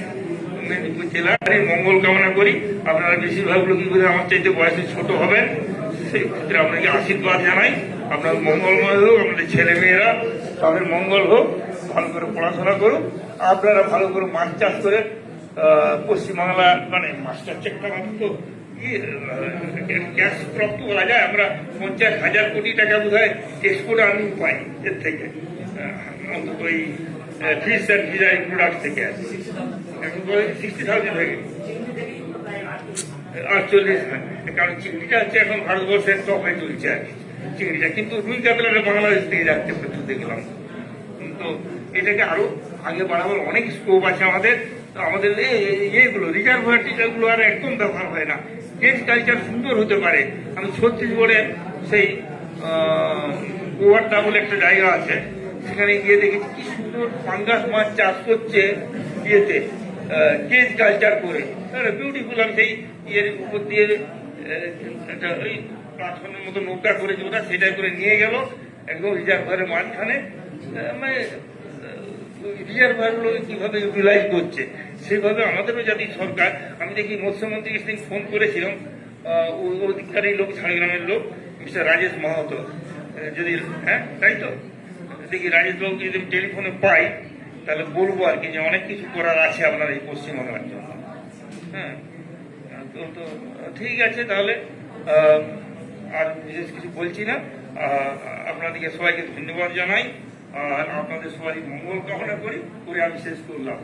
S13: মেদিনীপুর জেলার মঙ্গল কামনা করি। আপনারা বেশিরভাগ লোকই বোধহয় আমার চাইতে বয়সে ছোট হবেন, সেই ক্ষেত্রে আপনাকে আশীর্বাদ জানাই। আপনার মঙ্গলময় হোক, আপনাদের ছেলে মেয়েরা তাদের মঙ্গল হোক, ভালো করে পড়াশোনা করুন। আপনারা ভালো করে মাছ চাষ করে পশ্চিমবাংলা, মানে মাছ চাষ একটা তো ক্যাশ প্রাপ্ত বলা যায়। আমরা 50,000 কোটি টাকা বোধ হয় এক্সপোর্ট আর্নিং পাই এর থেকে, অন্তত এই ফিশ অ্যান্ড ফিশারি প্রোডাক্ট থেকে। এখন 60,000 হয়ে গেছে, 48। কারণ চিংড়িটা হচ্ছে এখন ভারতবর্ষের টপে চলছে আর কি চিংড়িটা, কিন্তু রুই কাতলাটা বাংলাদেশ থেকে যাচ্ছে প্রচুর দেখলাম। তো এটাকে আরো আগে বাড়াবার অনেক স্কোপ আছে আমাদের। আমাদের ইয়েগুলো রিজার্ভার টিজারগুলো আর একদম ব্যবহার হয় না। কেজ কালচার সুন্দর হতে পারে। আমি ছত্তিশগড়ে সেই গোয়ারটা বলে একটা জায়গা আছে, সেখানে গিয়ে দেখেছি কি সুন্দর পাঙ্গাস মাছ চাষ করছে ইয়েতে, কেজ কালচার করে, বিউটিফুল। আমি সেই ইয়ের উপর দিয়ে একটা ওই প্ল্যাটফর্মের মতো নৌকা করেছে ওটা, সেটা করে নিয়ে গেল একদম রিজার্ভারের মাঝখানে। মানে রিজার্ভারগুলো কিভাবে ইউটিলাইজ করছে সেভাবে আমাদেরও যদি সরকার, আমি দেখি মৎস্যমন্ত্রীকে সেদিন ফোন করেছিলাম, ওদিককারই লোক, ঝাড়গ্রামের লোক, মিস্টার রাজেশ মাহাতো, যদি হ্যাঁ তাই তো দেখি রাজেশ বাবুকে যদি টেলিফোনে পাই তাহলে বলবো আর কি যে অনেক কিছু করার আছে আপনার এই পশ্চিমবাংলার জন্য। হ্যাঁ, তো ঠিক আছে তাহলে, আর বিশেষ কিছু বলছি না। আপনাদেরকে সবাইকে ধন্যবাদ জানাই, আর আপনাদের সবাই মঙ্গল কামনা করি করে আমি শেষ করলাম।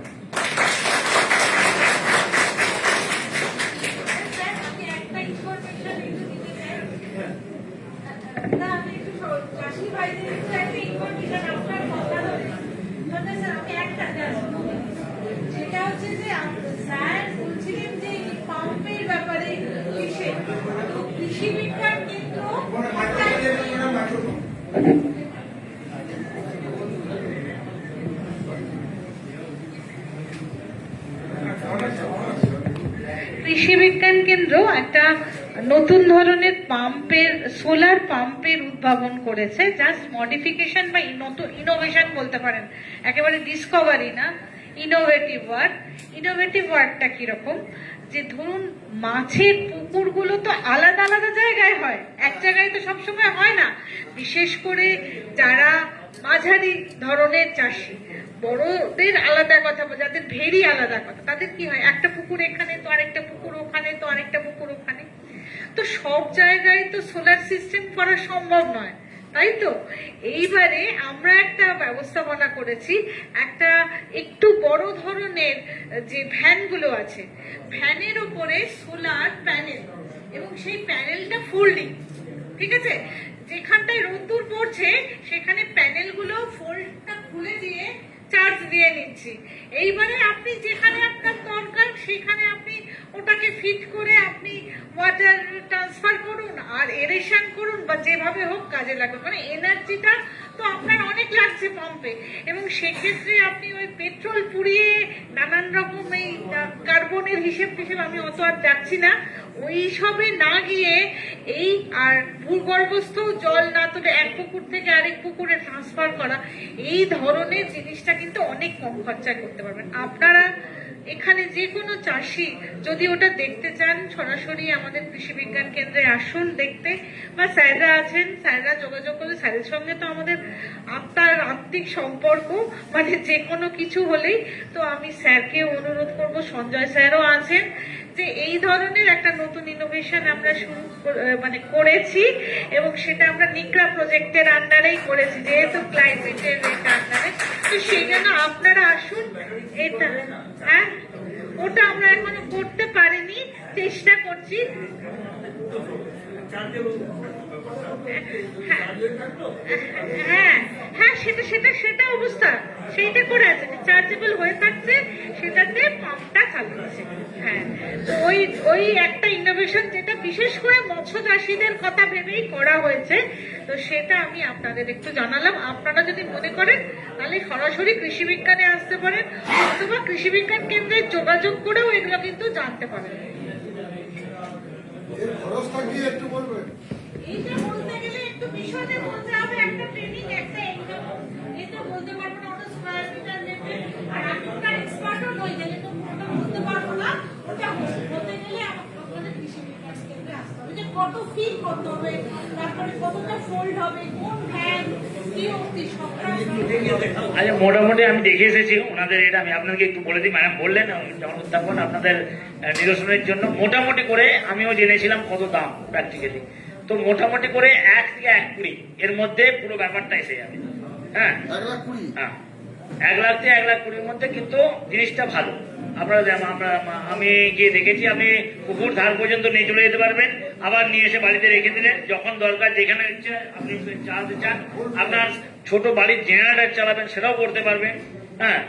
S1: সেটা হচ্ছে যে স্যার বলছিলেন যে পাম্পের ব্যাপারে কৃষি বিজ্ঞান কেন্দ্র কৃষি বিজ্ঞান কেন্দ্র একটা নতুন ধরনের পাম্পের, সোলার পাম্পের উদ্ভাবন করেছে। জাস্ট মডিফিকেশন বা ইনোভেশন বলতে পারেন, একেবারে ডিসকভারি না, ইনোভেটিভ ওয়ার্ড। ইনোভেটিভ ওয়ার্ডটা কিরকম, যে ধরুন মাছের পুকুরগুলো তো আলাদা আলাদা জায়গায় হয়, এক জায়গায় তো সবসময় হয় না। বিশেষ করে যারা মাঝারি ধরনের চাষি, বড়দের আলাদা কথা, যাদের ভেরি আলাদা কথা, তাদের কি হয়, একটা পুকুর এখানে তো আরেকটা পুকুর ওখানে তো আরেকটা পুকুর ওখানে। তো সব জায়গায় তো সোলার সিস্টেম করা সম্ভব নয়, তাই তো? এইবারে আমরা একটা ব্যবস্থাপনা করেছি, একটা একটু বড় ধরনের যে ভ্যানগুলো আছে, ভ্যানের উপরে সোলার প্যানেল, এবং সেই প্যানেলটা ফোল্ডিং, ঠিক আছে? যেখানটায় রোদ্দুর পড়ছে সেখানে প্যানেলগুলো ফোল্ডটা খুলে দিয়ে চার্জ দিয়ে নিচ্ছি। এইবারে আপনি যেখানে আপনার দরকার সেখানে আপনি ওটাকে ফিট করে আপনি ওয়াটার ট্রান্সফার করুন আর এরেশন করুন, বা যেভাবে হোক কাজে লাগবে। মানে এনার্জিটা তো আপনার অনেক লাগছে পাম্পে, এবং সেক্ষেত্রে আপনি ওই পেট্রোল পুড়িয়ে নানান রকম এই কার্বনের হিসেব আমি অত আর যাচ্ছি না, ওই সবে না গিয়ে এই আর ভূগর্ভস্থ জল না তুলে এক পুকুর থেকে আরেক পুকুরে ট্রান্সফার করা, এই ধরনের জিনিসটা কিন্তু অনেক কম খরচায় করতে পারবেন আপনারা। এখানে যে কোনো চাষি যদি ওটা দেখতে চান, সরাসরি আমাদের কৃষি বিজ্ঞান কেন্দ্রে আসুন দেখতে, বা স্যাররা আছেন, স্যাররা যোগাযোগ করলে, স্যারের সঙ্গে তো আমাদের আত্মিক সম্পর্ক, মানে যে কোনো কিছু হলেই তো আমি স্যারকে অনুরোধ করব, সঞ্জয় স্যারও আছেন, যে এই ধরনের একটা নতুন ইনোভেশন আমরা করেছি, এবং সেটা আমরা নিকরা প্রজেক্টের আন্ডারেই করেছি, যেহেতু ক্লাইমেটের আন্ডারে। তো সেই জন্য আপনারা আসুন। এটা হ্যাঁ, ওটা আমরা এখনো করতে পারিনি, চেষ্টা করছি। হ্যাঁ হ্যাঁ, সেটা অবস্থা, সেইটা করে আছে, চার্জেবল হয়ে থাকছে, সেটাতে পাম্পটা চালাচ্ছে। হ্যাঁ, তো ওই একটা ইনোভেশন যেটা বিশেষ করে মৎস্য চাষীদের কথা ভেবেই করা হয়েছে, তো সেটা আমি আপনাদের একটু জানালাম। আপনারা যদি মনে করেন তাহলে সরাসরি কৃষি বিজ্ঞানে আসতে পারেন, অথবা কৃষি বিজ্ঞান কেন্দ্রে যোগাযোগ করেও এগুলো কিন্তু জানতে পারেন। এইটা বলতে গেলে একটু বিষয়টা বলতে হবে, একটা ট্রেনিং, একটা এক্সাম, এটা বলতে পারবো না, ওটা স্কয়ার মিটার নেবে, আর আমি ওটা এক্সপার্টও নই, গেলে তো ওটা বলতে পারবো না। ওটা বলতে গেলে আপনাদের কৃষি বিজ্ঞান কেন্দ্রে আসতে হবে, যে কত ফিট করতে হবে, তারপরে কতটা ফোল্ড হবে, কোন ভ্যান কি অবধি সবটা।
S5: আচ্ছা, মোটামুটি আমি দেখে এসেছি ওনাদের, এটা আমি আপনাকে একটু বলে দিই। ম্যাডাম বললেন যেমন উত্থাপন আপনাদের নিরসনের জন্য, মোটামুটি করে আমিও জেনেছিলাম কত দাম প্র্যাকটিক্যালি। তো মোটামুটি করে 1 থেকে 1.20 এর মধ্যে পুরো ব্যাপারটা এসে যাবে। হ্যাঁ, 1,20,000, হ্যাঁ, 1 লাখ থেকে 1,20,000 মধ্যে, কিন্তু জিনিসটা ভালো। আপনারা আমি গিয়ে দেখেছি, আপনি পুকুর ধার পর্যন্ত নিয়ে চলে যেতে পারবেন, আবার নিয়ে এসে বাড়িতে রেখে দিলেন, যখন দরকার যেখানে ইচ্ছে আপনি চালাতে চান, আপনার ছোট বাড়ির জেনারেটর চালাবেন সেটাও করতে পারবেন। হ্যাঁ,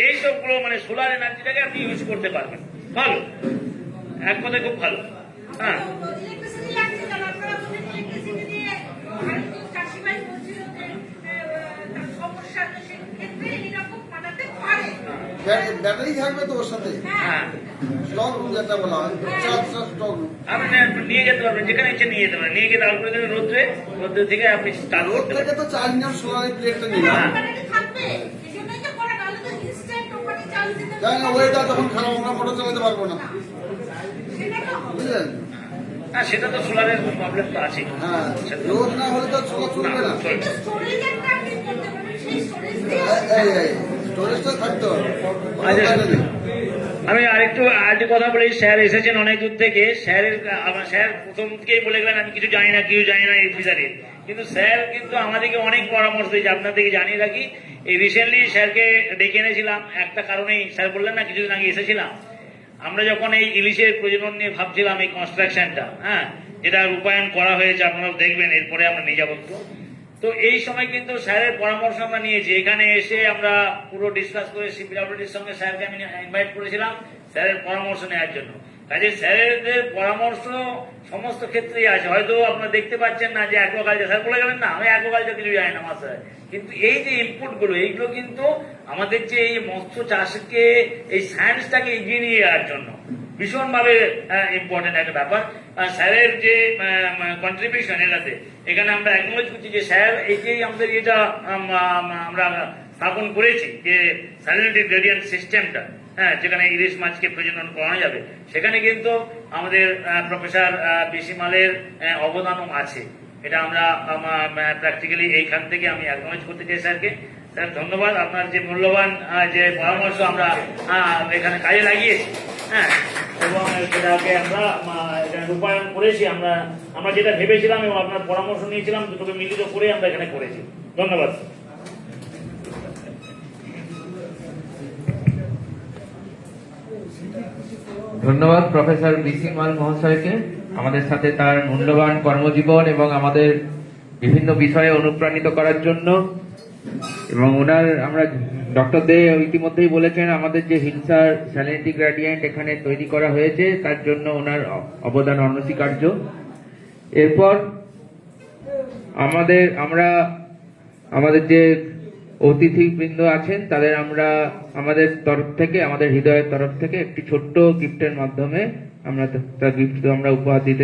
S5: এই সবগুলো মানে সোলার এনার্জিটাকে আপনি ইউজ করতে পারবেন। ভালো, এক কথায় খুব ভালো। হ্যাঁ,
S2: ব্যাটারি থাকবে তো ওর সাথে,
S5: হ্যাঁ,
S2: স্টক রুম যেটা বলা হয়, স্টক রুম
S5: আপনি নিয়ে যেতে পারবেন, যেখানে ইচ্ছে নিয়ে যেতে পারেন, নিয়ে গিয়ে তারপরে দেবেন রোদ্রে থেকে আপনি স্টার্ট করতে পারবেন।
S2: তো চার্জ নেওয়ার সোলারের প্লেটটা নিয়ে জানি না, ওয়েদার যখন খারাপ আমরা মোটর চালাতে পারবো না, বুঝলেন?
S5: হ্যাঁ, সেটা তো সোলারের প্রবলেম তো আছে।
S2: হ্যাঁ, রোদ না হলে তো সোলার চলবে না, স্টোরেজটা থাকতে হবে।
S5: আমি আরেকটু কথা বলি। স্যার এসেছেন অনেক দূর থেকে, স্যার প্রথম থেকেই বলে গেলেন আমি কিছু জানি না এই ফিশারির, কিন্তু স্যার কিন্তু আমাদেরকে অনেক পরামর্শ দিয়েছে। আপনাদেরকে জানিয়ে রাখি, এই রিসেন্টলি স্যারকে ডেকে এনেছিলাম একটা কারণেই। স্যার বললেন না কিছুদিন আগে এসেছিলাম, আমরা যখন এই ইলিশের প্রজনন নিয়ে ভাবছিলাম, এই কনস্ট্রাকশনটা, হ্যাঁ, যেটা রূপায়ণ করা হয়েছে, আপনারা দেখবেন, এরপরে আমরা নিয়ে যাবো। তো এই সময় কিন্তু স্যারের পরামর্শ আমরা নিয়েছি। এখানে এসে আমরা পুরো ডিসকাস করে সিপিডব্লিউডির সঙ্গে স্যারকে আমি ইনভাইট করেছিলাম স্যারের পরামর্শ নেওয়ার জন্য। কাজে স্যারের পরামর্শ সমস্ত ক্ষেত্রেই আছে। হয়তো আপনারা দেখতে পাচ্ছেন না যে অ্যাকোয়াকালচার, স্যার বলে গেলেন না আমি অ্যাকোয়াকালচার কিছু জানি না মাস্টার, কিন্তু এই যে ইনপুট গুলো, এইগুলো কিন্তু আমাদের যে এই মৎস্য চাষকে, এই সায়েন্সটাকে এগিয়ে নিয়ে যাওয়ার জন্য ভীষণভাবে ইম্পর্টেন্ট একটা ব্যাপার। আর স্যারের যে কন্ট্রিবিউশন এটাতে, এখানে আমরা অ্যাকনোলেজ করছি যে স্যার এই যে আমাদের যেটা আমরা স্থাপন করেছি, যে স্যালিনিটি গ্রেডিয়েন্ট সিস্টেমটা, হ্যাঁ, যেখানে ইলিশ মাছকে প্রজনন করানো যাবে, সেখানে কিন্তু আমাদের প্রফেসর বিসি মালের অবদানও আছে। এটা আমরা প্র্যাকটিক্যালি এইখান থেকে আমি অ্যাকনোলেজ করতে চাই স্যারকে। স্যার ধন্যবাদ, আপনার যে মূল্যবান যে পরামর্শ আমরা এখানে কাজে লাগিয়েছি, হ্যাঁ, এবং সেটাকে আমরা এখানে রূপায়ণ করেছি। আমরা যেটা ভেবেছিলাম এবং আপনার পরামর্শ নিয়েছিলাম, দুটোকে মিলিত করে আমরা এখানে করেছি। ধন্যবাদ।
S3: ধন্যবাদ প্রফেসর বিসি মাল মহাশয়কে আমাদের সাথে তার মূল্যবান কর্মজীবন এবং আমাদের বিভিন্ন বিষয়ে অনুপ্রাণিত করার জন্য। এবং ওনার আমরা ডক্টর দে ইতিমধ্যেই বলেছেন আমাদের যে হিলসার স্যালিনিটি গ্রেডিয়েন্ট এখানে তৈরি করা হয়েছে তার জন্য ওনার অবদান অনস্বীকার্য। এরপর আমাদের যে অতিথিবৃন্দ আছেন তাদের আমরা আমাদের তরফ থেকে, আমাদের হৃদয়ের তরফ থেকে একটি ছোট্ট গিফটের মাধ্যমে আমরা গিফট আমরা উপহার দিতে